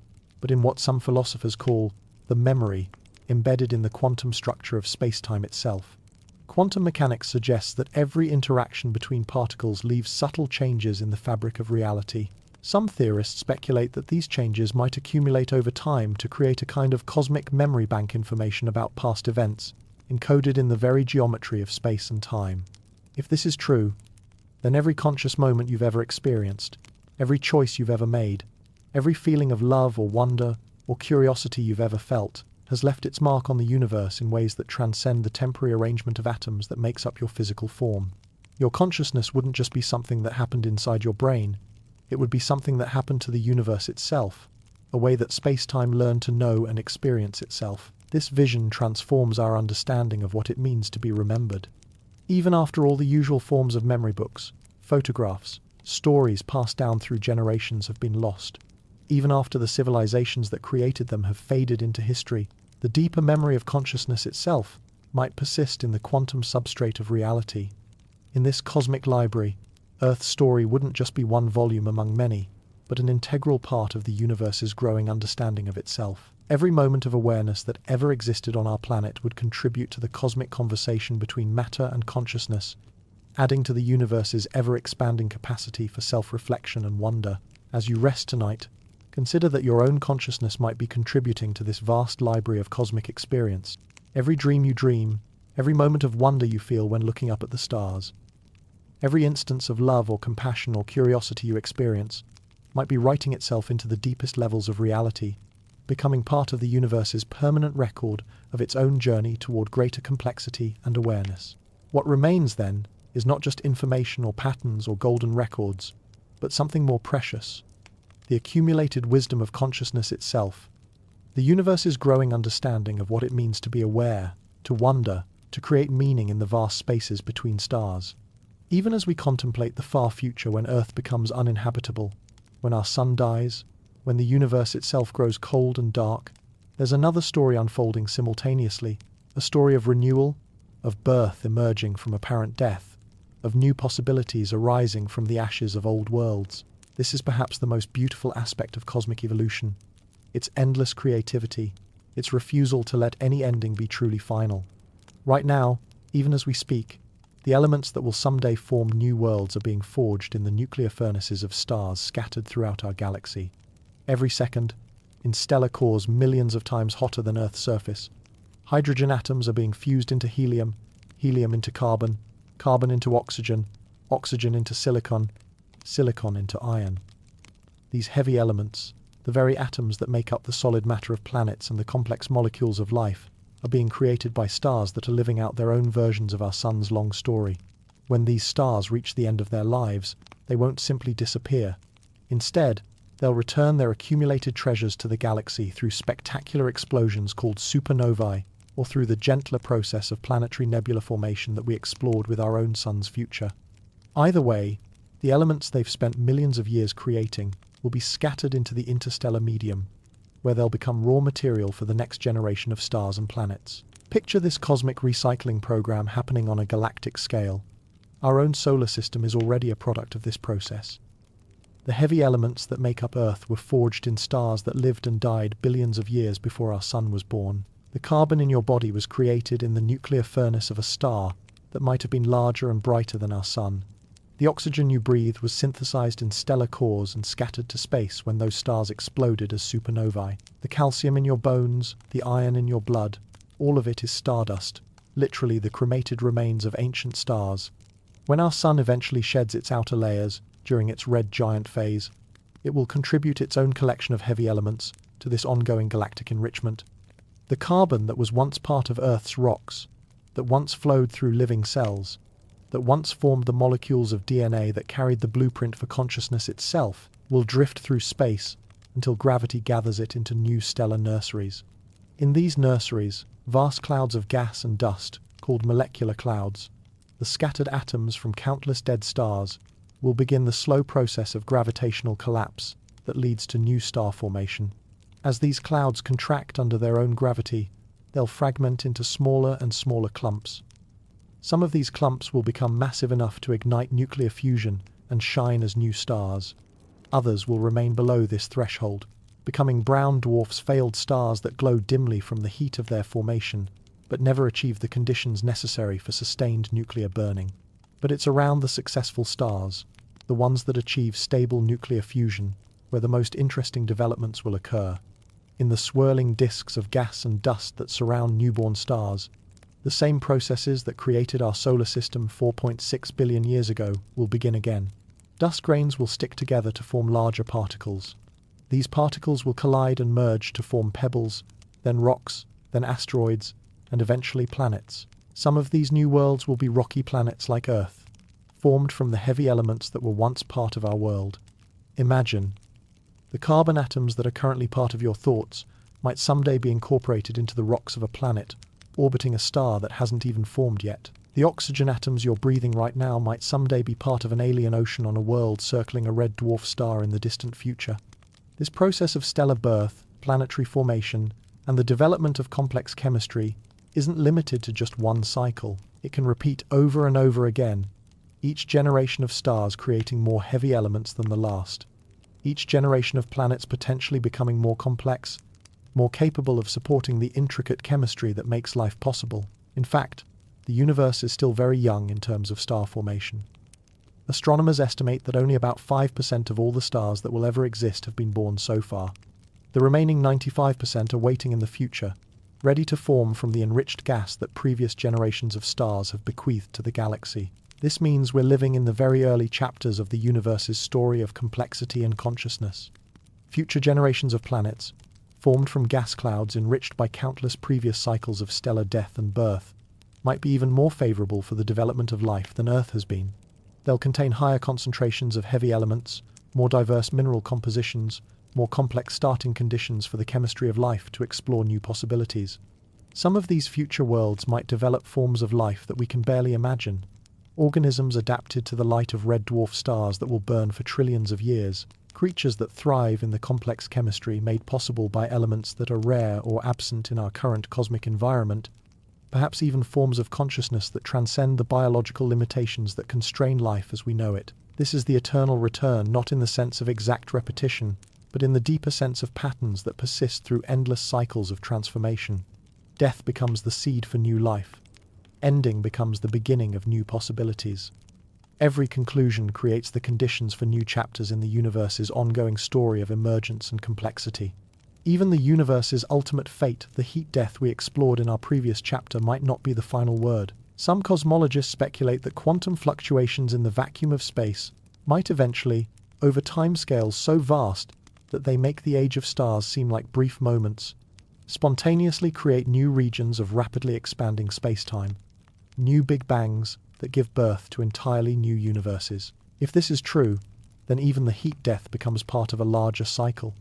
but in what some philosophers call the memory embedded in the quantum structure of space-time itself. Quantum mechanics suggests that every interaction between particles leaves subtle changes in the fabric of reality. Some theorists speculate that these changes might accumulate over time to create a kind of cosmic memory bank information about past events, encoded in the very geometry of space and time. If this is true, then every conscious moment you've ever experienced, every choice you've ever made, every feeling of love or wonder or curiosity you've ever felt, has left its mark on the universe in ways that transcend the temporary arrangement of atoms that makes up your physical form. Your consciousness wouldn't just be something that happened inside your brain, it would be something that happened to the universe itself, a way that space-time learned to know and experience itself. This vision transforms our understanding of what it means to be remembered. Even after all the usual forms of memory books, photographs, stories passed down through generations have been lost, even after the civilizations that created them have faded into history, the deeper memory of consciousness itself might persist in the quantum substrate of reality. In this cosmic library, Earth's story wouldn't just be one volume among many, but an integral part of the universe's growing understanding of itself. Every moment of awareness that ever existed on our planet would contribute to the cosmic conversation between matter and consciousness, adding to the universe's ever-expanding capacity for self-reflection and wonder. As you rest tonight, consider that your own consciousness might be contributing to this vast library of cosmic experience. Every dream you dream, every moment of wonder you feel when looking up at the stars, every instance of love or compassion or curiosity you experience might be writing itself into the deepest levels of reality, becoming part of the universe's permanent record of its own journey toward greater complexity and awareness. What remains, then, is not just information or patterns or golden records, but something more precious, the accumulated wisdom of consciousness itself, the universe's growing understanding of what it means to be aware, to wonder, to create meaning in the vast spaces between stars. Even as we contemplate the far future when Earth becomes uninhabitable, when our sun dies, when the universe itself grows cold and dark, there's another story unfolding simultaneously, a story of renewal, of birth emerging from apparent death, of new possibilities arising from the ashes of old worlds. This is perhaps the most beautiful aspect of cosmic evolution, its endless creativity, its refusal to let any ending be truly final. Right now, even as we speak, the elements that will someday form new worlds are being forged in the nuclear furnaces of stars scattered throughout our galaxy. Every second, in stellar cores millions of times hotter than Earth's surface, hydrogen atoms are being fused into helium, helium into carbon, carbon into oxygen, oxygen into silicon, silicon into iron. These heavy elements, the very atoms that make up the solid matter of planets and the complex molecules of life, are being created by stars that are living out their own versions of our sun's long story. When these stars reach the end of their lives, they won't simply disappear. Instead, they'll return their accumulated treasures to the galaxy through spectacular explosions called supernovae, or through the gentler process of planetary nebula formation that we explored with our own sun's future. Either way, the elements they've spent millions of years creating will be scattered into the interstellar medium, where they'll become raw material for the next generation of stars and planets. Picture this cosmic recycling program happening on a galactic scale. Our own solar system is already a product of this process. The heavy elements that make up Earth were forged in stars that lived and died billions of years before our sun was born. The carbon in your body was created in the nuclear furnace of a star that might have been larger and brighter than our sun. The oxygen you breathe was synthesized in stellar cores and scattered to space when those stars exploded as supernovae. The calcium in your bones, the iron in your blood, all of it is stardust, literally the cremated remains of ancient stars. When our sun eventually sheds its outer layers, during its red giant phase, it will contribute its own collection of heavy elements to this ongoing galactic enrichment. The carbon that was once part of Earth's rocks, that once flowed through living cells, that once formed the molecules of DNA that carried the blueprint for consciousness itself, will drift through space until gravity gathers it into new stellar nurseries. In these nurseries, vast clouds of gas and dust, called molecular clouds, the scattered atoms from countless dead stars, will begin the slow process of gravitational collapse that leads to new star formation. As these clouds contract under their own gravity, they'll fragment into smaller and smaller clumps. Some of these clumps will become massive enough to ignite nuclear fusion and shine as new stars. Others will remain below this threshold, becoming brown dwarfs, failed stars that glow dimly from the heat of their formation, but never achieve the conditions necessary for sustained nuclear burning. But it's around the successful stars, the ones that achieve stable nuclear fusion, where the most interesting developments will occur. In the swirling disks of gas and dust that surround newborn stars, the same processes that created our solar system 4.6 billion years ago will begin again. Dust grains will stick together to form larger particles. These particles will collide and merge to form pebbles, then rocks, then asteroids, and eventually planets. Some of these new worlds will be rocky planets like Earth, formed from the heavy elements that were once part of our world. Imagine, the carbon atoms that are currently part of your thoughts might someday be incorporated into the rocks of a planet orbiting a star that hasn't even formed yet. The oxygen atoms you're breathing right now might someday be part of an alien ocean on a world circling a red dwarf star in the distant future. This process of stellar birth, planetary formation, and the development of complex chemistry isn't limited to just one cycle. It can repeat over and over again, each generation of stars creating more heavy elements than the last, each generation of planets potentially becoming more complex, more capable of supporting the intricate chemistry that makes life possible. In fact, the universe is still very young in terms of star formation. Astronomers estimate that only about 5% of all the stars that will ever exist have been born so far. The remaining 95% are waiting in the future, ready to form from the enriched gas that previous generations of stars have bequeathed to the galaxy. This means we're living in the very early chapters of the universe's story of complexity and consciousness. Future generations of planets, formed from gas clouds enriched by countless previous cycles of stellar death and birth, might be even more favorable for the development of life than Earth has been. They'll contain higher concentrations of heavy elements, more diverse mineral compositions, more complex starting conditions for the chemistry of life to explore new possibilities. Some of these future worlds might develop forms of life that we can barely imagine, organisms adapted to the light of red dwarf stars that will burn for trillions of years, creatures that thrive in the complex chemistry made possible by elements that are rare or absent in our current cosmic environment, perhaps even forms of consciousness that transcend the biological limitations that constrain life as we know it. This is the eternal return, not in the sense of exact repetition, but in the deeper sense of patterns that persist through endless cycles of transformation. Death becomes the seed for new life. Ending becomes the beginning of new possibilities. Every conclusion creates the conditions for new chapters in the universe's ongoing story of emergence and complexity. Even the universe's ultimate fate, the heat death we explored in our previous chapter, might not be the final word. Some cosmologists speculate that quantum fluctuations in the vacuum of space might eventually, over timescales so vast that they make the age of stars seem like brief moments, spontaneously create new regions of rapidly expanding space-time, new Big Bangs that give birth to entirely new universes. If this is true, then even the heat death becomes part of a larger cycle.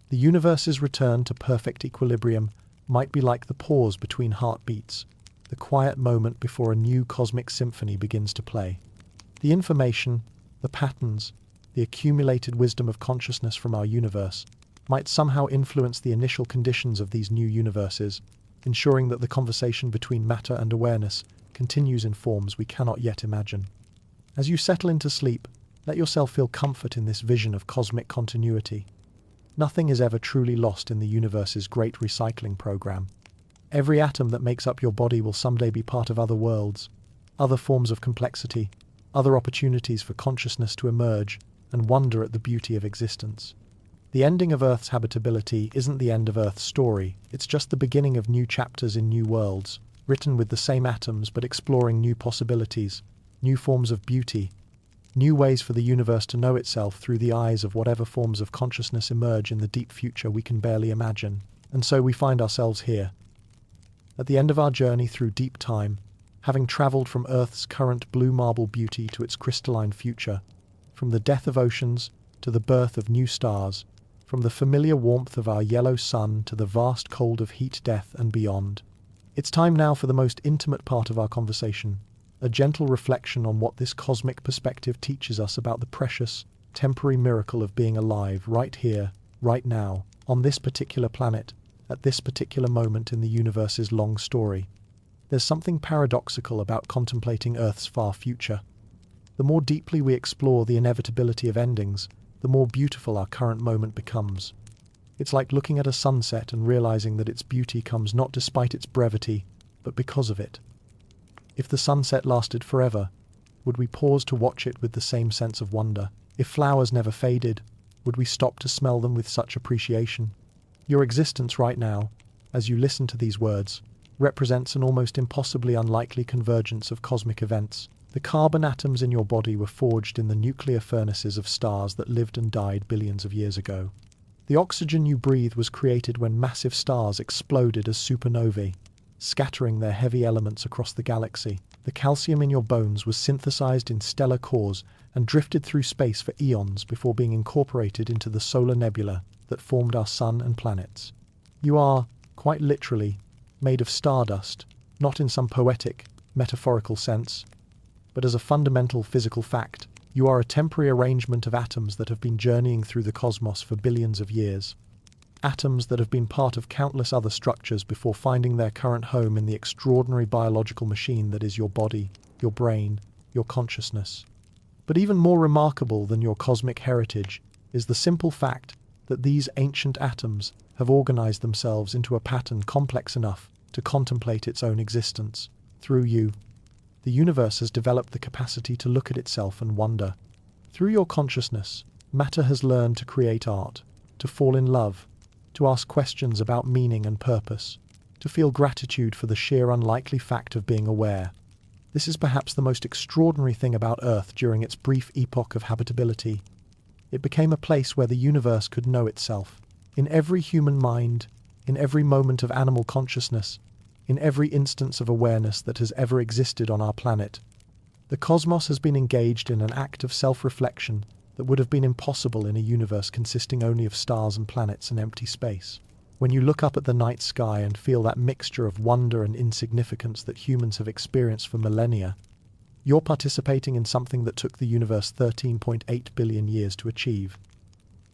The universe's return to perfect equilibrium might be like the pause between heartbeats, the quiet moment before a new cosmic symphony begins to play. The information, the patterns, the accumulated wisdom of consciousness from our universe might somehow influence the initial conditions of these new universes, ensuring that the conversation between matter and awareness continues in forms we cannot yet imagine. As you settle into sleep, let yourself feel comfort in this vision of cosmic continuity. Nothing is ever truly lost in the universe's great recycling program. Every atom that makes up your body will someday be part of other worlds, other forms of complexity, other opportunities for consciousness to emerge and wonder at the beauty of existence. The ending of Earth's habitability isn't the end of Earth's story, it's just the beginning of new chapters in new worlds, written with the same atoms but exploring new possibilities, new forms of beauty, new ways for the universe to know itself through the eyes of whatever forms of consciousness emerge in the deep future we can barely imagine. And so we find ourselves here, at the end of our journey through deep time, having travelled from Earth's current blue marble beauty to its crystalline future, from the death of oceans to the birth of new stars, from the familiar warmth of our yellow sun to the vast cold of heat death and beyond. It's time now for the most intimate part of our conversation, a gentle reflection on what this cosmic perspective teaches us about the precious, temporary miracle of being alive right here, right now, on this particular planet, at this particular moment in the universe's long story. There's something paradoxical about contemplating Earth's far future. The more deeply we explore the inevitability of endings, the more beautiful our current moment becomes. It's like looking at a sunset and realizing that its beauty comes not despite its brevity, but because of it. If the sunset lasted forever, would we pause to watch it with the same sense of wonder? If flowers never faded, would we stop to smell them with such appreciation? Your existence right now, as you listen to these words, represents an almost impossibly unlikely convergence of cosmic events. The carbon atoms in your body were forged in the nuclear furnaces of stars that lived and died billions of years ago. The oxygen you breathe was created when massive stars exploded as supernovae, scattering their heavy elements across the galaxy. The calcium in your bones was synthesized in stellar cores and drifted through space for eons before being incorporated into the solar nebula that formed our sun and planets. You are, quite literally, made of stardust, not in some poetic, metaphorical sense, but as a fundamental physical fact. You are a temporary arrangement of atoms that have been journeying through the cosmos for billions of years. Atoms that have been part of countless other structures before finding their current home in the extraordinary biological machine that is your body, your brain, your consciousness. But even more remarkable than your cosmic heritage is the simple fact that these ancient atoms have organized themselves into a pattern complex enough to contemplate its own existence. Through you, the universe has developed the capacity to look at itself and wonder. Through your consciousness, matter has learned to create art, to fall in love, to ask questions about meaning and purpose, to feel gratitude for the sheer unlikely fact of being aware. This is perhaps the most extraordinary thing about Earth during its brief epoch of habitability. It became a place where the universe could know itself. In every human mind, in every moment of animal consciousness, in every instance of awareness that has ever existed on our planet, the cosmos has been engaged in an act of self-reflection that would have been impossible in a universe consisting only of stars and planets and empty space. When you look up at the night sky and feel that mixture of wonder and insignificance that humans have experienced for millennia, you're participating in something that took the universe 13.8 billion years to achieve: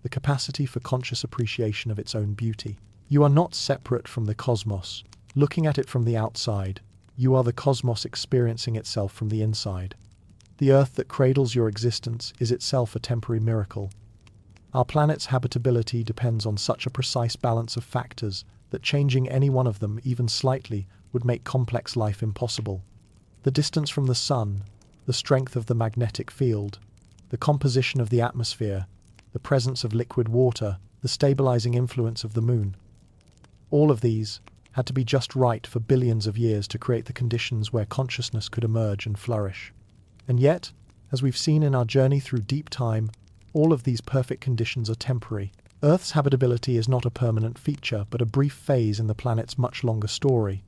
the capacity for conscious appreciation of its own beauty. You are not separate from the cosmos, looking at it from the outside. You are the cosmos experiencing itself from the inside. The Earth that cradles your existence is itself a temporary miracle. Our planet's habitability depends on such a precise balance of factors that changing any one of them even slightly would make complex life impossible. The distance from the sun, the strength of the magnetic field, the composition of the atmosphere, the presence of liquid water, the stabilizing influence of the moon. All of these had to be just right for billions of years to create the conditions where consciousness could emerge and flourish. And yet, as we've seen in our journey through deep time, all of these perfect conditions are temporary. Earth's habitability is not a permanent feature, but a brief phase in the planet's much longer story.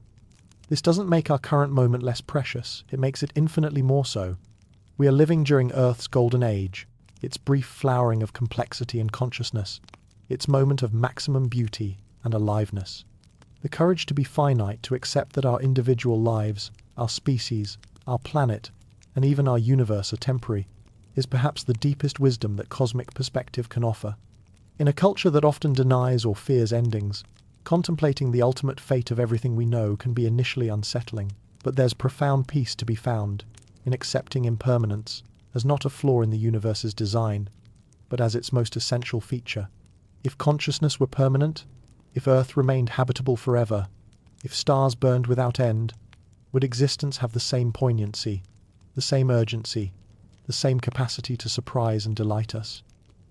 This doesn't make our current moment less precious, it makes it infinitely more so. We are living during Earth's golden age, its brief flowering of complexity and consciousness, its moment of maximum beauty and aliveness. The courage to be finite, to accept that our individual lives, our species, our planet, and even our universe are temporary, is perhaps the deepest wisdom that cosmic perspective can offer. In a culture that often denies or fears endings, contemplating the ultimate fate of everything we know can be initially unsettling, but there's profound peace to be found in accepting impermanence as not a flaw in the universe's design, but as its most essential feature. If consciousness were permanent, if Earth remained habitable forever, if stars burned without end, would existence have the same poignancy, the same urgency, the same capacity to surprise and delight us?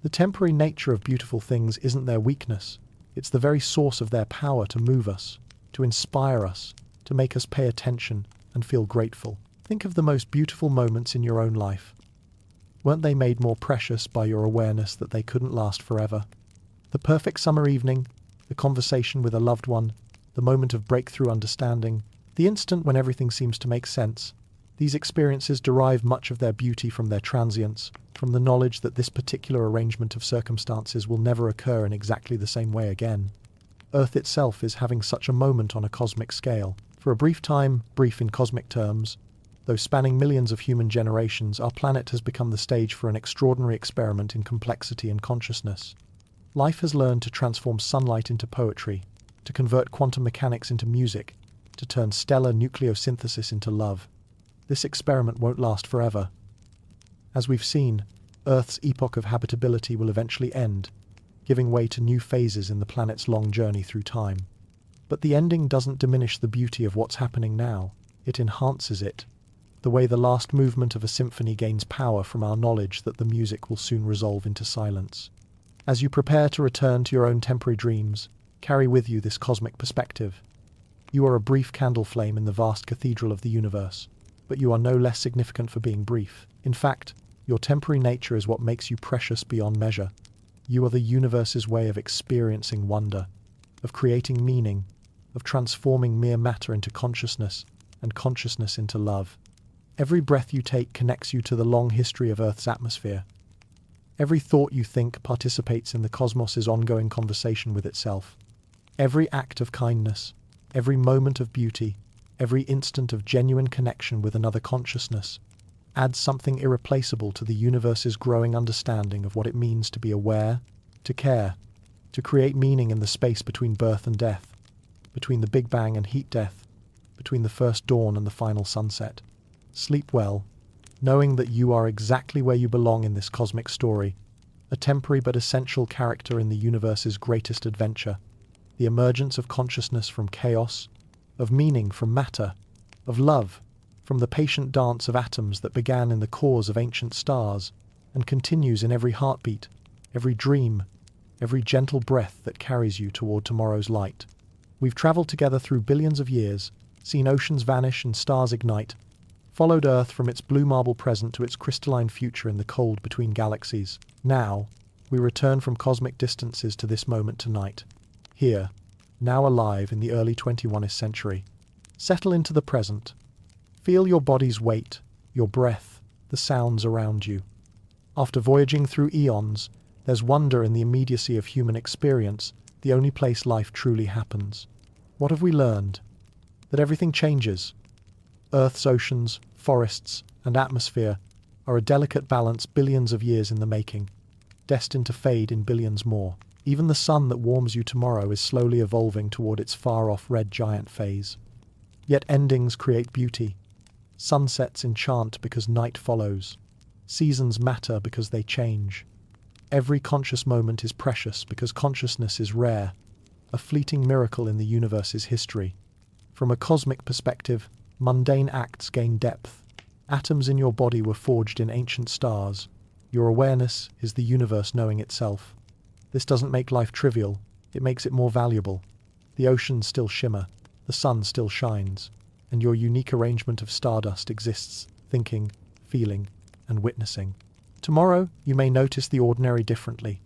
The temporary nature of beautiful things isn't their weakness, it's the very source of their power to move us, to inspire us, to make us pay attention and feel grateful. Think of the most beautiful moments in your own life. Weren't they made more precious by your awareness that they couldn't last forever? The perfect summer evening, the conversation with a loved one, the moment of breakthrough understanding, the instant when everything seems to make sense. These experiences derive much of their beauty from their transience, from the knowledge that this particular arrangement of circumstances will never occur in exactly the same way again. Earth itself is having such a moment on a cosmic scale. For a brief time, brief in cosmic terms, though spanning millions of human generations, our planet has become the stage for an extraordinary experiment in complexity and consciousness. Life has learned to transform sunlight into poetry, to convert quantum mechanics into music, to turn stellar nucleosynthesis into love. This experiment won't last forever. As we've seen, Earth's epoch of habitability will eventually end, giving way to new phases in the planet's long journey through time. But the ending doesn't diminish the beauty of what's happening now. It enhances it, the way the last movement of a symphony gains power from our knowledge that the music will soon resolve into silence. As you prepare to return to your own temporary dreams, carry with you this cosmic perspective. You are a brief candle flame in the vast cathedral of the universe, but you are no less significant for being brief. In fact, your temporary nature is what makes you precious beyond measure. You are the universe's way of experiencing wonder, of creating meaning, of transforming mere matter into consciousness, and consciousness into love. Every breath you take connects you to the long history of Earth's atmosphere. Every thought you think participates in the cosmos's ongoing conversation with itself. Every act of kindness, every moment of beauty, every instant of genuine connection with another consciousness adds something irreplaceable to the universe's growing understanding of what it means to be aware, to care, to create meaning in the space between birth and death, between the Big Bang and heat death, between the first dawn and the final sunset. Sleep well, knowing that you are exactly where you belong in this cosmic story, a temporary but essential character in the universe's greatest adventure, the emergence of consciousness from chaos, of meaning from matter, of love from the patient dance of atoms that began in the cores of ancient stars and continues in every heartbeat, every dream, every gentle breath that carries you toward tomorrow's light. We've traveled together through billions of years, seen oceans vanish and stars ignite, followed Earth from its blue marble present to its crystalline future in the cold between galaxies. Now, we return from cosmic distances to this moment tonight. Here, now alive in the early 21st century. Settle into the present. Feel your body's weight, your breath, the sounds around you. After voyaging through eons, there's wonder in the immediacy of human experience, the only place life truly happens. What have we learned? That everything changes. Earth's oceans, forests, and atmosphere are a delicate balance billions of years in the making, destined to fade in billions more. Even the sun that warms you tomorrow is slowly evolving toward its far-off red giant phase. Yet endings create beauty. Sunsets enchant because night follows. Seasons matter because they change. Every conscious moment is precious because consciousness is rare, a fleeting miracle in the universe's history. From a cosmic perspective, mundane acts gain depth. Atoms in your body were forged in ancient stars. Your awareness is the universe knowing itself. This doesn't make life trivial, it makes it more valuable. The oceans still shimmer, the sun still shines, and your unique arrangement of stardust exists, thinking, feeling, and witnessing. Tomorrow, you may notice the ordinary differently.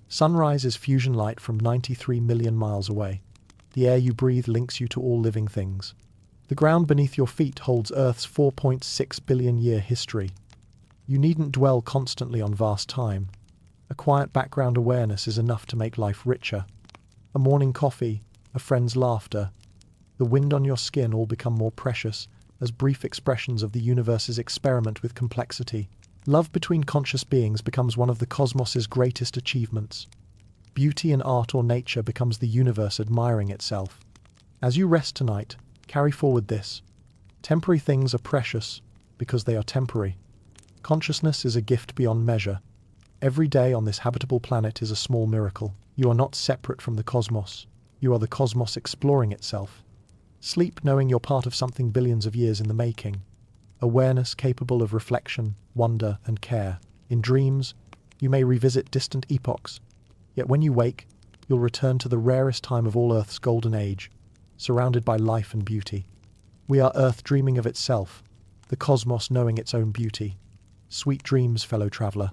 Sunrise is fusion light from 93 million miles away. The air you breathe links you to all living things. The ground beneath your feet holds Earth's 4.6 billion year history. You needn't dwell constantly on vast time. A quiet background awareness is enough to make life richer. A morning coffee, a friend's laughter, the wind on your skin all become more precious as brief expressions of the universe's experiment with complexity. Love between conscious beings becomes one of the cosmos's greatest achievements. Beauty in art or nature becomes the universe admiring itself. As you rest tonight, carry forward this. Temporary things are precious because they are temporary. Consciousness is a gift beyond measure. Every day on this habitable planet is a small miracle. You are not separate from the cosmos. You are the cosmos exploring itself. Sleep knowing you're part of something billions of years in the making. Awareness capable of reflection, wonder, and care. In dreams, you may revisit distant epochs. Yet when you wake, you'll return to the rarest time of all Earth's golden age, surrounded by life and beauty. We are Earth dreaming of itself, the cosmos knowing its own beauty. Sweet dreams, fellow traveler.